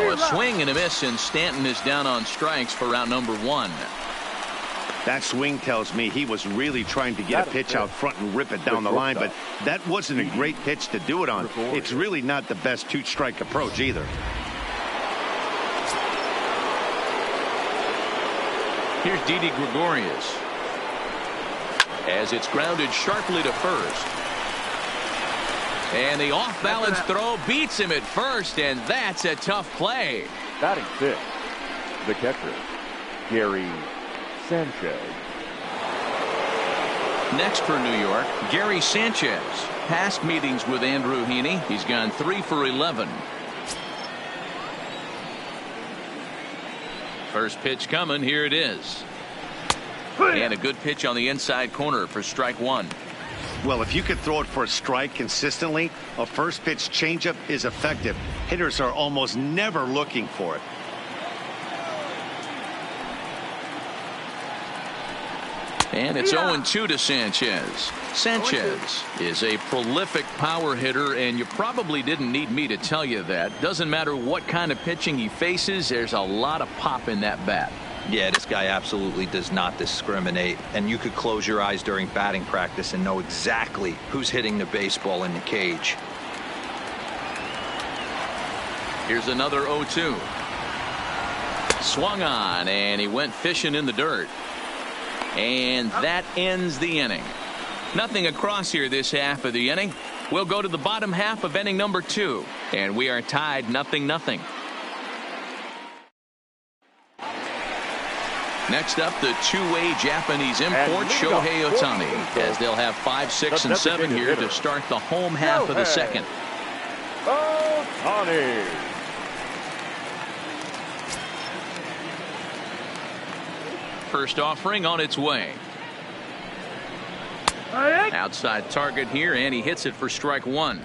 S1: Now a swing and a miss, and Stanton is down on strikes for out number 1.
S2: That swing tells me he was really trying to get a pitch out front and rip it down the line, but that wasn't a great pitch to do it on. It's really not the best two-strike approach either.
S1: Here's Didi Gregorius as it's grounded sharply to first. And the off-balance throw beats him at first, and that's a tough play.
S3: Batting 6, the catcher, Gary Sanchez.
S1: Next for New York, Gary Sanchez. Past meetings with Andrew Heaney, he's gone 3 for 11. First pitch coming, here it is. And a good pitch on the inside corner for strike 1.
S2: Well, if you could throw it for a strike consistently, a first pitch changeup is effective. Hitters are almost never looking for it.
S1: And it's 0-2 to Sanchez. Sanchez is a prolific power hitter, and you probably didn't need me to tell you that. Doesn't matter what kind of pitching he faces, there's a lot of pop in that bat.
S4: Yeah, this guy absolutely does not discriminate, and you could close your eyes during batting practice and know exactly who's hitting the baseball in the cage.
S1: Here's another 0-2. Swung on, and he went fishing in the dirt. And that ends the inning. Nothing across here this half of the inning. We'll go to the bottom half of inning number 2, and we are tied 0-0. Next up, the two-way Japanese import Shohei Ohtani, as they'll have 5, 6, and 7 here to start the home half of the second.
S3: Ohtani.
S1: First offering on its way. Outside target here, and he hits it for strike 1.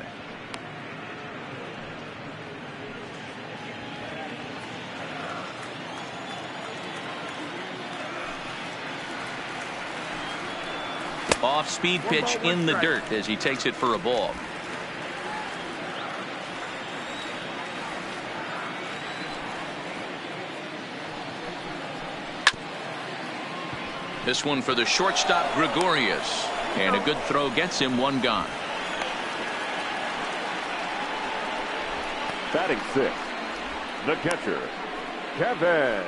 S1: Off-speed pitch in the dirt as he takes it for a ball. This one for the shortstop Gregorius, and a good throw gets him 1 gone.
S3: Batting 6, the catcher, Kevin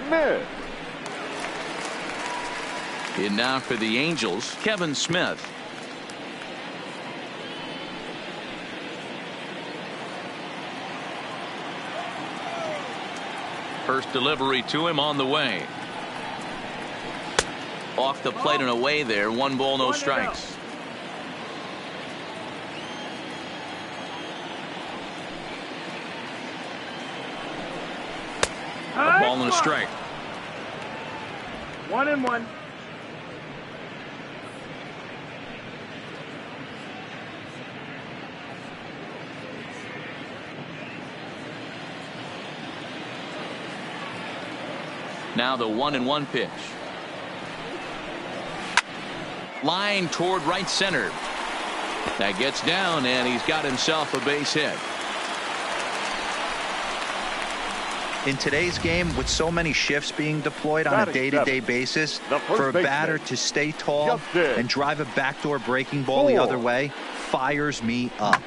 S3: Smith.
S1: In now for the Angels, Kevin Smith. First delivery to him on the way. Off the plate and away there. 1 ball, no strikes. A ball and a strike.
S6: 1-1.
S1: Now the 1-1 pitch. Line toward right center. That gets down, and he's got himself a base hit.
S4: In today's game, with so many shifts being deployed on a day-to-day basis, for a batter to stay tall and drive a backdoor breaking ball the other way fires me up.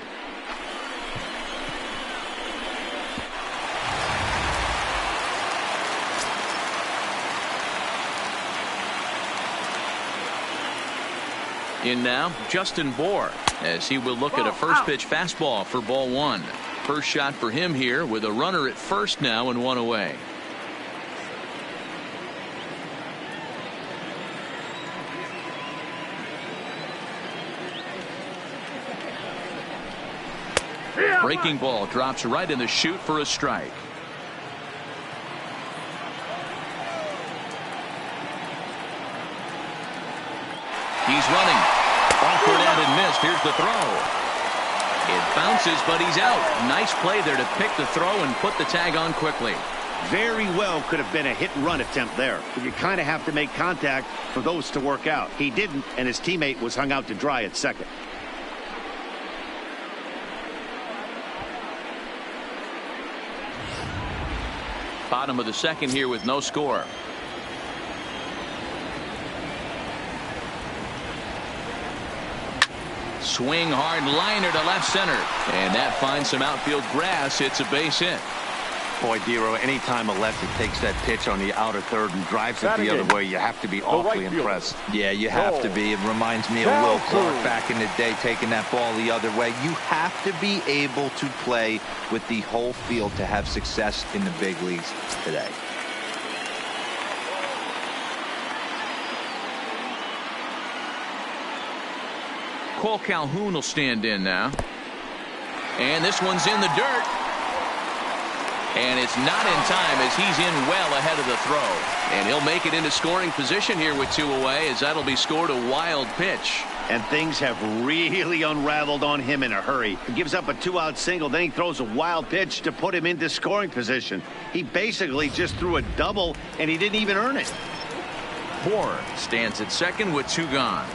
S1: In now, Justin Bohr, as he will look at a first pitch fastball for ball 1. First shot for him here with a runner at first now and 1 away. Breaking ball drops right in the chute for a strike. He's running. Awkward and missed. Here's the throw. It bounces, but he's out. Nice play there to pick the throw and put the tag on quickly.
S2: Very well could have been a hit-and-run attempt there. But you kind of have to make contact for those to work out. He didn't, and his teammate was hung out to dry at second.
S1: Bottom of the second here with no score. Swing hard liner to left center. And that finds some outfield grass. It's a base hit.
S2: Boy, Dero, anytime a lefty takes that pitch on the outer third and drives it the other way, you have to be awfully impressed.
S4: Yeah, you have to be. It reminds me of Will Clark back in the day taking that ball the other way. You have to be able to play with the whole field to have success in the big leagues today.
S1: Cole Calhoun will stand in now. And this one's in the dirt. And it's not in time as he's in well ahead of the throw. And he'll make it into scoring position here with 2 away, as that'll be scored a wild pitch.
S2: And things have really unraveled on him in a hurry. He gives up a 2-out single, then he throws a wild pitch to put him into scoring position. He basically just threw a double, and he didn't even earn it.
S1: Moore stands at second with 2 gone.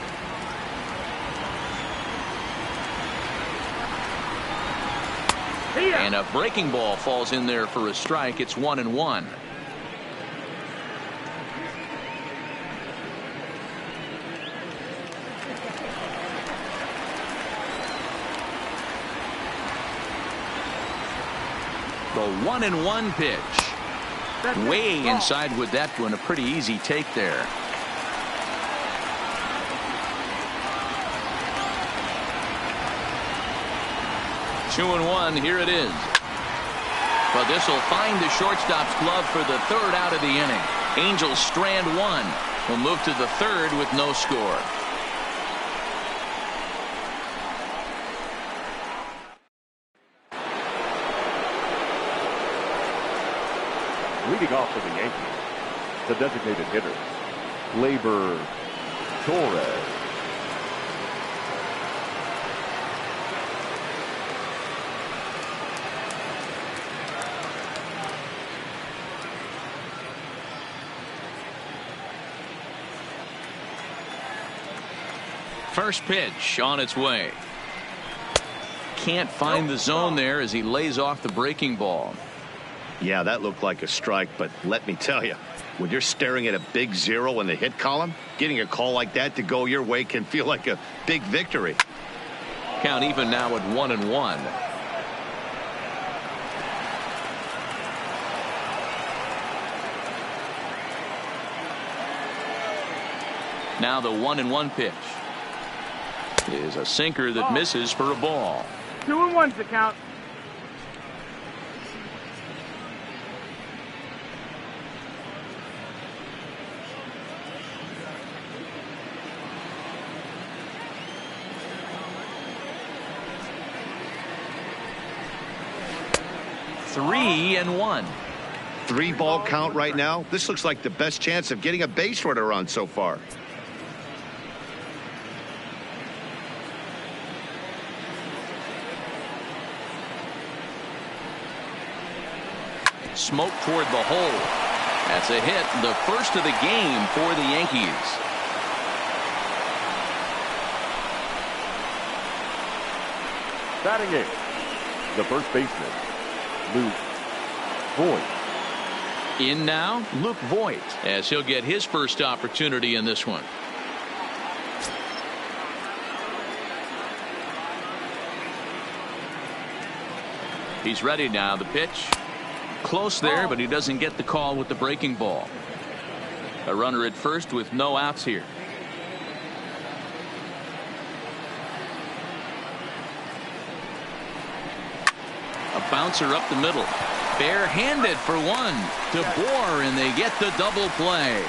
S1: And a breaking ball falls in there for a strike. It's 1-1. The 1-1 pitch. Way inside with that one. A pretty easy take there. Two and 1, here it is. But this will find the shortstop's glove for the 3rd out of the inning. Angels strand 1. Will move to the 3rd with no score.
S3: Leading off for the Yankees, the designated hitter, Gleyber Torres.
S1: First pitch on its way. Can't find the zone there as he lays off the breaking ball.
S2: Yeah, that looked like a strike, but let me tell you, when you're staring at a big 0 in the hit column, getting a call like that to go your way can feel like a big victory.
S1: Count even now at 1-1. Now the 1-1 pitch is a sinker that misses for a ball.
S6: 2-1's the count.
S1: Three and 1.
S2: 3-ball count right now. This looks like the best chance of getting a base runner on so far.
S1: Smoke toward the hole. That's a hit, the first of the game for the Yankees.
S3: Batting eighth, the first baseman, Luke Voit.
S1: In now, Luke Voit, as he'll get his first opportunity in this one. He's ready now. The pitch. Close there, but he doesn't get the call with the breaking ball. A runner at first with no outs here. A bouncer up the middle. Barehanded for one to Bohr, and they get the double play.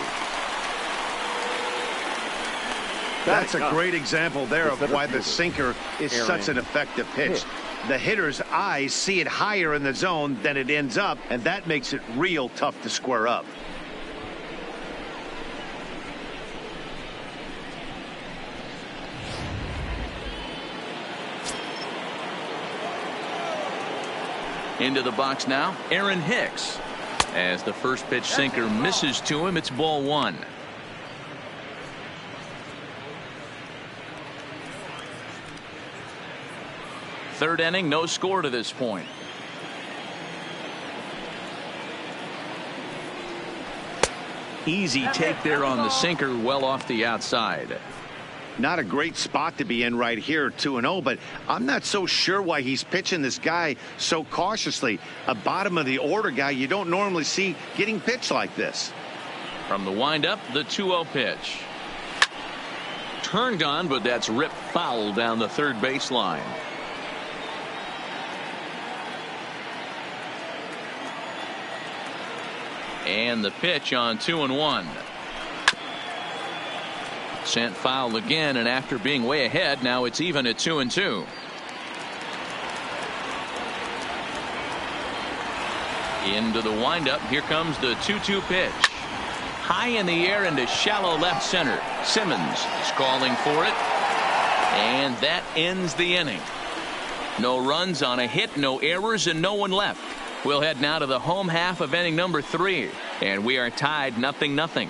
S2: That's a great example there of why the sinker is such an effective pitch. The hitter's eyes see it higher in the zone than it ends up, and that makes it real tough to square up.
S1: Into the box now, Aaron Hicks. As the first pitch sinker misses to him, it's ball one. Third inning, no score to this point. Easy take there on the sinker, well off the outside.
S2: Not a great spot to be in right here, 2-0, but I'm not so sure why he's pitching this guy so cautiously. A bottom of the order guy you don't normally see getting pitched like this.
S1: From the windup, the 2-0 pitch. Turned on, but that's ripped foul down the third baseline. And the pitch on 2-1. Sent foul again, and after being way ahead, now it's even at 2-2. Into the windup. Here comes the 2-2 pitch. High in the air into shallow left center. Simmons is calling for it. And that ends the inning. No runs on a hit, no errors, and no one left. We'll head now to the home half of inning number 3. And we are tied 0-0.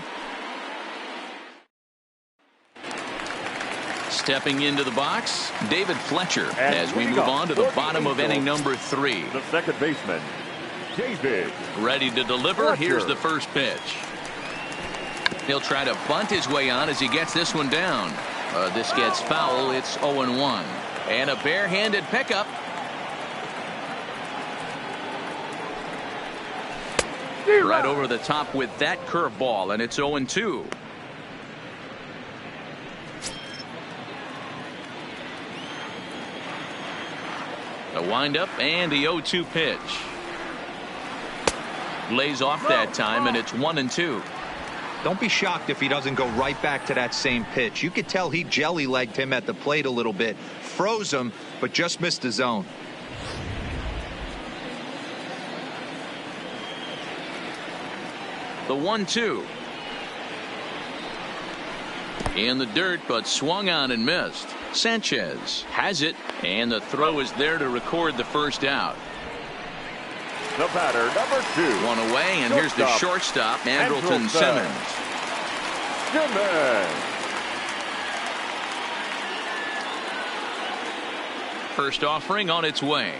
S1: Stepping into the box, David Fletcher, as we move on to the bottom of inning number 3.
S3: The second baseman, David.
S1: Ready to deliver.
S3: Fletcher.
S1: Here's the first pitch. He'll try to bunt his way on as he gets this one down. This gets foul. It's 0-1. And a barehanded pickup. Right over the top with that curveball, and it's 0-2. The windup and the 0-2 pitch. Lays off that time, and it's 1-2.
S4: Don't be shocked if he doesn't go right back to that same pitch. You could tell he jelly-legged him at the plate a little bit. Froze him, but just missed the zone.
S1: The 1-2. In the dirt, but swung on and missed. Sanchez has it, and the throw is there to record the first out.
S3: The batter, number 2.
S1: One away, and here's the shortstop, Andrelton Simmons. First offering on its way.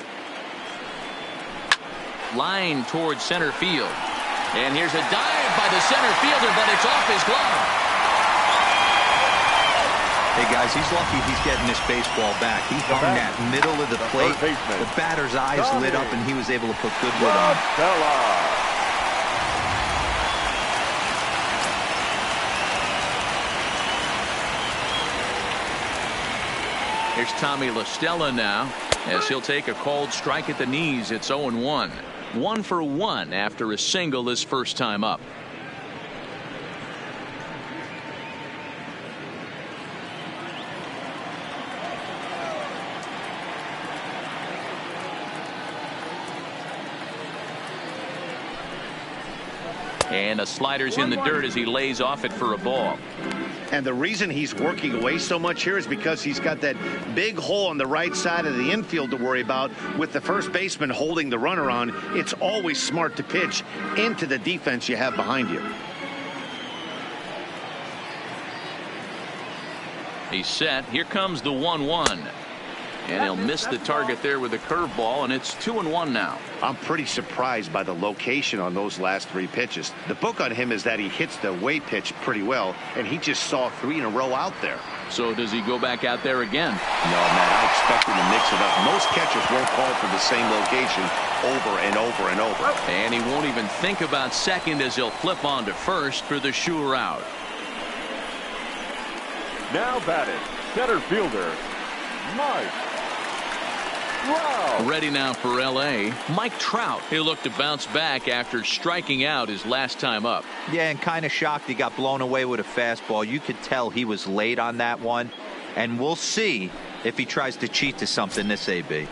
S1: Line towards center field. And here's a dive by the center fielder, but it's off his glove.
S4: Hey, guys, he's lucky he's getting this baseball back. He hung that middle of the plate. The batter's eyes lit up, and he was able to put good wood on.
S1: Here's Tommy La Stella now, as he'll take a called strike at the knees. It's 0-1. 1 for 1 after a single his first time up. And a slider's in the dirt as he lays off it for a ball.
S2: And the reason he's working away so much here is because he's got that big hole on the right side of the infield to worry about. With the first baseman holding the runner on, it's always smart to pitch into the defense you have behind you.
S1: He's set. Here comes the 1-1. And he'll miss the target there with a curveball, and it's 2-1 now.
S2: I'm pretty surprised by the location on those last 3 pitches. The book on him is that he hits the away pitch pretty well, and he just saw 3 in a row out there.
S1: So does he go back out there again?
S2: No, Matt, I expect him to mix it up. Most catchers won't call for the same location over and over and over.
S1: And he won't even think about second as he'll flip on to first for the sure out.
S3: Now batted, center fielder, Mike. Wow.
S1: Ready now for L.A., Mike Trout. He'll look to bounce back after striking out his last time up.
S4: Yeah, and kind of shocked he got blown away with a fastball. You could tell he was late on that one. And we'll see if he tries to cheat to something this AB.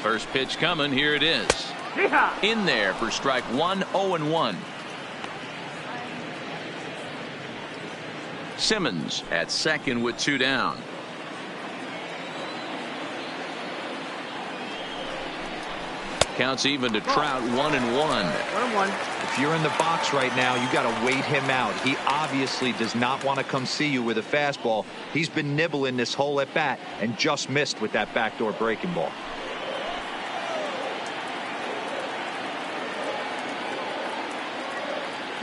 S1: First pitch coming. Here it is. In there for strike 1, 0-1. Simmons at second with 2 down. Counts even to Trout, 1-1.
S4: If you're in the box right now, you got to wait him out. He obviously does not want to come see you with a fastball. He's been nibbling this whole at bat and just missed with that backdoor breaking ball.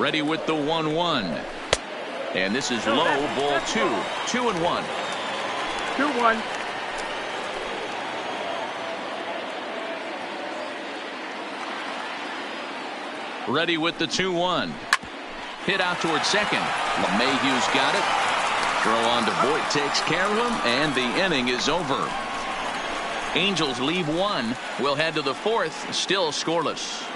S1: Ready with the 1-1. And this is low, ball 2. 2-1.
S6: 2-1.
S1: Ready with the 2-1. Hit out towards second. LeMahieu's got it. Throw on to Voit takes care of him, and the inning is over. Angels leave 1. We'll head to the 4th, still scoreless.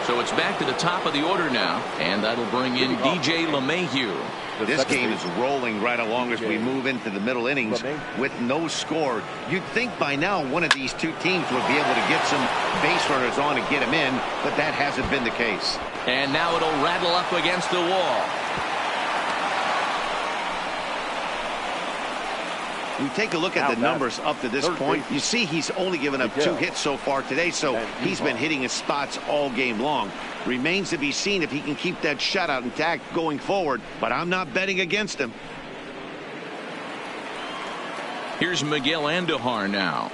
S1: So it's back to the top of the order now, and that'll bring in DJ LeMahieu.
S2: This game is rolling right along as we move into the middle innings with no score. You'd think by now one of these two teams would be able to get some base runners on and get them in, but that hasn't been the case.
S1: And now it'll rattle up against the wall.
S2: We take a look at the numbers up to this point. You see he's only given up 2 hits so far today, so he's been hitting his spots all game long. Remains to be seen if he can keep that shutout intact going forward, but I'm not betting against him.
S1: Here's Miguel Andujar now.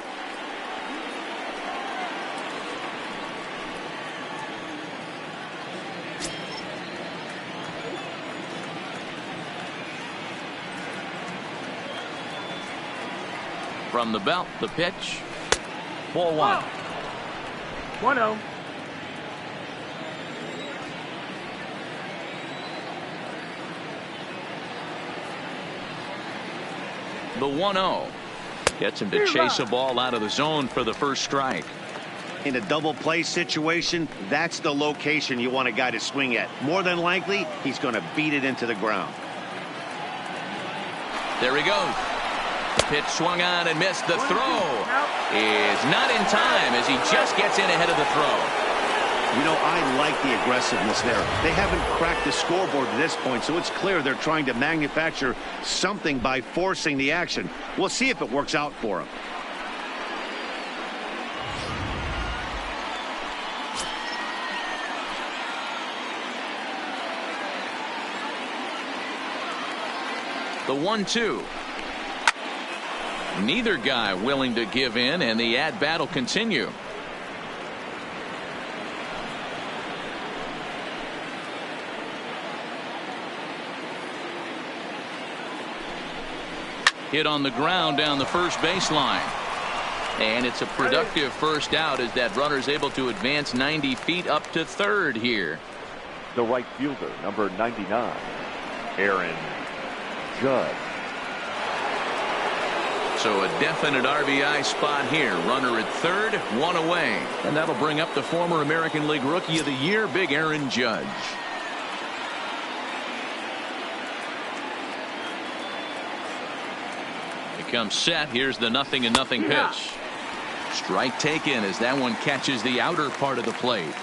S1: From the belt, the pitch. Ball 1.
S6: 1-0.
S1: The 1-0 gets him to chase a ball out of the zone for the first strike.
S2: In a double play situation, that's the location you want a guy to swing at. More than likely, he's going to beat it into the ground.
S1: There he goes. The pitch swung on and missed. The throw is not in time as he just gets in ahead of the throw.
S2: You know, I like the aggressiveness there. They haven't cracked the scoreboard at this point, so it's clear they're trying to manufacture something by forcing the action. We'll see if it works out for them.
S1: The 1-2. Neither guy willing to give in, and the at-bat will continue. Hit on the ground down the first baseline. And it's a productive first out as that runner's able to advance 90 feet up to third here.
S3: The right fielder, number 99, Aaron Judge.
S1: So a definite RBI spot here. Runner at third, 1 away. And that'll bring up the former American League Rookie of the Year, Big Aaron Judge. Comes set. Here's the 0-0 pitch. Strike taken as that one catches the outer part of the plate.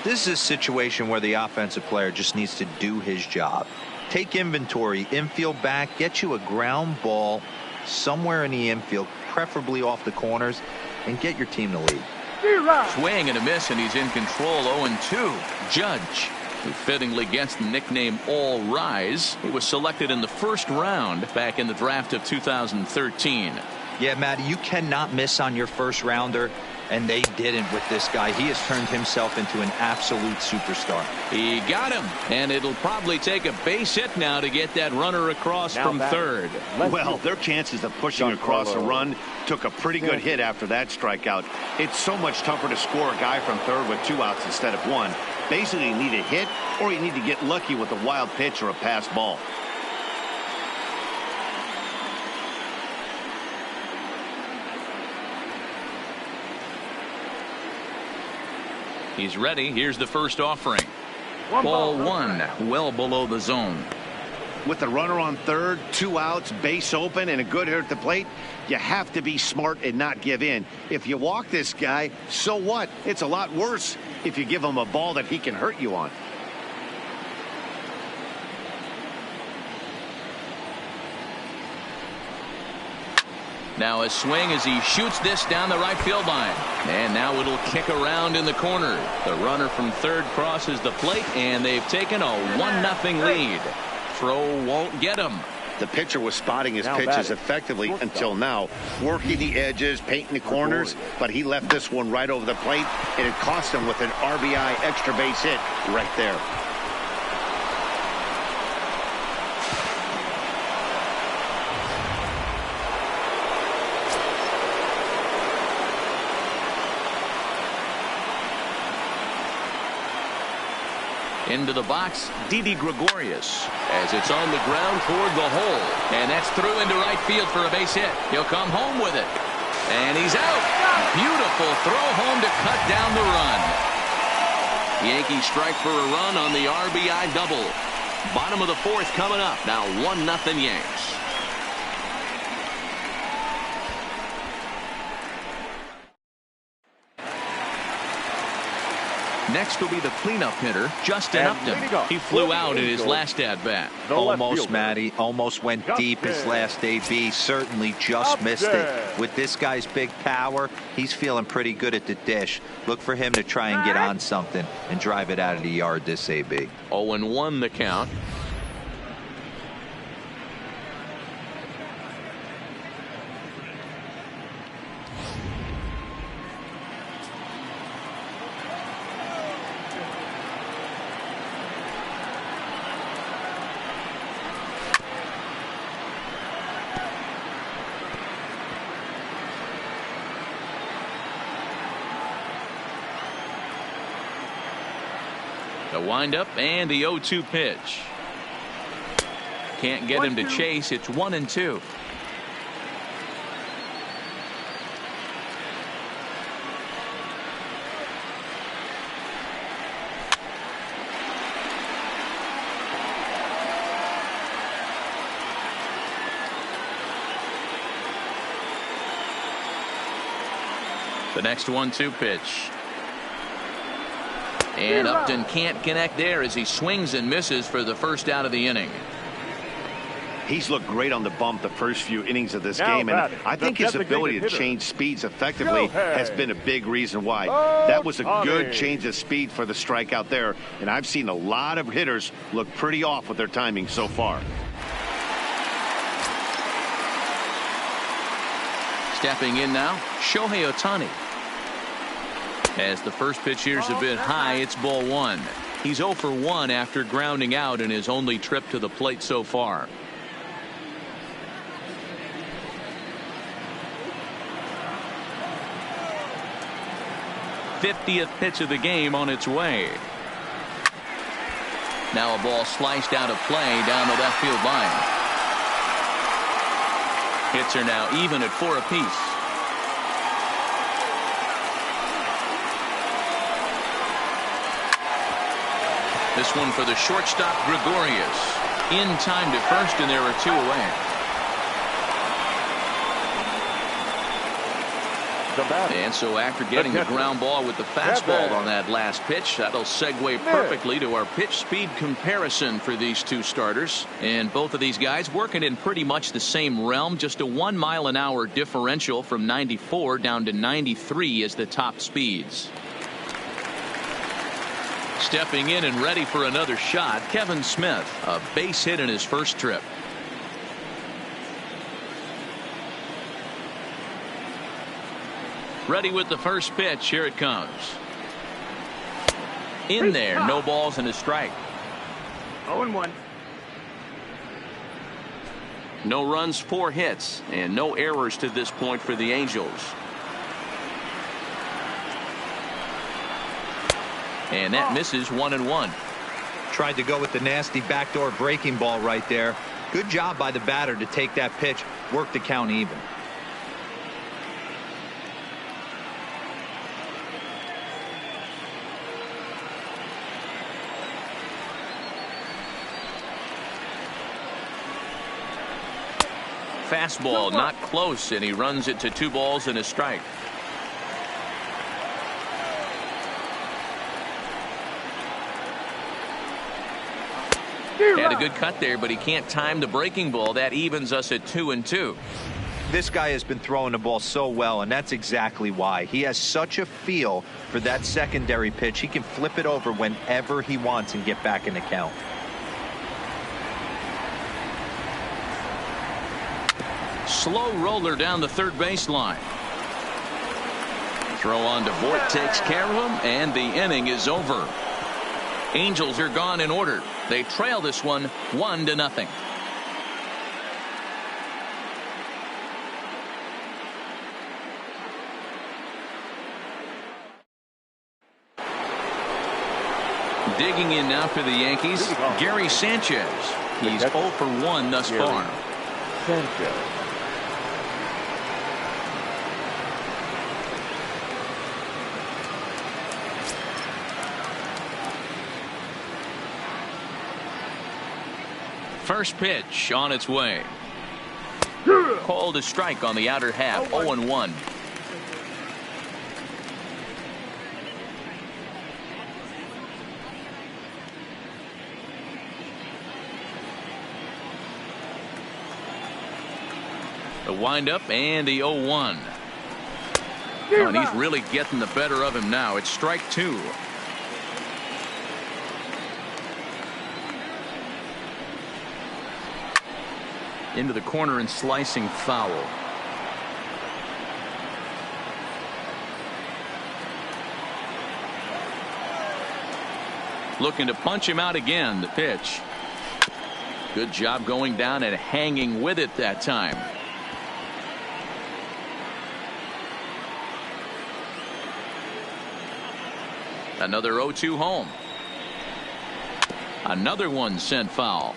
S4: This is a situation where the offensive player just needs to do his job. Take inventory, infield back, get you a ground ball somewhere in the infield, preferably off the corners, and get your team to lead.
S1: Swing and a miss, and he's in control. 0-2. Judge, who fittingly gets the nickname All Rise. He was selected in the first round back in the draft of 2013.
S4: Yeah, Matty, you cannot miss on your first rounder, and they didn't with this guy. He has turned himself into an absolute superstar.
S1: He got him, and it'll probably take a base hit now to get that runner across from third.
S2: Well, their chances of pushing across a run took a pretty good hit after that strikeout. It's so much tougher to score a guy from third with 2 outs instead of 1. Basically, you need a hit, or you need to get lucky with a wild pitch or a pass ball.
S1: He's ready. Here's the first offering. Ball 1, well below the zone.
S2: With the runner on third, 2 outs, base open, and a good hitter at the plate, you have to be smart and not give in. If you walk this guy, so what? It's a lot worse if you give him a ball that he can hurt you on.
S1: Now a swing as he shoots this down the right field line. And now it'll kick around in the corner. The runner from third crosses the plate, and they've taken a 1-0 lead. Throw won't get him.
S2: The pitcher was spotting his pitches effectively until now, working the edges, painting the corners, but he left this one right over the plate, and it cost him with an RBI extra base hit right there.
S1: Into the box, Didi Gregorius, as it's on the ground toward the hole. And that's through into right field for a base hit. He'll come home with it. And he's out. Beautiful throw home to cut down the run. Yankees strike for a run on the RBI double. Bottom of the fourth coming up. Now 1-0 Yanks. Next will be the cleanup hitter, Justin Upton. He flew out in his last at-bat.
S4: Almost, Matty. Almost went deep his last AB. Certainly just missed it. With this guy's big power, he's feeling pretty good at the dish. Look for him to try and get on something and drive it out of the yard this AB.
S1: 0-1 the count. The windup and the 0-2 pitch. Can't get him to chase. It's 1-2. The next 1-2 pitch. And Upton can't connect there as he swings and misses for the first out of the inning.
S2: He's looked great on the bump the first few innings of this game, and I think his ability to change speeds effectively has been a big reason why. That was a good change of speed for the strikeout there, and I've seen a lot of hitters look pretty off with their timing so far.
S1: Stepping in now, Shohei Ohtani. As the first pitch here's a bit high, it's ball one. He's 0 for 1 after grounding out in his only trip to the plate so far. '50th pitch of the game on its way. Now a ball sliced out of play down the left field line. Hits are now even at 4 apiece. This one for the shortstop Gregorius. In time to first, and there are 2 away. And so after getting the ground ball with the fastball on that last pitch, that'll segue perfectly to our pitch speed comparison for these two starters. And both of these guys working in pretty much the same realm. Just a 1 mile-an-hour differential from 94 down to 93 as the top speeds. Stepping in and ready for another shot, Kevin Smith, a base hit in his first trip. Ready with the first pitch. Here it comes. In there, no balls and a strike.
S6: 0-1.
S1: No runs, 4 hits, and no errors to this point for the Angels. And that misses 1-1.
S4: Tried to go with the nasty backdoor breaking ball right there. Good job by the batter to take that pitch, work the count even.
S1: Fastball not close, and he runs it to 2 balls and a strike. Had a good cut there, but he can't time the breaking ball. That evens us at 2-2.
S4: This guy has been throwing the ball so well, and that's exactly why. He has such a feel for that secondary pitch. He can flip it over whenever he wants and get back in the count.
S1: slow roller down the third baseline. Throw on to Voit takes care of him, and the inning is over. Angels are gone in order. They trail this one 1-0. Digging in now for the Yankees, Gary Sanchez. He's 0 for 1 thus far.
S3: Sanchez.
S1: First pitch on its way. Called a strike on the outer half. 0-1. The windup and the 0-1. Oh, and he's really getting the better of him now. It's strike 2. Into the corner and slicing foul. Looking to punch him out again. The pitch. Good job going down and hanging with it that time. Another 0-2 home. Another one sent foul.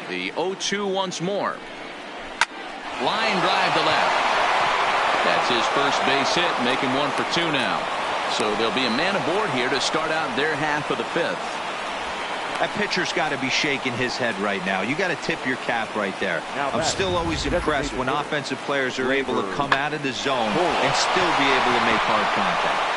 S1: The 0-2 once more. Line drive to left. That's his first base hit, making 1 for 2 now. So there'll be a man aboard here to start out their half of the 5th.
S4: That pitcher's got to be shaking his head right now. You got to tip your cap right there. I'm still always impressed when offensive players are able to come out of the zone and still be able to make hard contact.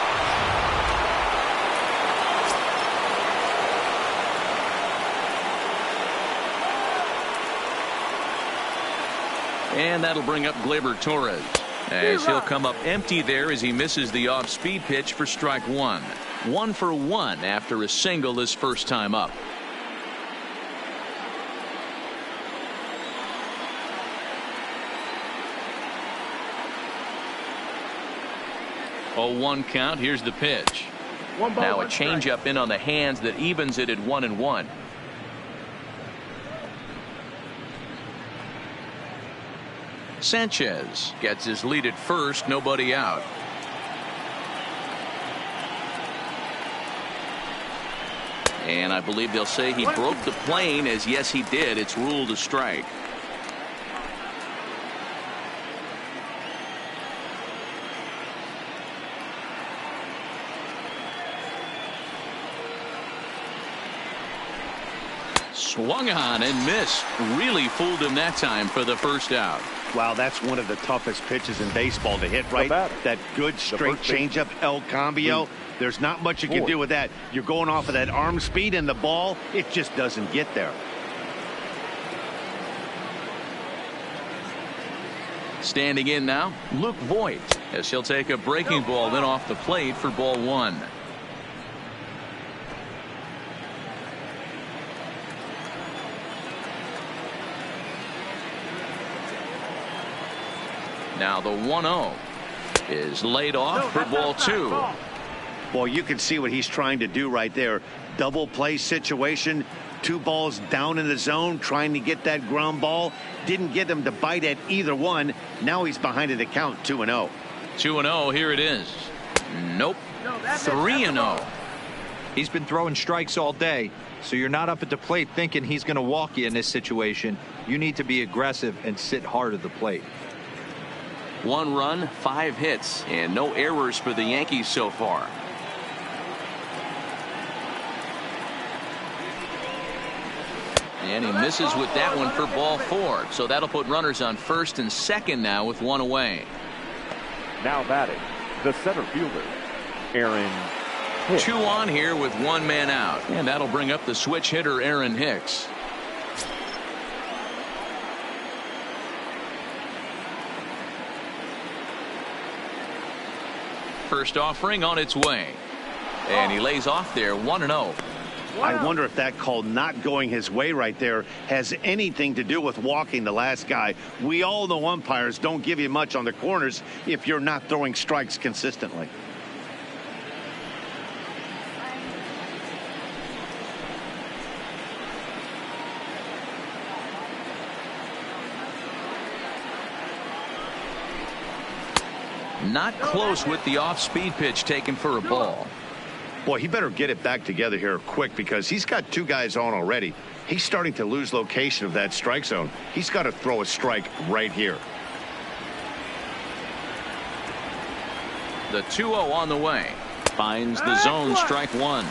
S1: And that'll bring up Gleyber Torres, as he'll come up empty there as he misses the off-speed pitch for strike 1. 1 for 1 after a single his first time up. Oh, 1 count. Here's the pitch. Now a changeup in on the hands that evens it at 1-1. Sanchez gets his lead at first, nobody out. And I believe they'll say he broke the plane, as yes he did. It's ruled a strike. Swung on and missed. Really fooled him that time for the first out.
S2: Wow, that's one of the toughest pitches in baseball to hit, right? That good straight changeup, El Cambio. There's not much you can do with that. You're going off of that arm speed, and the ball, it just doesn't get there.
S1: Standing in now, Luke Voit, as he'll take a breaking ball in off the plate for ball 1. Now the 1-0 is laid off for ball 2.
S2: Boy, you can see what he's trying to do right there. Double play situation. 2 balls down in the zone, trying to get that ground ball. Didn't get him to bite at either one. Now he's behind the count, 2-0.
S1: 2-0, here it is. Nope. 3-0.
S4: He's been throwing strikes all day, so you're not up at the plate thinking he's going to walk you in this situation. You need to be aggressive and sit hard at the plate.
S1: 1 run, 5 hits, and no errors for the Yankees so far. And he misses with that one for ball 4. So that'll put runners on first and second now with 1 away.
S3: Now batting, the center fielder, Aaron Hicks.
S1: 2 on here with 1 man out. And that'll bring up the switch hitter, Aaron Hicks. First offering on its way. And he lays off there 1-0.
S2: I wonder if that call not going his way right there has anything to do with walking the last guy. We all know umpires don't give you much on the corners if you're not throwing strikes consistently.
S1: Not close with the off-speed pitch taken for a ball.
S2: Boy, he better get it back together here quick because he's got two guys on already. He's starting to lose location of that strike zone. He's got to throw a strike right here.
S1: The 2-0 on the way. Finds the zone, strike one.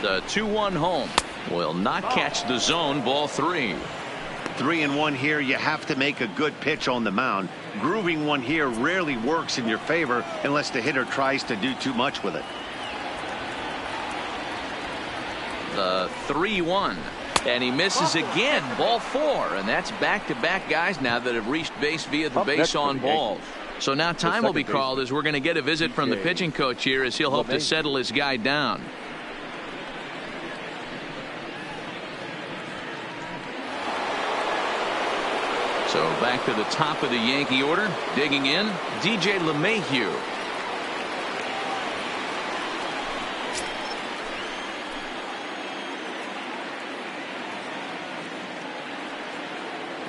S1: The 2-1 home will not catch the zone, ball 3.
S2: 3-1 here. You have to make a good pitch on the mound. Grooving one here rarely works in your favor unless the hitter tries to do too much with it.
S1: The 3-1. And he misses again, ball 4. And that's back-to-back guys now that have reached base via the base on balls. So now time will be called as we're going to get a visit from the pitching coach here as he'll hope to settle his guy down. So back to the top of the Yankee order. Digging in, DJ LeMahieu.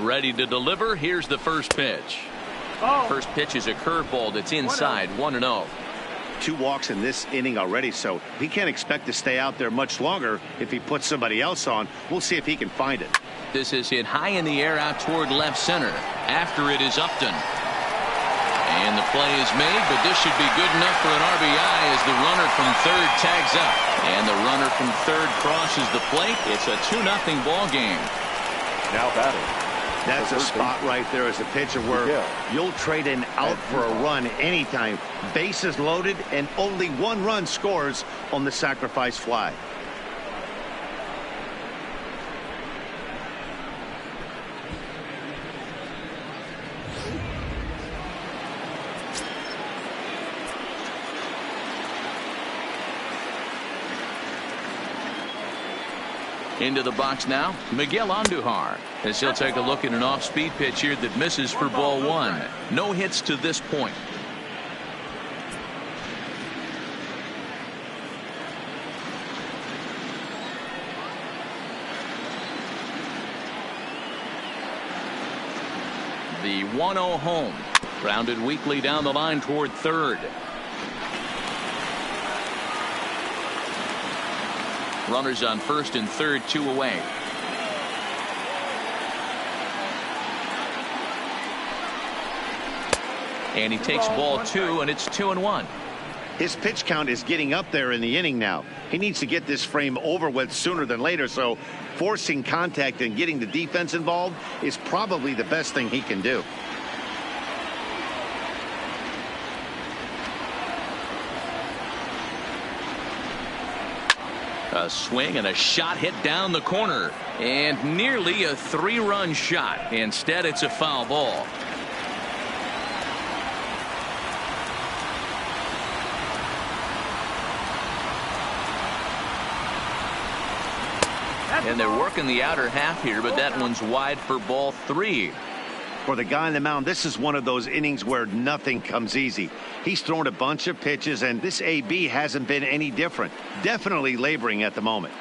S1: Ready to deliver. Here's the first pitch. First pitch is a curveball that's inside. 1-0.
S2: 2 walks in this inning already, so he can't expect to stay out there much longer if he puts somebody else on. We'll see if he can find it.
S1: This is hit high in the air out toward left center. After it is Upton. And the play is made, but this should be good enough for an RBI as the runner from third tags up. And the runner from third crosses the plate. It's a 2-0 ball game.
S3: Now batting.
S2: That's a spot right there as a pitcher where you'll trade an out for a run anytime. Bases loaded and only 1 run scores on the sacrifice fly.
S1: Into the box now, Miguel Andujar, as he'll take a look at an off-speed pitch here that misses for ball 1. No hits to this point. The 1-0 home, grounded weakly down the line toward third. Runners on first and third, 2 away. And he takes ball 2, and it's 2-1.
S2: His pitch count is getting up there in the inning now. He needs to get this frame over with sooner than later, so forcing contact and getting the defense involved is probably the best thing he can do.
S1: A swing and a shot hit down the corner, and nearly a 3-run shot. Instead, it's a foul ball. And they're working the outer half here, but that one's wide for ball 3.
S2: For the guy on the mound, this is one of those innings where nothing comes easy. He's thrown a bunch of pitches, and this AB hasn't been any different. Definitely laboring at the moment.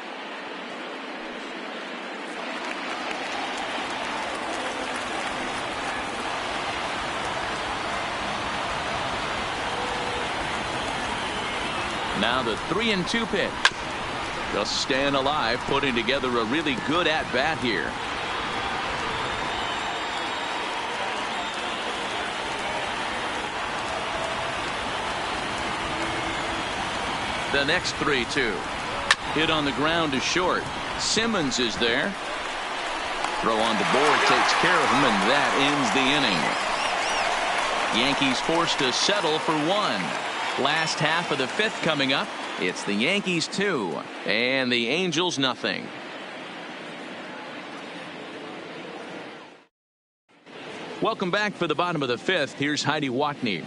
S1: Now the 3-2 pitch. Just staying alive, putting together a really good at-bat here. The next 3-2. Hit on the ground to short. Simmons is there. Throw on the board takes care of him, and that ends the inning. Yankees forced to settle for 1. Last half of the 5th coming up. It's the Yankees 2 and the Angels nothing. Welcome back for the bottom of the fifth. Here's Heidi Watney.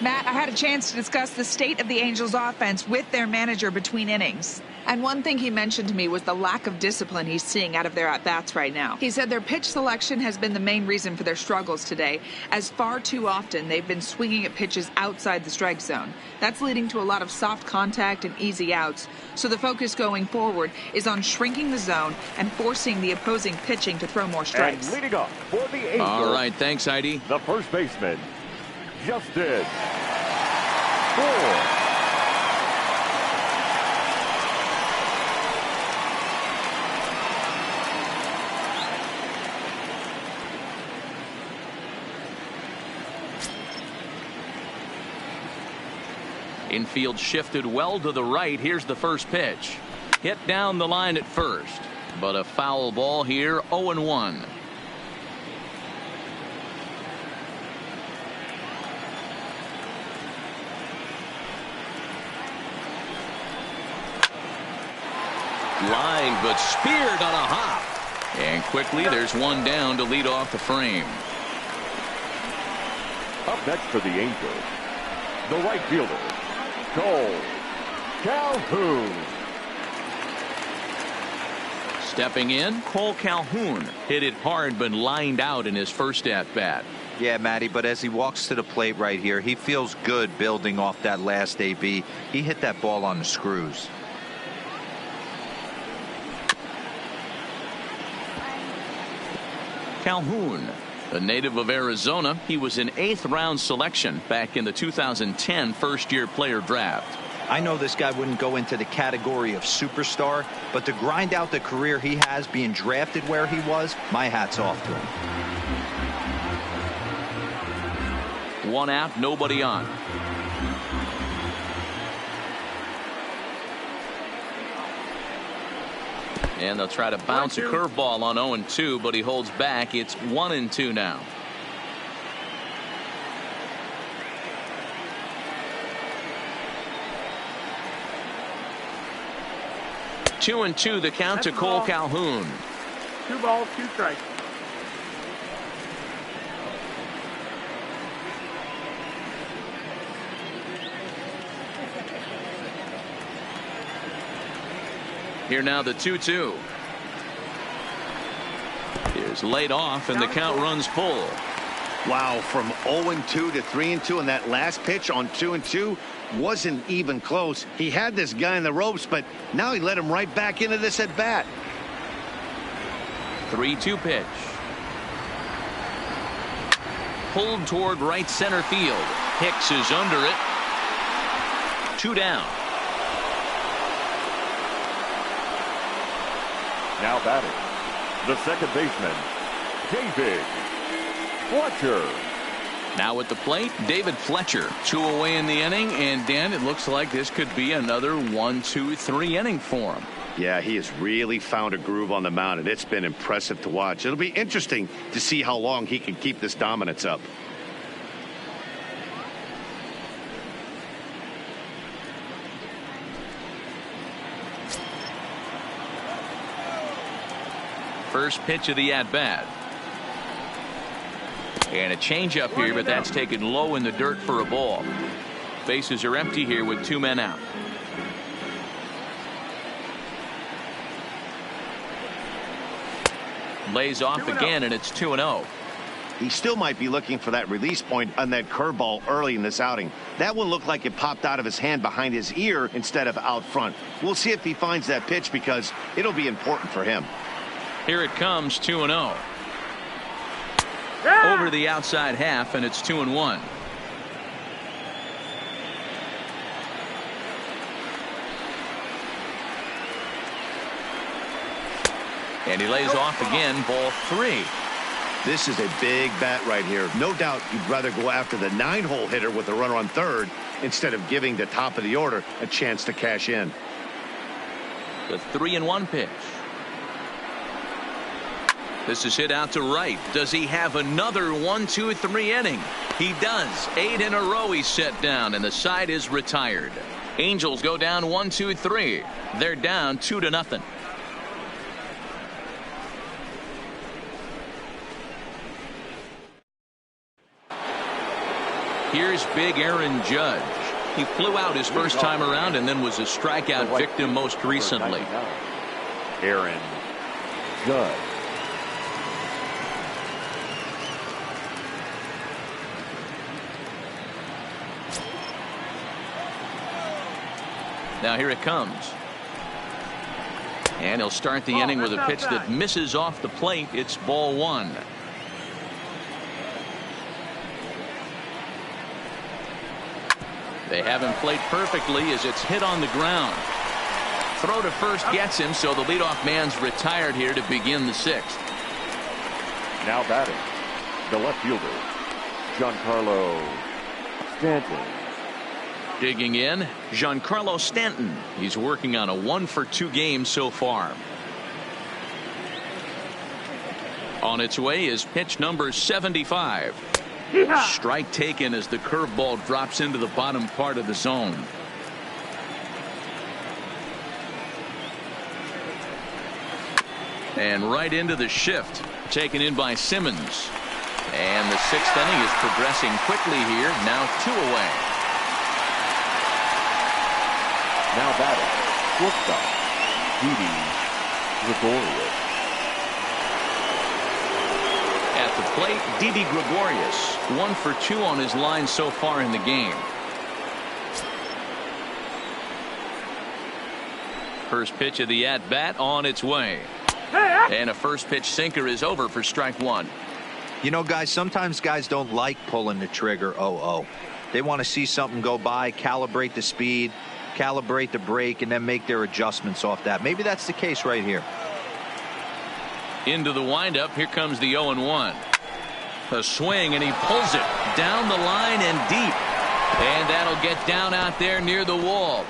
S5: Matt, I had a chance to discuss the state of the Angels offense with their manager between innings. And one thing he mentioned to me was the lack of discipline he's seeing out of their at-bats right now. He said their pitch selection has been the main reason for their struggles today, as far too often they've been swinging at pitches outside the strike zone. That's leading to a lot of soft contact and easy outs. So the focus going forward is on shrinking the zone and forcing the opposing pitching to throw more strikes.
S3: And leading off for the Angels.
S1: All right, thanks, Heidi.
S3: The first baseman, Justin Ford.
S1: Infield shifted well to the right. Here's the first pitch. Hit down the line at first, but a foul ball here. 0-1. Line, but speared on a hop. And quickly, there's one down to lead off the frame.
S3: Up next for the Angels, the right fielder, Cole Calhoun.
S1: Stepping in, Cole Calhoun hit it hard but lined out in his first at-bat.
S4: Yeah, Matty, but as he walks to the plate right here, he feels good building off that last AB. He hit that ball on the screws.
S1: Calhoun, a native of Arizona, he was an 8th round selection back in the 2010 first-year player draft.
S4: I know this guy wouldn't go into the category of superstar, but to grind out the career he has being drafted where he was, my hat's off to him.
S1: One out, nobody on. And they'll try to bounce a curveball on 0-2, but he holds back. It's 1-2 now. Two and two, the count to Cole Calhoun.
S6: 2 balls, 2 strikes.
S1: Here now the 2-2. Here's laid off and the count runs full.
S2: Wow, from 0-2 to 3-2, and that last pitch on 2-2 wasn't even close. He had this guy in the ropes, but now he let him right back into this at bat.
S1: 3-2 pitch. Pulled toward right center field. Hicks is under it. 2 down.
S3: Now batting, the second baseman, David Fletcher.
S1: Now at the plate, David Fletcher. 2 away in the inning, and Dan, it looks like this could be another 1-2-3 inning for him.
S2: Yeah, he has really found a groove on the mound, and it's been impressive to watch. It'll be interesting to see how long he can keep this dominance up.
S1: First pitch of the at-bat. And a changeup here, but that's taken low in the dirt for a ball. Bases are empty here with 2 men out. Lays off again, and it's 2-0.
S2: He still might be looking for that release point on that curveball early in this outing. That one looked like it popped out of his hand behind his ear instead of out front. We'll see if he finds that pitch because it'll be important for him.
S1: Here it comes, 2-0. Over the outside half, and it's 2-1. And he lays off again, ball 3.
S2: This is a big bat right here. No doubt you'd rather go after the 9-hole hitter with a runner on third instead of giving the top of the order a chance to cash in.
S1: The 3-1 pitch. This is hit out to right. Does he have another 1-2-3 inning? He does. 8 in a row he's set down, and the side is retired. Angels go down 1-2-3. They're down 2-0. Here's big Aaron Judge. He flew out his first time around and then was a strikeout victim most recently.
S3: Aaron Judge.
S1: Now here it comes. And he'll start the inning with a pitch that misses off the plate. It's ball one. They have him played perfectly as it's hit on the ground. Throw to first gets him, so the leadoff man's retired here to begin the sixth.
S3: Now batting, the left fielder, Giancarlo Stanton.
S1: Digging in, Giancarlo Stanton. He's working on a 1-for-2 game so far. On its way is pitch number 75. Strike taken as the curveball drops into the bottom part of the zone. And right into the shift, taken in by Simmons. And the sixth inning is progressing quickly here. Now 2 away.
S3: Now batting, shortstop, Didi Gregorius.
S1: At the plate, Didi Gregorius, 1-for-2 on his line so far in the game. First pitch of the at-bat on its way. And a first pitch sinker is over for strike one.
S4: You know, guys, sometimes guys don't like pulling the trigger 0-0. They want to see something go by, calibrate the speed, calibrate the brake, and then make their adjustments off that. Maybe that's the case right here.
S1: Into the windup. Here comes the 0-1. A swing, and he pulls it down the line and deep. And that'll get down out there near the wall.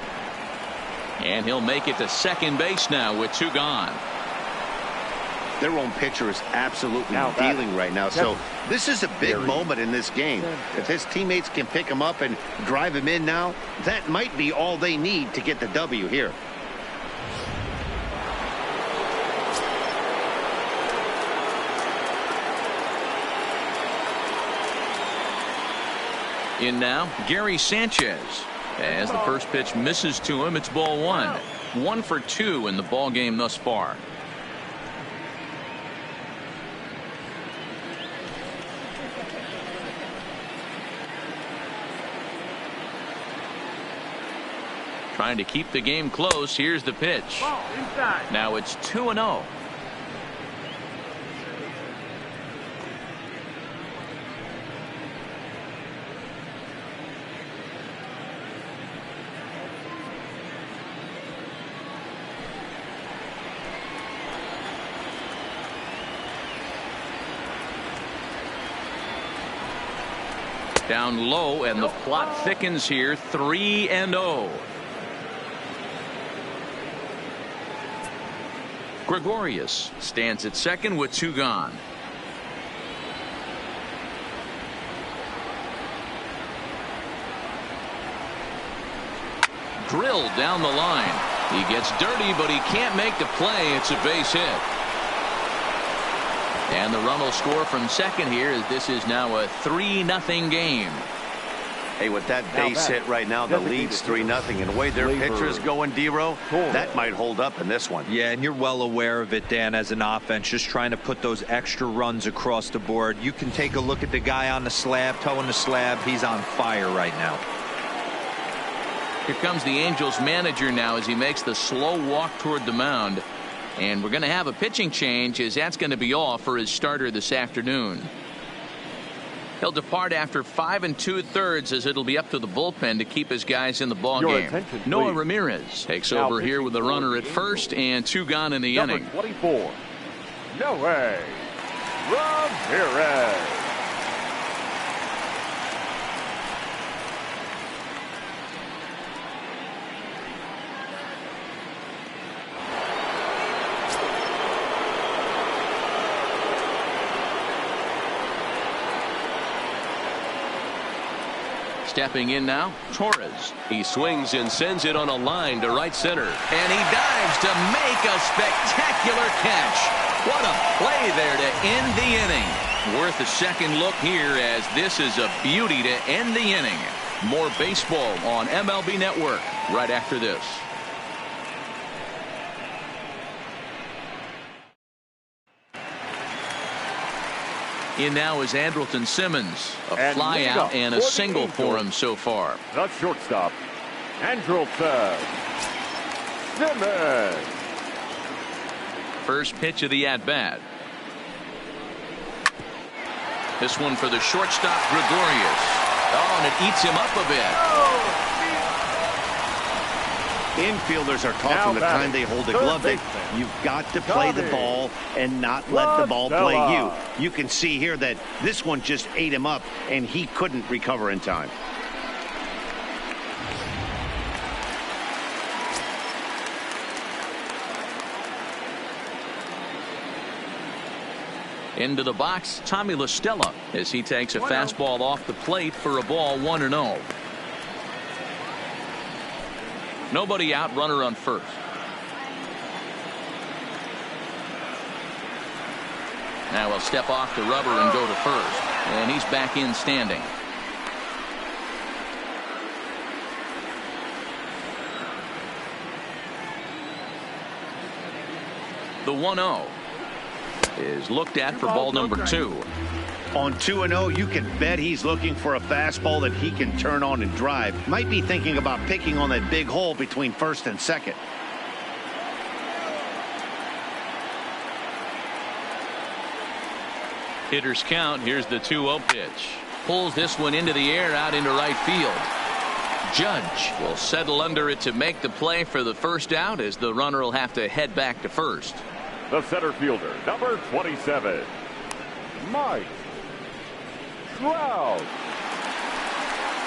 S1: And he'll make it to second base now with 2 gone.
S2: Their own pitcher is absolutely dealing right now. So this is a big moment in this game. If his teammates can pick him up and drive him in now, that might be all they need to get the W here.
S1: In now, Gary Sanchez. As the first pitch misses to him, it's ball one. 1-for-2 in the ball game thus far. Trying to keep the game close. Here's the pitch. Now it's 2-0. Down low, and the plot thickens here. 3-0. Gregorius stands at second with 2 gone. Drilled down the line. He gets dirty, but he can't make the play. It's a base hit. And the run will score from second here, as this is now a 3-0 game.
S2: Hey, with that base hit right now, the lead's 3-0. And the way their pitcher's going, D-Row, that might hold up in this one.
S4: Yeah, and you're well aware of it, Dan, as an offense, just trying to put those extra runs across the board. You can take a look at the guy on the slab, toeing the slab. He's on fire right now.
S1: Here comes the Angels manager now as he makes the slow walk toward the mound. And we're going to have a pitching change, as that's going to be all for his starter this afternoon. He'll depart after 5 2/3, as it'll be up to the bullpen to keep his guys in the ball game. Noah Ramirez takes over here with a runner at first and 2 gone in the inning.
S3: 24, Noah Ramirez.
S1: Stepping in now, Torres.
S7: He swings and sends it on a line to right center.
S1: And he dives to make a spectacular catch. What a play there to end the inning. Worth a second look here, as this is a beauty to end the inning. More baseball on MLB Network right after this. In now is Andrelton Simmons. A fly out and a single for him so far.
S3: The shortstop, Andrelton Simmons.
S1: First pitch of the at-bat. This one for the shortstop, Gregorius. Oh, and it eats him up a bit.
S2: Infielders are taught from the time they hold a glove that you've got to play the ball and not let the ball play you. You can see here that this one just ate him up, and he couldn't recover in time.
S1: Into the box, Tommy La Stella, as he takes a fastball off the plate for a ball, 1-0. Nobody out, runner on first. Now he'll step off the rubber and go to first, and he's back in standing. The 1-0 is looked at for ball number 2.
S2: On 2-0, you can bet he's looking for a fastball that he can turn on and drive. Might be thinking about picking on that big hole between first and second.
S1: Hitters count. Here's the 2-0 pitch. Pulls this one into the air, out into right field. Judge will settle under it to make the play for the first out, as the runner will have to head back to first.
S3: The center fielder, number 27, Mike Trout.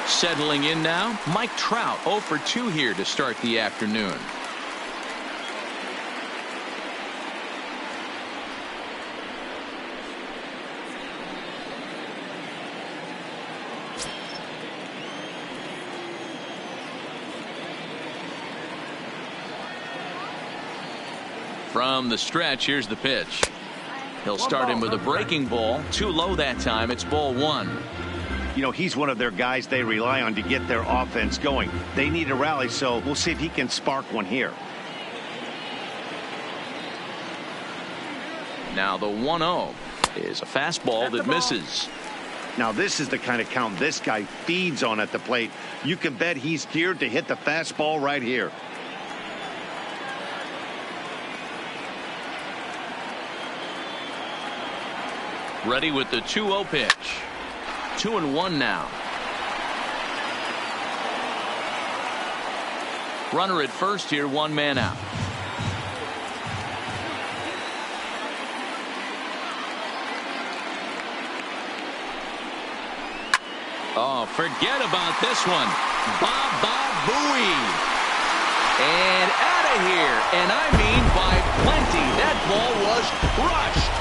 S1: Settling in now, Mike Trout, 0 for 2 here to start the afternoon. From the stretch, here's the pitch. He'll start him with a breaking ball. Too low that time. It's ball 1.
S2: You know, he's one of their guys they rely on to get their offense going. They need a rally, so we'll see if he can spark one here.
S1: Now the 1-0 is a fastball that misses.
S2: Now this is the kind of count this guy feeds on at the plate. You can bet he's geared to hit the fastball right here.
S1: Ready with the 2-0 pitch. 2-1 now. Runner at first here, 1 man out. Oh, forget about this one. Booey. And out of here. And I mean by plenty. That ball was crushed.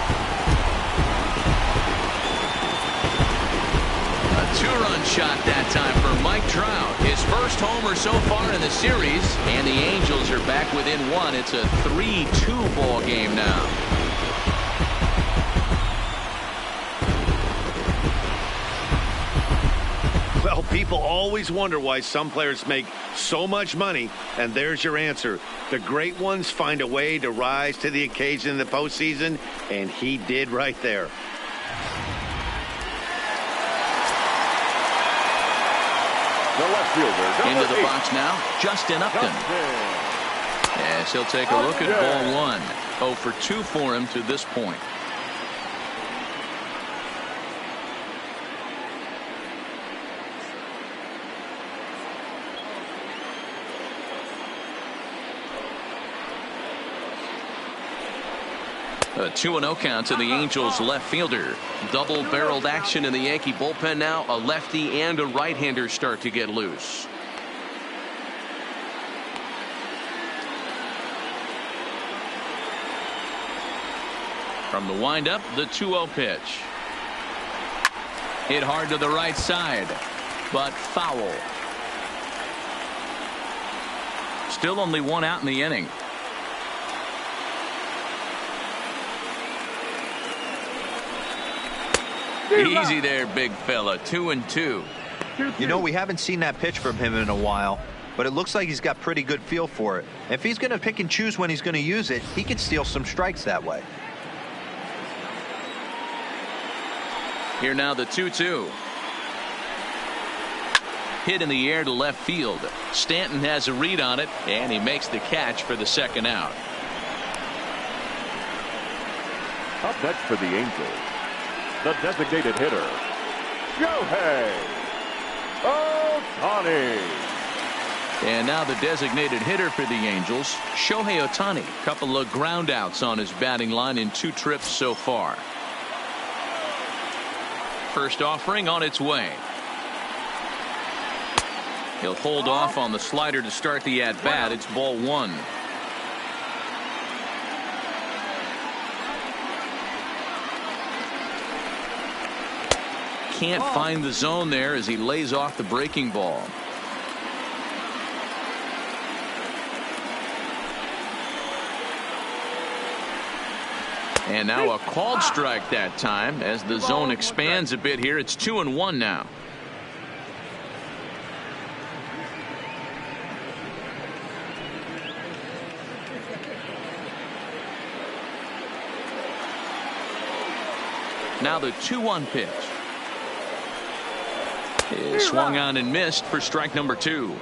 S1: Two-run shot that time for Mike Trout. His first homer so far in the series, and the Angels are back within 1. It's a 3-2 ball game now.
S2: Well, people always wonder why some players make so much money, and there's your answer. The great ones find a way to rise to the occasion in the postseason, and he did right there.
S3: The left fielder,
S1: into the
S3: 8.
S1: box now, Justin Upton. Yes, he'll take a look at ball 1. 0 for 2 for him to this point. A 2-0 count to the Angels left fielder. Double-barreled action in the Yankee bullpen now. A lefty and a right-hander start to get loose. From the windup, the 2-0 pitch. Hit hard to the right side, but foul. Still only 1 out in the inning. Easy there, big fella. 2-2.
S4: You know, we haven't seen that pitch from him in a while, but it looks like he's got pretty good feel for it. If he's going to pick and choose when he's going to use it, he could steal some strikes that way.
S1: Here now the 2-2. Hit in the air to left field. Stanton has a read on it, and he makes the catch for the second out.
S3: Up next for the Angels, the designated hitter, Shohei Ohtani.
S1: And now the designated hitter for the Angels, Shohei Ohtani. Couple of ground outs on his batting line in 2 trips so far. First offering on its way. He'll hold off on the slider to start the at-bat. It's ball 1. Can't find the zone there as he lays off the breaking ball. And now a called strike that time as the zone expands a bit here. It's 2-1 now. Now the 2-1 pitch is swung on and missed for strike number 2.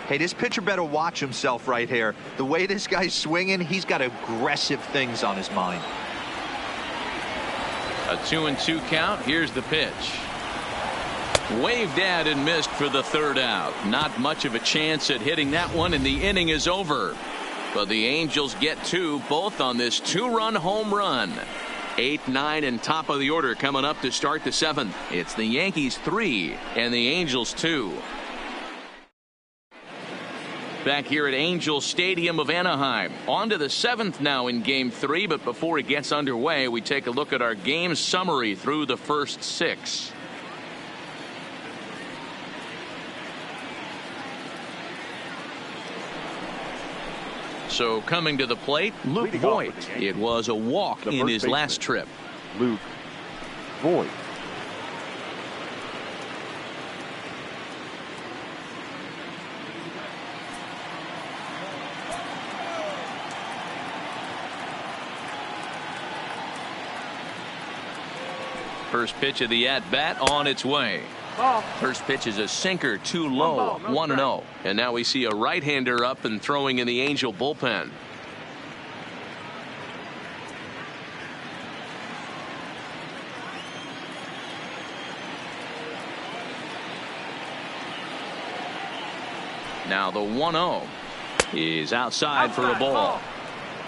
S4: Hey, this pitcher better watch himself right here. The way this guy's swinging, he's got aggressive things on his mind.
S1: A 2-2 count. Here's the pitch. Waved at and missed for the third out. Not much of a chance at hitting that one, and the inning is over. But the Angels get 2, both on this 2-run home run. 8, 9, and top of the order coming up to start the 7th. It's the Yankees 3 and the Angels 2. Back here at Angels Stadium of Anaheim. On to the 7th now in Game 3, but before it gets underway, we take a look at our game summary through the first 6. So coming to the plate, Luke Voit. It was a walk in his last trip.
S3: Luke Voit.
S1: First pitch of the at-bat on its way. First pitch is a sinker, too low, 1-0. And now we see a right-hander up and throwing in the Angel bullpen. Now the 1-0 is outside for a ball.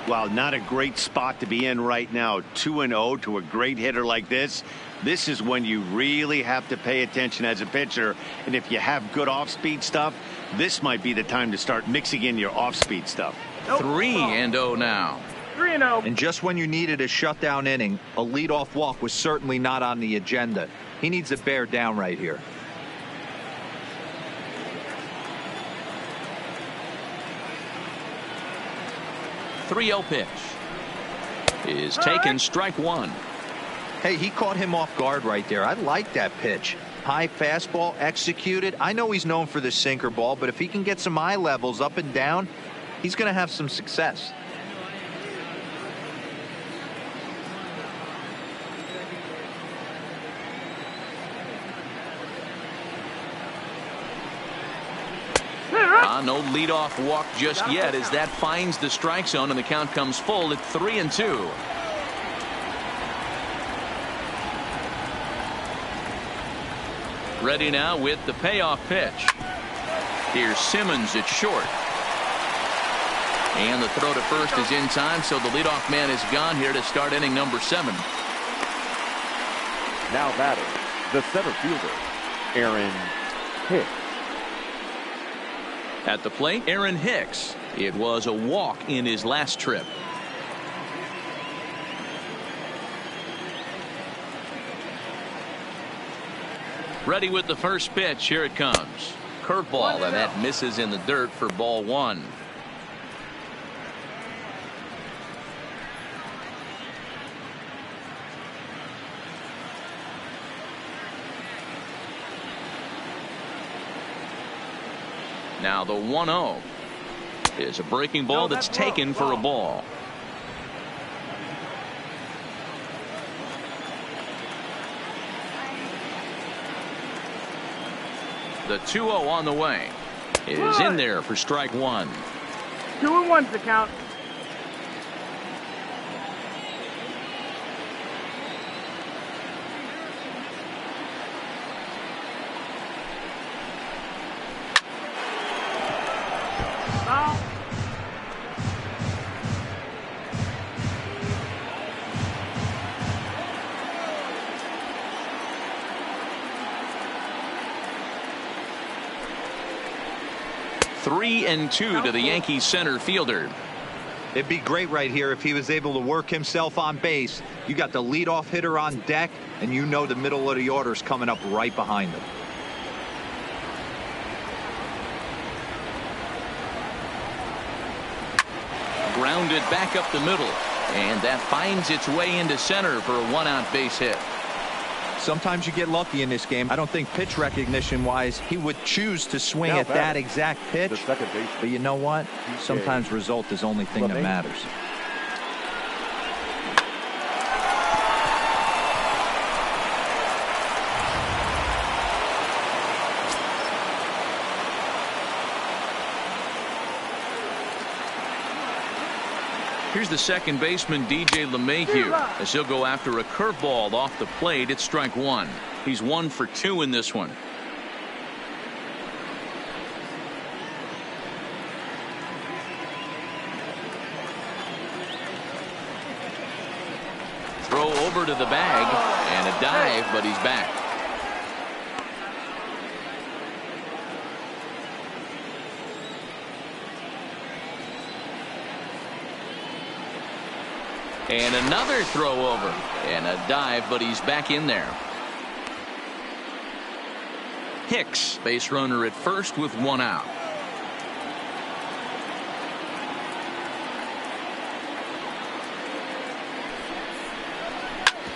S2: Wow, not a great spot to be in right now. 2-0 to a great hitter like this. This is when you really have to pay attention as a pitcher. And if you have good off-speed stuff, this might be the time to start mixing in your off-speed stuff.
S1: 3-0 now.
S6: 3-0.
S4: And just when you needed a shutdown inning, a leadoff walk was certainly not on the agenda. He needs to bear down right here.
S1: .30 pitch is taken, strike 1.
S4: Hey, he caught him off guard right there. I like that pitch. High fastball executed. I know he's known for the sinker ball, but if he can get some eye levels up and down, he's going to have some success.
S1: No leadoff walk just yet as that finds the strike zone and the count comes full at 3-2. Ready now with the payoff pitch. Here's Simmons at short. And the throw to first is in time, so the leadoff man is gone here to start inning number 7.
S3: Now batting, the center fielder, Aaron Hicks.
S1: At the plate, Aaron Hicks. It was a walk in his last trip. Ready with the first pitch. Here it comes. Curveball, and that misses in the dirt for ball 1. Now the 1-0 is a breaking ball that's taken for a ball. The 2-0 on the way is in there for strike one.
S6: 2-1's the count. Foul.
S1: Three and two to the Yankees center fielder.
S4: It'd be great right here if he was able to work himself on base. You got the leadoff hitter on deck, and you know the middle of the order is coming up right behind him.
S1: Grounded back up the middle, and that finds its way into center for a one-out base hit.
S4: Sometimes you get lucky in this game. I don't think pitch recognition wise he would choose to swing at that exact pitch, but you know what, sometimes result is the only thing that matters.
S1: Here's the second baseman, DJ LeMahieu, as he'll go after a curveball off the plate. It's strike one. He's 1 for 2 in this one. Throw over to the bag and a dive, but he's back. And another throw over and a dive, but he's back in there. Hicks, base runner at first with 1 out.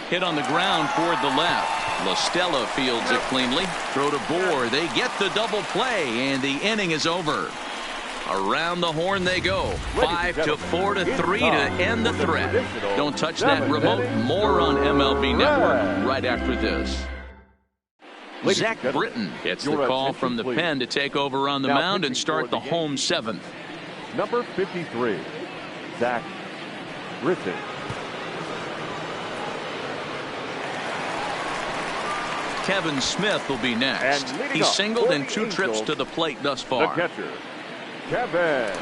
S1: Hit on the ground toward the left. LaStella fields it cleanly. Throw to Bohr. They get the double play, and the inning is over. Around the horn they go. 5-4-3 to end the threat. Don't touch that remote. More on MLB Network right after this. Zach Britton gets the call from the pen to take over on the mound and start the home 7th.
S3: Number 53, Zach Britton.
S1: Kevin Smith will be next. He's singled in 2 trips to the plate thus far.
S3: The catcher, Kevin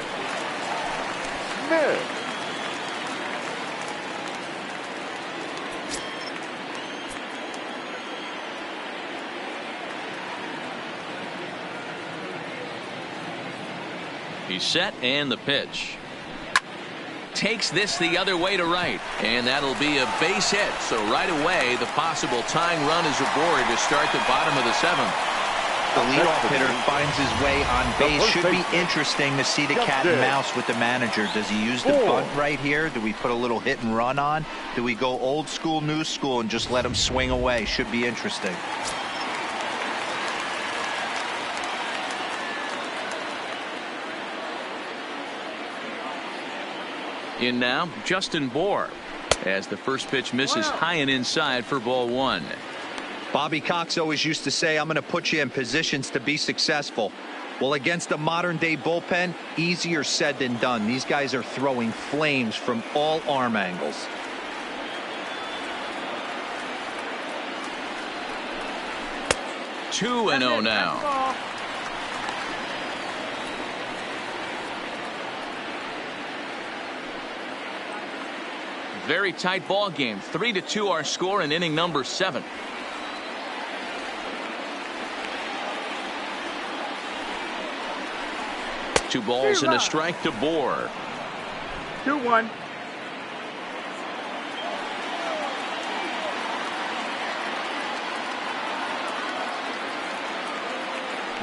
S3: Smith.
S1: He's set, and the pitch. Takes this the other way to right, and that'll be a base hit. So right away, the possible tying run is aboard to start the bottom of the 7th.
S4: The leadoff hitter finds his way on base. Should be interesting to see the cat and mouse with the manager. Does he use the bunt right here? Do we put a little hit and run on? Do we go old school, new school, and just let him swing away? Should be interesting.
S1: In now, Justin Bohr, as the first pitch misses high and inside for ball 1.
S4: Bobby Cox always used to say, I'm going to put you in positions to be successful. Well, against a modern day bullpen, easier said than done. These guys are throwing flames from all arm angles.
S1: Two and 0 now. Very tight ball game. 3-2 our score in inning number 7. Two balls and a strike to Bohr.
S6: 2-1.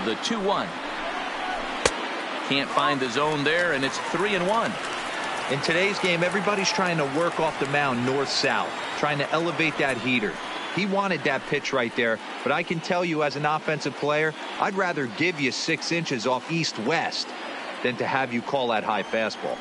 S1: The 2-1. Can't find the zone there, and it's 3-1.
S4: In today's game, everybody's trying to work off the mound north-south, trying to elevate that heater. He wanted that pitch right there, but I can tell you as an offensive player, I'd rather give you 6 inches off east-west than to have you call that high fastball.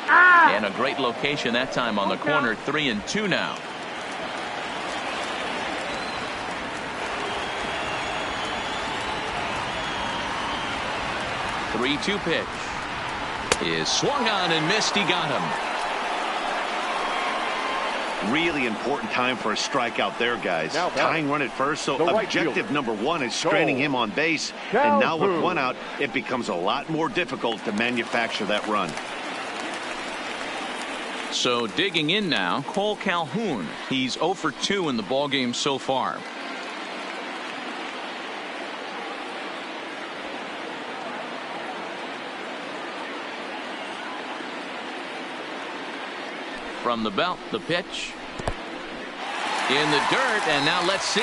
S1: And a great location that time on the corner. 3-2 now. Three-two pitch is swung on and missed. He got him.
S2: Really important time for a strikeout there, guys. Tying run at first, so objective number 1 is stranding him on base. And now with 1 out, it becomes a lot more difficult to manufacture that run.
S1: So digging in now, Cole Calhoun. He's 0 for 2 in the ballgame so far. From the belt, the pitch. In the dirt, and now let's see.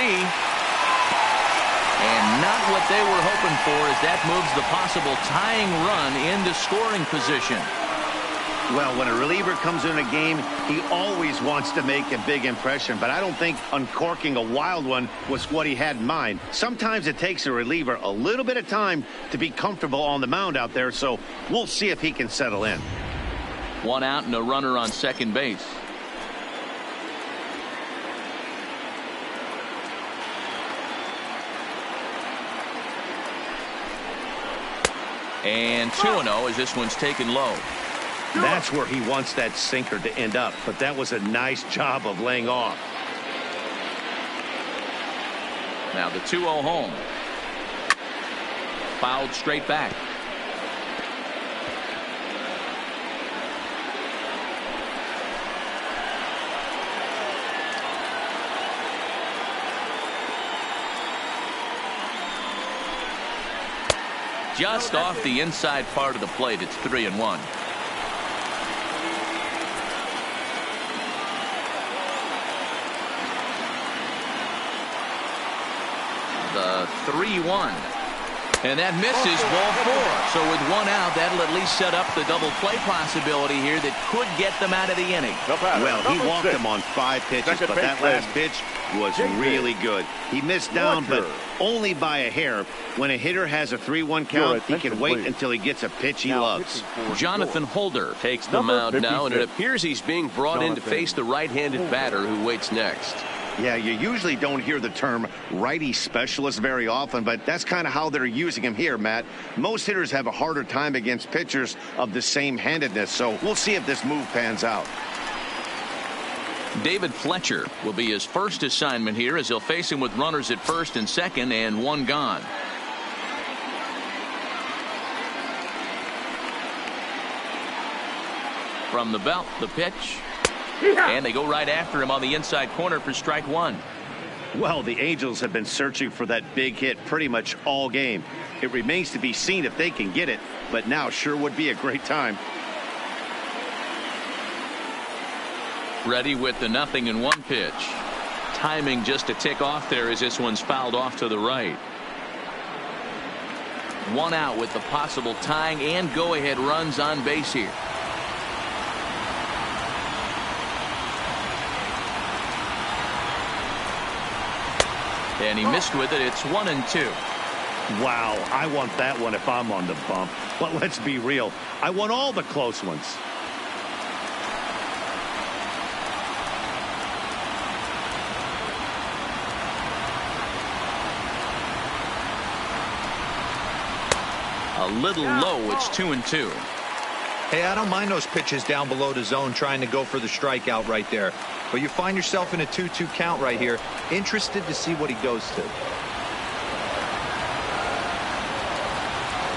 S1: And not what they were hoping for as that moves the possible tying run into scoring position.
S2: Well, when a reliever comes in a game, he always wants to make a big impression, but I don't think uncorking a wild one was what he had in mind. Sometimes it takes a reliever a little bit of time to be comfortable on the mound out there, so we'll see if he can settle in.
S1: 1 out and a runner on second base. And 2-0 as this one's taken low.
S2: That's where he wants that sinker to end up, but that was a nice job of laying off.
S1: Now the 2-0 home. Fouled straight back. Just off the inside part of the plate. It's 3-1. The 3-1. And that misses, ball 4. So with 1 out, that'll at least set up the double play possibility here that could get them out of the inning.
S2: Well, he walked him on 5 pitches, but that last pitch was really good. He missed down, but only by a hair. When a hitter has a 3-1 count, he can wait until he gets a pitch he loves.
S1: Jonathan Holder
S7: takes the mound now, and it appears he's being brought in to face the right-handed batter who waits next.
S2: Yeah, you usually don't hear the term righty specialist very often, but that's kind of how they're using him here, Matt. Most hitters have a harder time against pitchers of the same handedness, so we'll see if this move pans out.
S1: David Fletcher will be his first assignment here as he'll face him with runners at first and second and 1 gone. From the belt, the pitch. And they go right after him on the inside corner for strike 1.
S2: Well, the Angels have been searching for that big hit pretty much all game. It remains to be seen if they can get it, but now sure would be a great time.
S1: Ready with the 0-1 pitch. Timing just a tick off there as this one's fouled off to the right. 1 out with the possible tying and go-ahead runs on base here. And he missed with it. It's 1-2.
S2: Wow, I want that one if I'm on the bump. But let's be real. I want all the close ones.
S1: A little low. It's 2-2.
S4: Hey, I don't mind those pitches down below the zone trying to go for the strikeout right there. But you find yourself in a 2-2 count right here. Interested to see what he goes to.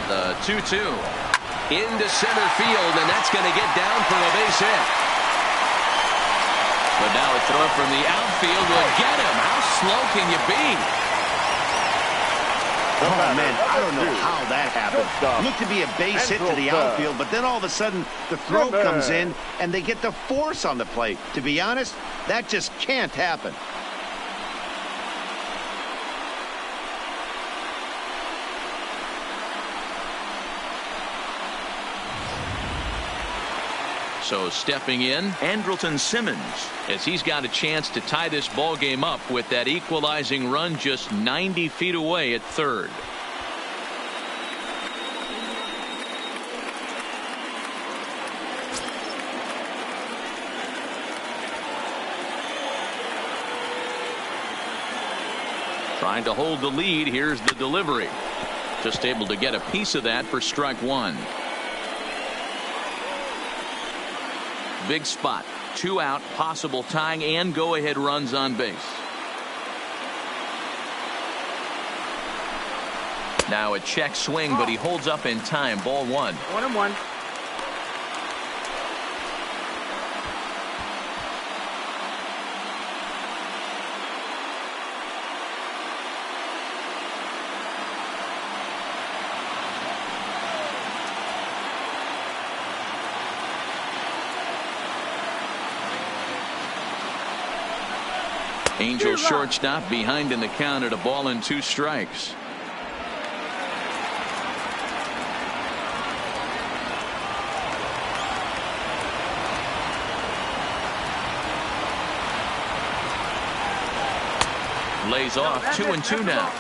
S1: The 2-2 into center field, and that's going to get down for a base hit. But now a throw from the outfield will get him. How slow can you be?
S2: Oh, man, I don't know how that happened. Looked to be a base hit to the outfield, but then all of a sudden the throw comes in and they get the force on the plate. To be honest, that just can't happen.
S1: So stepping in, Andrelton Simmons, as he's got a chance to tie this ball game up with that equalizing run just 90 feet away at third. Trying to hold the lead. Here's the delivery. Just able to get a piece of that for strike one. Big spot. 2 out, possible tying and go-ahead runs on base. Now a check swing, but he holds up in time. Ball one.
S6: 1-1.
S1: Angels shortstop behind in the count at a ball and 2 strikes. Lays off 2-2 now.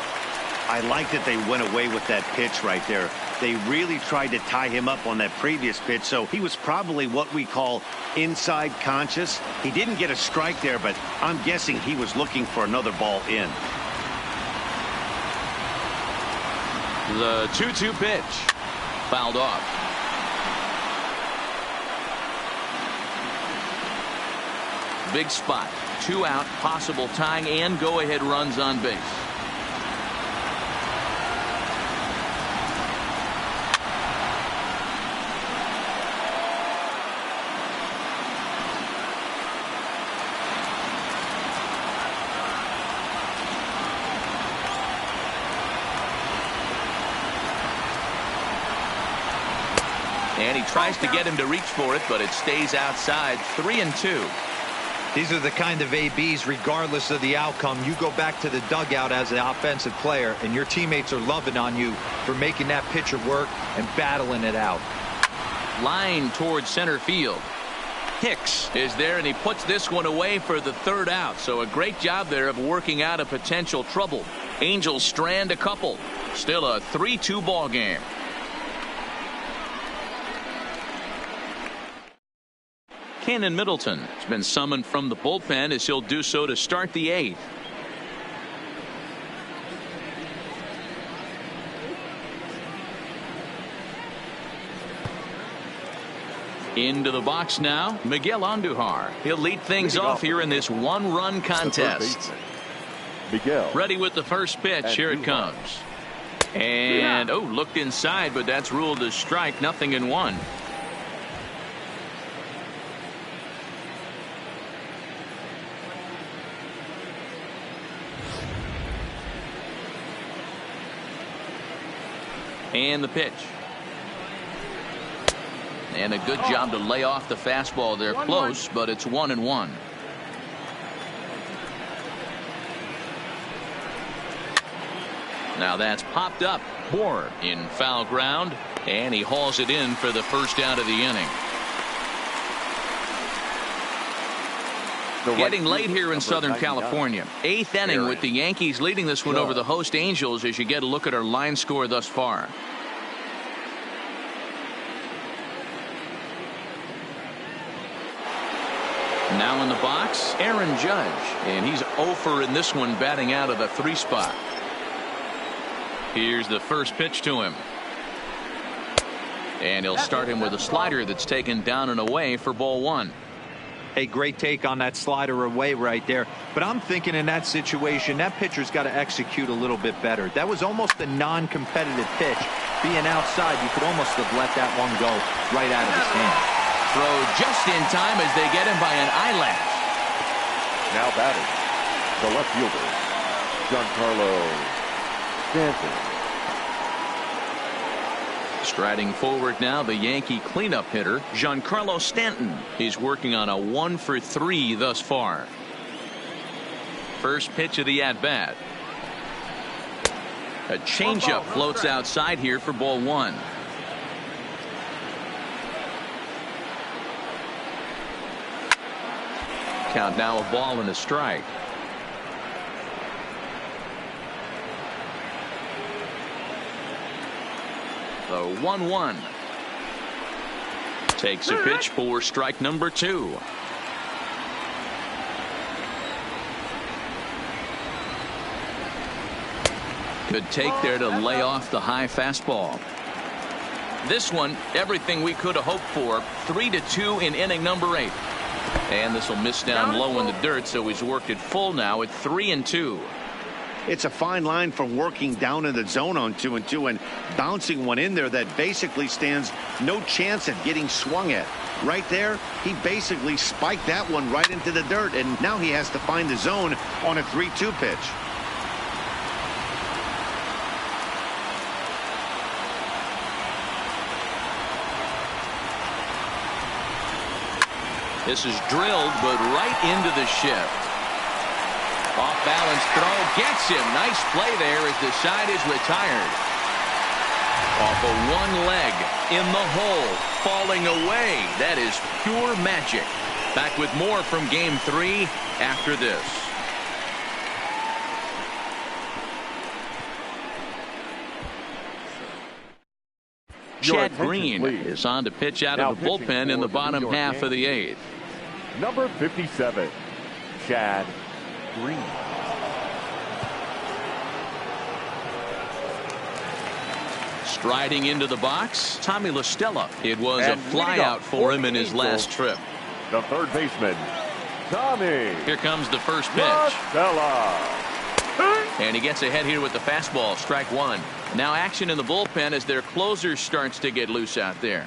S2: I like that they went away with that pitch right there. They really tried to tie him up on that previous pitch, so he was probably what we call inside conscious. He didn't get a strike there, but I'm guessing he was looking for another ball in.
S1: The 2-2 pitch. Fouled off. Big spot. 2 out, possible tying and go-ahead runs on base. And he tries to get him to reach for it, but it stays outside. 3-2.
S4: These are the kind of ABs, regardless of the outcome. You go back to the dugout as an offensive player, and your teammates are loving on you for making that pitcher work and battling it out.
S1: Line towards center field. Hicks is there, and he puts this one away for the 3rd out. So a great job there of working out a potential trouble. Angels strand a couple. Still a 3-2 ball game. Cannon Middleton has been summoned from the bullpen as he'll do so to start the 8th. Into the box now, Miguel Andujar. He'll lead things off here in this 1-run contest.
S3: Miguel.
S1: Ready with the first pitch. Here it comes. And, looked inside, but that's ruled a strike. 0-1. And the pitch. And a good job to lay off the fastball there. Close, but it's 1-1. Now that's popped up. Bourne in foul ground, and he hauls it in for the first out of the inning. Getting late here in Southern California. 8th inning with the Yankees leading this one over the host Angels as you get a look at our line score thus far. Now in the box, Aaron Judge, and he's 0 in this one, batting out of the 3 spot. Here's the first pitch to him. And he'll start him with a slider that's taken down and away for ball 1.
S4: A great take on that slider away right there. But I'm thinking in that situation, that pitcher's got to execute a little bit better. That was almost a non-competitive pitch. Being outside, you could almost have let that one go right out of his hand.
S1: Throw just in time as they get him by an eyelash.
S3: Now batting, the left fielder, Giancarlo Stanton.
S1: Striding forward now, the Yankee cleanup hitter, Giancarlo Stanton. He's working on a 1 for 3 thus far. First pitch of the at-bat. A changeup floats outside here for ball 1. count now, a ball and a strike. The 1-1. Takes a pitch for strike number 2. Good take there to lay off the high fastball. This one, everything we could have hoped for. 3-2 in inning number 8. And this will miss down low in the dirt, so he's worked it full now at 3-2.
S2: It's a fine line from working down in the zone on 2-2 and bouncing one in there that basically stands no chance at getting swung at. Right there, he basically spiked that one right into the dirt, and now he has to find the zone on a 3-2 pitch.
S1: This is drilled, but right into the shift. Off balance throw gets him. Nice play there as the side is retired. Off of one leg in the hole, falling away. That is pure magic. Back with more from game 3 after this. Chad Green is on to pitch out of the bullpen in the bottom half of the 8th.
S3: Number 57, Chad Green.
S1: Striding into the box, Tommy La Stella. It was a flyout for him in his last trip.
S3: The third baseman, Tommy.
S1: Here comes the first pitch.
S3: La Stella.
S1: And he gets ahead here with the fastball, strike 1. Now action in the bullpen as their closer starts to get loose out there.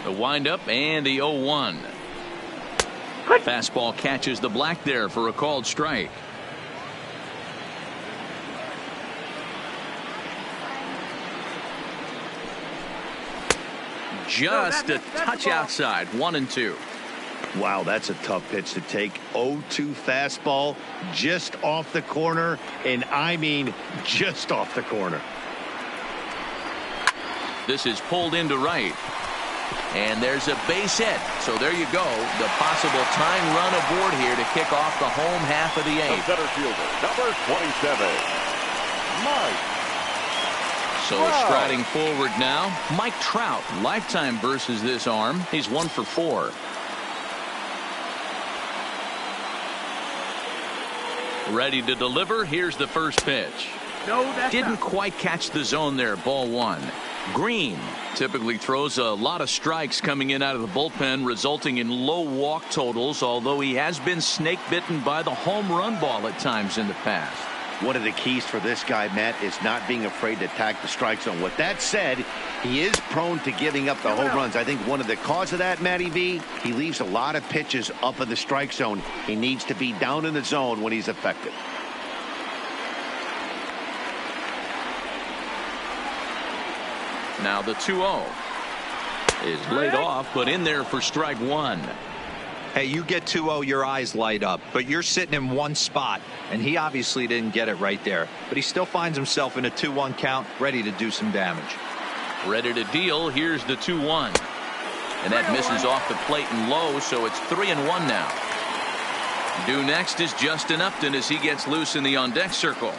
S1: The windup and the 0-1. Fastball catches the black there for a called strike. Just a touch outside. 1-2.
S2: Wow, that's a tough pitch to take. 0-2 fastball just off the corner, and I mean just off the corner.
S1: This is pulled into right. And there's a base hit. So there you go. The possible tying run aboard here to kick off the home half of the 8th.
S3: The center fielder, number 27, Mike.
S1: So striding forward now, Mike Trout. Lifetime versus this arm. He's 1 for 4. Ready to deliver. Here's the first pitch. Didn't quite catch the zone there. Ball 1. Green typically throws a lot of strikes coming in out of the bullpen, resulting in low walk totals, although he has been snake bitten by the home run ball at times in the past.
S2: One of the keys for this guy, Matt, is not being afraid to attack the strike zone. With that said, he is prone to giving up the home runs. I think one of the cause of that, Matty V, he leaves a lot of pitches up in the strike zone. He needs to be down in the zone when he's effective.
S1: Now the 2-0 is laid off, but in there for strike 1.
S4: Hey, you get 2-0, your eyes light up, but you're sitting in one spot, and he obviously didn't get it right there. But he still finds himself in a 2-1 count, ready to do some damage.
S1: Ready to deal. Here's the 2-1. And that misses off the plate and low, so it's 3-1 now. Due next is Justin Upton as he gets loose in the on-deck circle.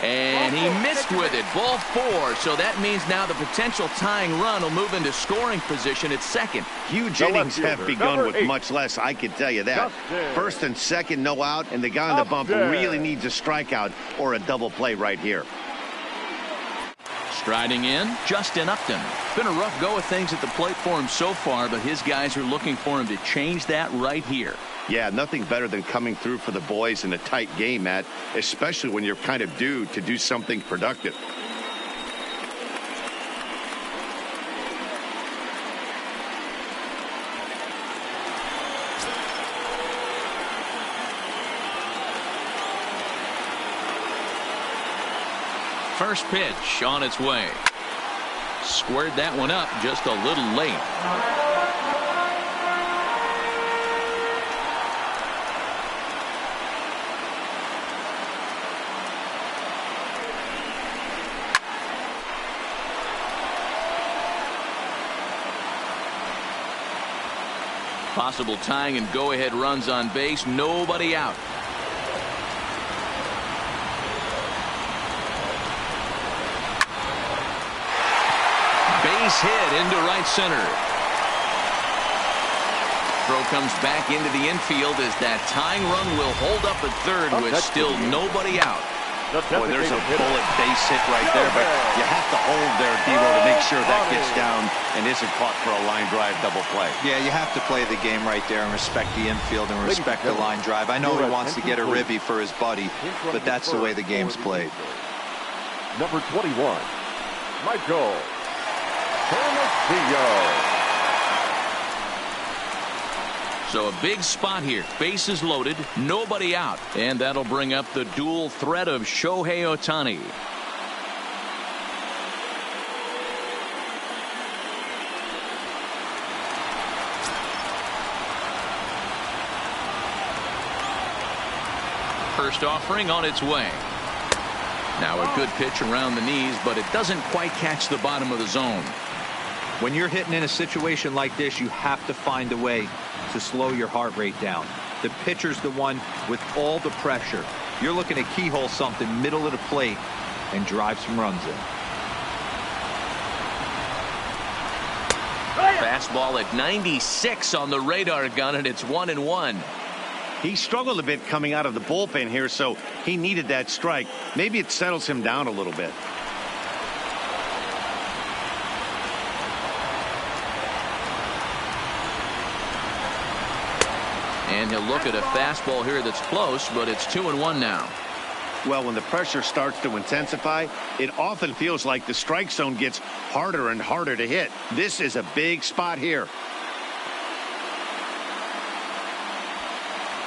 S1: And he missed with it. Ball 4. So that means now the potential tying run will move into scoring position at second.
S2: Huge innings have begun with much less, I can tell you that. First and second, no out, and the guy on the bump really needs a strikeout or a double play right here.
S1: Striding in, Justin Upton. Been a rough go of things at the plate for him so far, but his guys are looking for him to change that right here.
S2: Yeah, nothing better than coming through for the boys in a tight game, Matt, especially when you're kind of due to do something productive.
S1: First pitch on its way. Squared that one up just a little late. Possible tying and go-ahead runs on base. Nobody out. Base hit into right center. Throw comes back into the infield as that tying run will hold up at third with still nobody out.
S2: Boy, there's a bullet base hit right there, but you have to hold there, Devo, to make sure that gets down and isn't caught for a line drive double play.
S4: Yeah, you have to play the game right there and respect the infield and respect the line drive. I know he wants to get a ribby for his buddy, but that's the way the game's played.
S3: Number 21, Michael Hermosillo.
S1: So a big spot here. Bases loaded, nobody out. And that'll bring up the dual threat of Shohei Ohtani. First offering on its way. Now a good pitch around the knees, but it doesn't quite catch the bottom of the zone.
S4: When you're hitting in a situation like this, you have to find a way to slow your heart rate down. The pitcher's the one with all the pressure. You're looking to keyhole something middle of the plate and drive some runs in.
S1: Fastball at 96 on the radar gun, and it's 1-1.
S2: He struggled a bit coming out of the bullpen here, so he needed that strike. Maybe it settles him down a little bit.
S1: And he'll look at a fastball here that's close, but it's 2-1 now.
S2: Well, when the pressure starts to intensify, it often feels like the strike zone gets harder and harder to hit. This is a big spot here.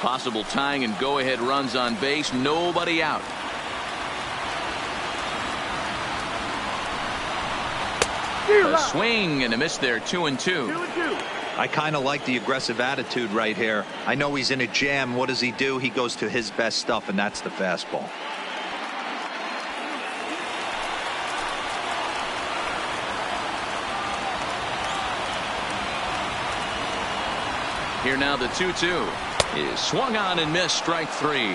S1: Possible tying and go-ahead runs on base. Nobody out. A swing and a miss there. 2-2.
S4: I kind of like the aggressive attitude right here. I know he's in a jam. What does he do? He goes to his best stuff, and that's the fastball.
S1: Here now the 2-2 is swung on and missed. Strike three.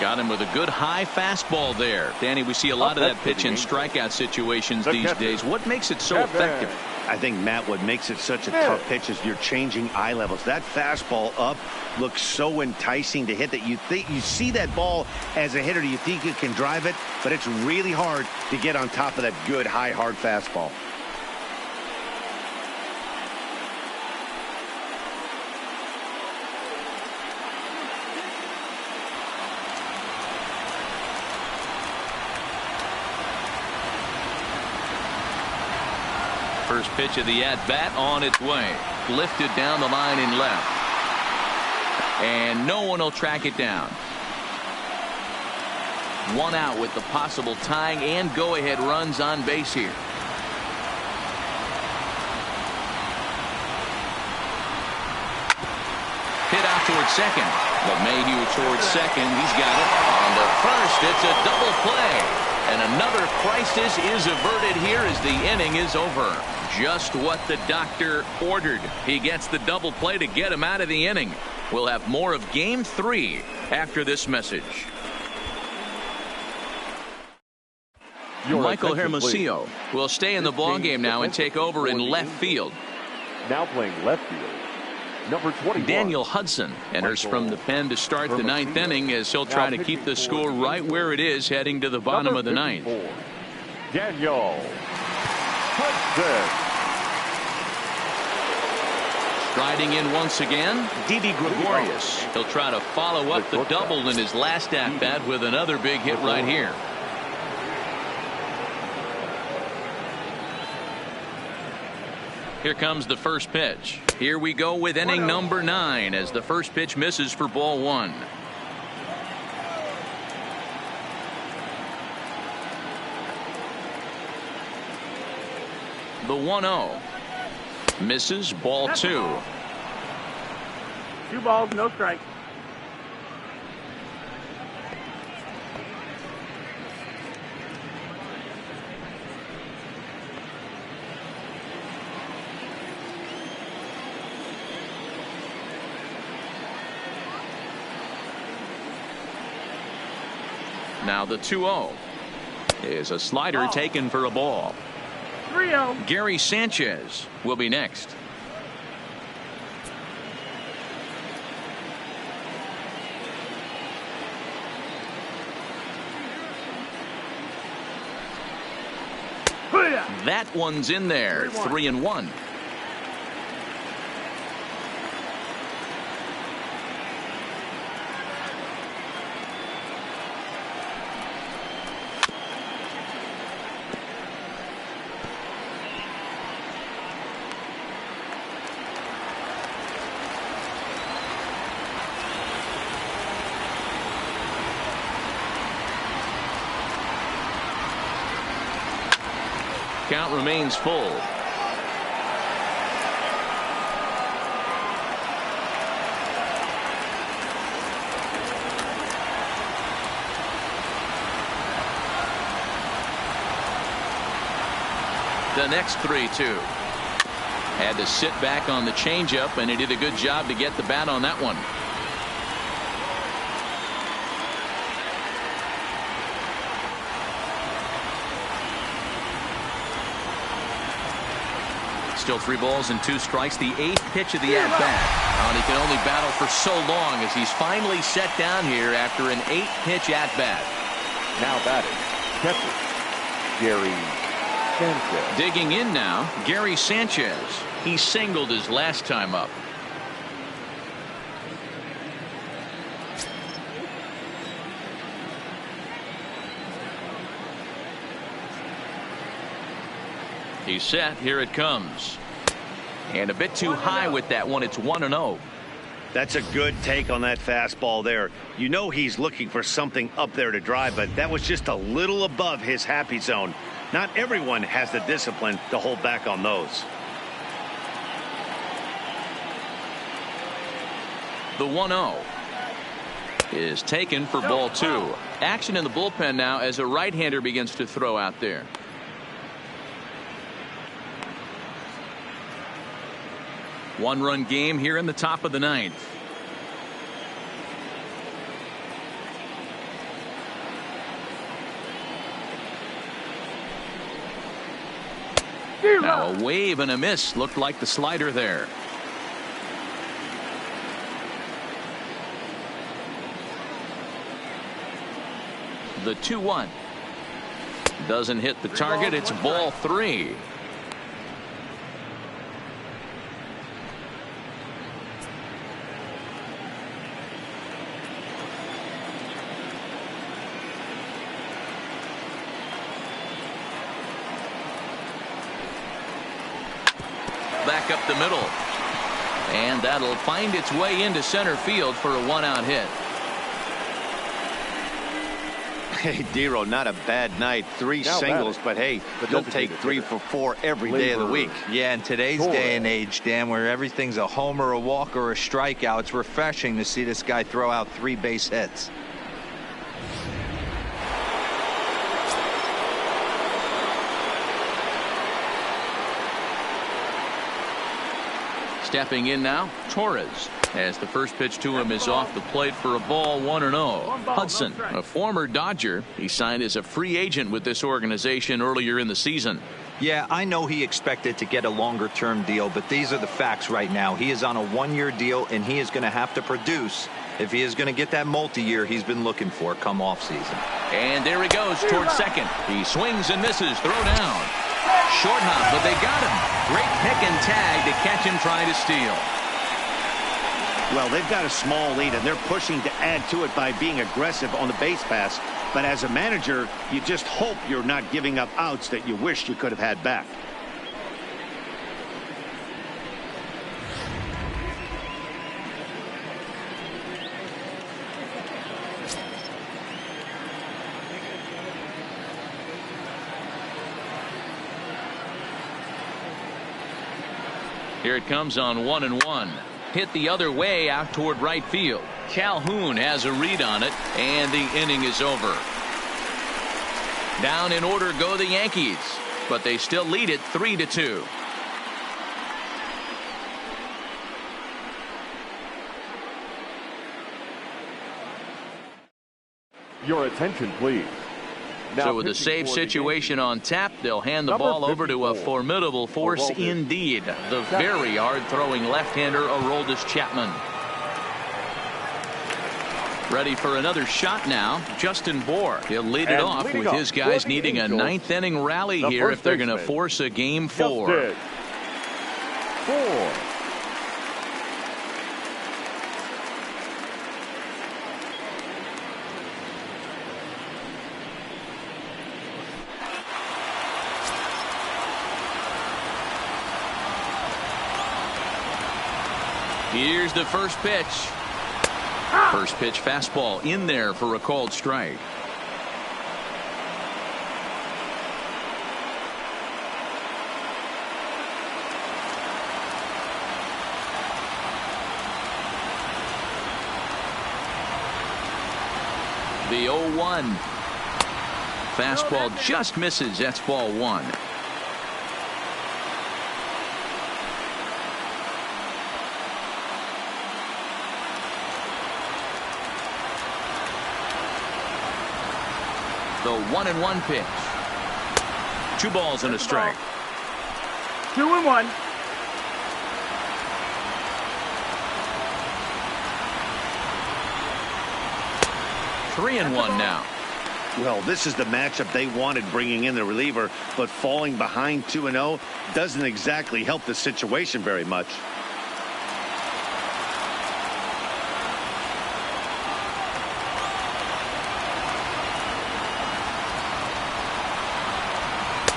S1: Got him with a good high fastball there. Danny, we see a lot of that pitch in strikeout situations these days. What makes it so effective?
S2: I think, Matt, what makes it such a tough pitch is you're changing eye levels. That fastball up looks so enticing to hit that you see that ball as a hitter. You think you can drive it, but it's really hard to get on top of that good high hard fastball.
S1: First pitch of the at-bat on its way. Lifted down the line in left. And no one will track it down. One out with the possible tying and go-ahead runs on base here. Hit out towards second. LeMahieu towards second. He's got it. On to first. It's a double play. And another crisis is averted here as the inning is over. Just what the doctor ordered. He gets the double play to get him out of the inning. We'll have more of Game 3 after this message. Michael Hermosillo will stay in the ballgame now and take over in left field.
S3: Now playing left field, number 21.
S1: Daniel Hudson enters from the pen to start the ninth inning as he'll try to keep the score right where it is heading to the bottom of the ninth.
S3: Daniel Hudson.
S1: Striding in once again, Didi Gregorius. He'll try to follow up the double in his last at-bat with another big hit right here. Here comes the first pitch. Here we go with inning number 9 as the first pitch misses for ball 1. The 1-0 misses. Ball 2.
S6: 2 balls, no strike.
S1: Now the 2-0 is a slider taken for a ball.
S6: 3-0.
S1: Gary Sanchez will be next. That one's in there. 3-1. Count remains full. The next 3-2. Had to sit back on the changeup, and he did a good job to get the bat on that one. Still 3 balls and 2 strikes. The 8th pitch of the at-bat. And he can only battle for so long as he's finally set down here after an 8-pitch at-bat.
S3: Now batting, catcher, Gary Sanchez.
S1: Digging in now, Gary Sanchez. He singled his last time up. He's set. Here it comes. And a bit too high with that one. It's 1-0.
S2: That's a good take on that fastball there. You know he's looking for something up there to drive, but that was just a little above his happy zone. Not everyone has the discipline to hold back on those.
S1: The 1-0 is taken for ball 2. Action in the bullpen now as a right-hander begins to throw out there. One-run game here in the top of the 9th. Now a wave and a miss. Looked like the slider there. The 2-1 doesn't hit the target. It's ball 3. Back up the middle, and that'll find its way into center field for a 1-out hit.
S2: Hey, Dero, not a bad night. 3 singles, but hey, you'll take 3 for 4 every day of the week.
S4: Yeah, in today's day and age, Dan, where everything's a homer, a walk, or a strikeout, it's refreshing to see this guy throw out 3 base hits.
S1: Stepping in now, Torres, as the first pitch to him is off the plate for a ball. 1-0. Hudson, a former Dodger, he signed as a free agent with this organization earlier in the season.
S4: Yeah, I know he expected to get a longer-term deal, but these are the facts right now. He is on a 1-year deal, and he is going to have to produce if he is going to get that multi-year he's been looking for come offseason.
S1: And there he goes towards second. He swings and misses. Throw down. Short hop, but they got him. Great pick and tag to catch him trying to steal.
S2: Well, they've got a small lead, and they're pushing to add to it by being aggressive on the base pass. But as a manager, you just hope you're not giving up outs that you wish you could have had back.
S1: Here it comes on 1-1. Hit the other way out toward right field. Calhoun has a read on it, and the inning is over. Down in order go the Yankees, but they still lead it 3-2.
S3: Your attention, please. Now
S1: So with a
S3: pitching
S1: save
S3: for the
S1: situation on tap, they'll hand the
S3: Number
S1: ball over to a
S3: 54.
S1: formidable force
S3: Aroldis
S1: indeed. The very hard-throwing left-hander, Aroldis Chapman. Ready for another shot now, Justin Bour. He'll lead it
S3: And
S1: off
S3: leading
S1: with
S3: off
S1: his guys
S3: for the
S1: needing a
S3: Angels,
S1: ninth-inning rally
S3: the
S1: here if
S3: first
S1: they're going to
S3: baseman,
S1: force a game 4.
S3: Justin Bour.
S1: Here's the first pitch. First pitch fastball in there for a called strike. The 0-1. Fastball just misses. That's ball 1. The 1-1 pitch. 2 balls and a strike.
S6: 2-1.
S1: Three and 1 now.
S2: Well, this is the matchup they wanted, bringing in the reliever, but falling behind 2-0 doesn't exactly help the situation very much.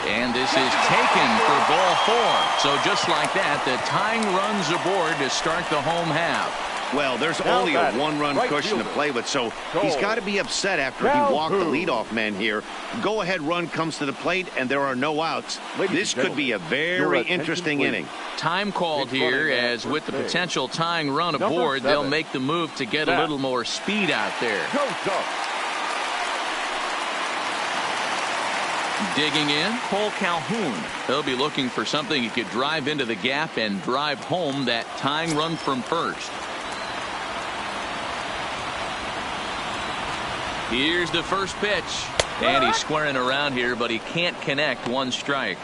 S1: And this is taken for ball 4. So just like that, the tying runs aboard to start the home half.
S2: Well, there's
S3: Now
S2: only a
S3: batting,
S2: one-run
S3: right
S2: cushion to
S3: fielder,
S2: play with, so
S3: Cole.
S2: he's got to be upset after he walked the leadoff man here. Go-ahead run comes to the plate, and there are no outs.
S3: Ladies
S2: This
S3: and
S2: could be a
S3: your
S2: very
S3: attention,
S2: interesting
S3: please.
S2: inning.
S1: Time called
S3: Big
S1: here,
S3: running back
S1: as with the
S3: first base.
S1: potential tying run
S3: Number
S1: aboard, they'll
S3: 7.
S1: make the move to get a
S3: Set.
S1: little more speed out there.
S3: Go, go.
S1: Digging in, Cole Calhoun. He'll be looking for something he could drive into the gap and drive home that tying run from first. Here's the first pitch. And he's squaring around here, but he can't connect. 1 strike.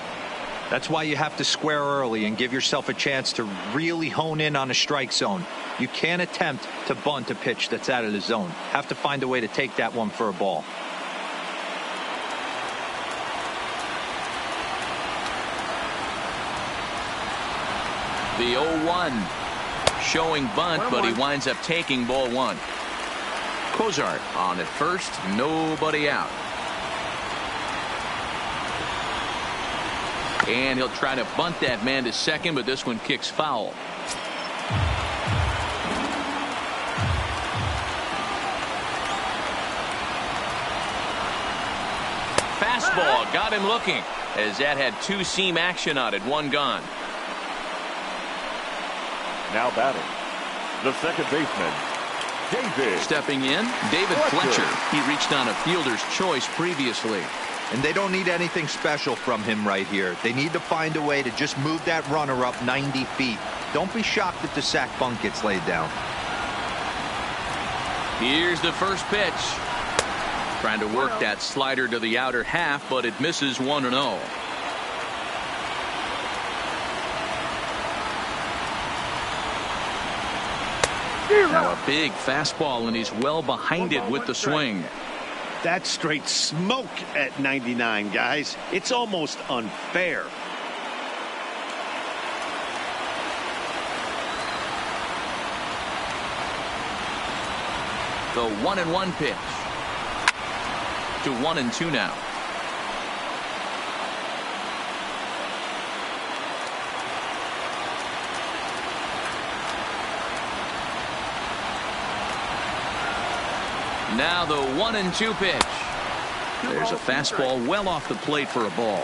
S4: That's why you have to square early and give yourself a chance to really hone in on a strike zone. You can't attempt to bunt a pitch that's out of the zone. Have to find a way to take that one for a ball.
S1: The 0-1 showing bunt, but he winds up taking ball 1. Cozart on at first, nobody out. And he'll try to bunt that man to second, but this one kicks foul. Fastball got him looking, as that had 2-seam action on it. 1 gone.
S3: Now batting, the second baseman, David.
S1: Stepping in, David Fletcher. He reached on a fielder's choice previously.
S4: And they don't need anything special from him right here. They need to find a way to just move that runner up 90 feet. Don't be shocked if the sac bunt gets laid down.
S1: Here's the first pitch. Trying to work that slider to the outer half, but it misses 1-0. Now a big fastball, and he's well behind it with the swing.
S2: That's straight smoke at 99, guys. It's almost unfair.
S1: The 1-1 pitch. To 1-2 now. Now the 1-2 pitch. There's a fastball well off the plate for a ball.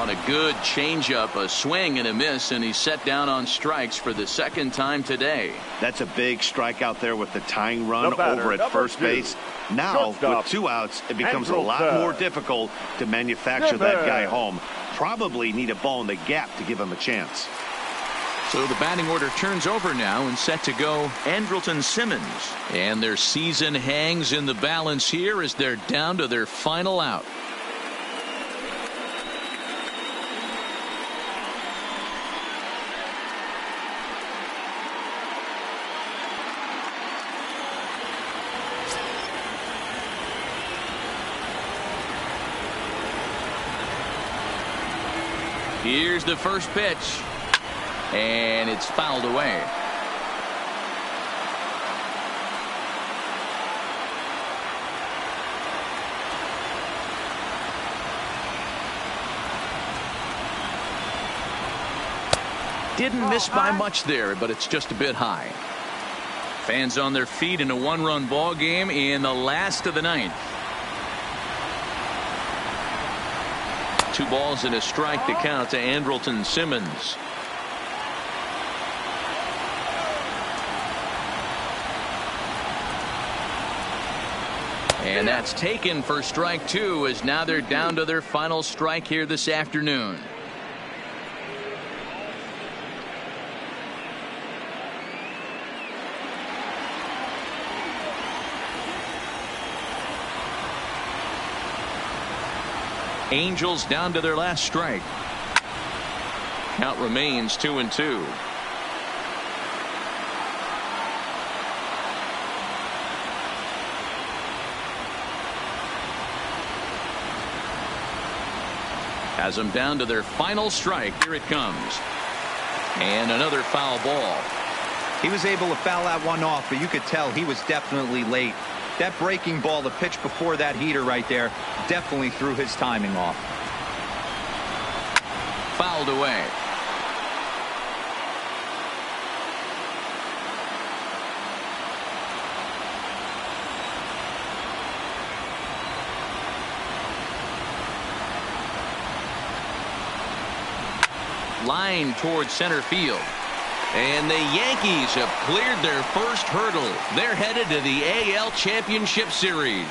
S1: on a good changeup, a swing and a miss, and he's set down on strikes for the second time today.
S2: That's a big strike out there with the tying run
S3: batter,
S2: over at first base. Now,
S3: shortstop,
S2: with 2 outs, it becomes a lot more difficult to manufacture that guy home. Probably need a ball in the gap to give him a chance.
S1: So the batting order turns over now and set to go Andrelton Simmons. And their season hangs in the balance here as they're down to their final out. Here's the first pitch. And it's fouled away. Didn't miss by much there, but it's just a bit high. Fans on their feet in a one-run ball game in the last of the ninth. 2 balls and a strike to count to Andrelton Simmons. And that's taken for strike 2, as now they're down to their final strike here this afternoon. Angels down to their last strike. Count remains 2-2. Has them down to their final strike. Here it comes. And another foul ball.
S4: He was able to foul that one off, but you could tell he was definitely late. That breaking ball, the pitch before that heater right there, definitely threw his timing off.
S1: Fouled away. Line towards center field. And the Yankees have cleared their first hurdle. They're headed to the AL Championship Series.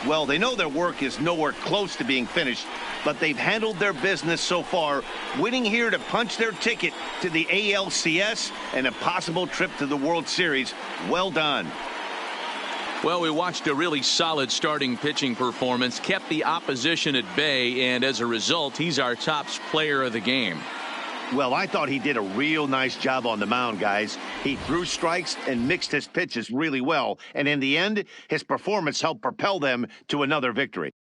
S2: Well, they know their work is nowhere close to being finished, but they've handled their business so far, winning here to punch their ticket to the ALCS and a possible trip to the World Series. Well done.
S1: Well, we watched a really solid starting pitching performance, kept the opposition at bay, and as a result, he's our top player of the game.
S2: Well, I thought he did a real nice job on the mound, guys. He threw strikes and mixed his pitches really well. And in the end, his performance helped propel them to another victory.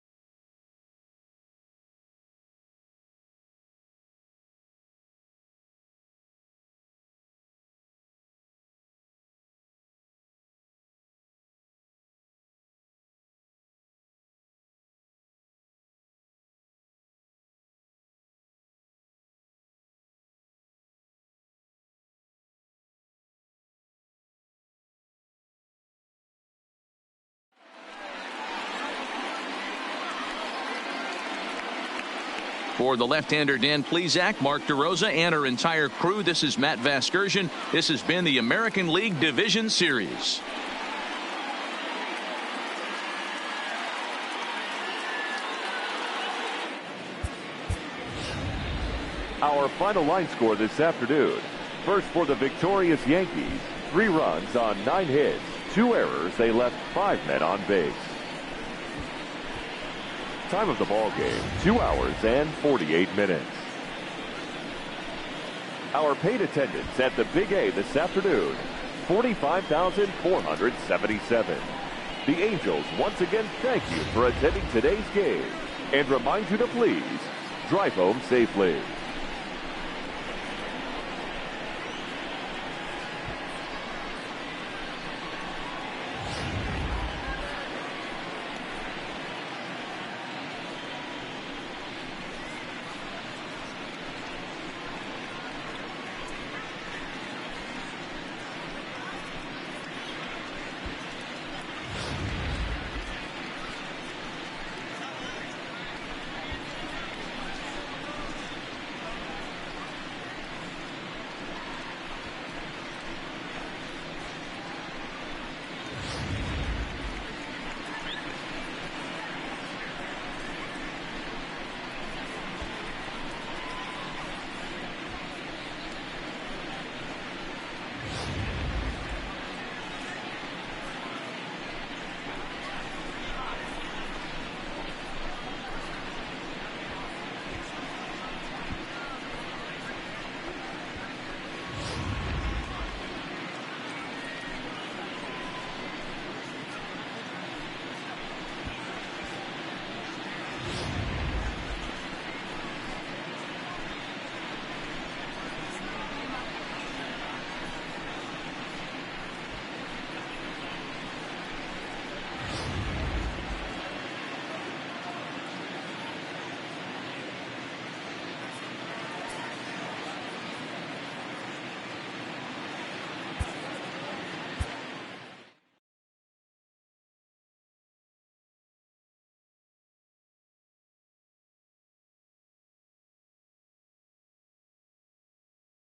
S1: For the left-hander Dan Plesac, Mark DeRosa, and our entire crew, this is Matt Vasgersian. This has been the American League Division Series.
S3: Our final line score this afternoon. First for the victorious Yankees, 3 runs on 9 hits, 2 errors. They left 5 men on base. Time of the ball game, 2 hours and 48 minutes. Our paid attendance at the Big A this afternoon, 45,477. The Angels once again thank you for attending today's game and remind you to please drive home safely.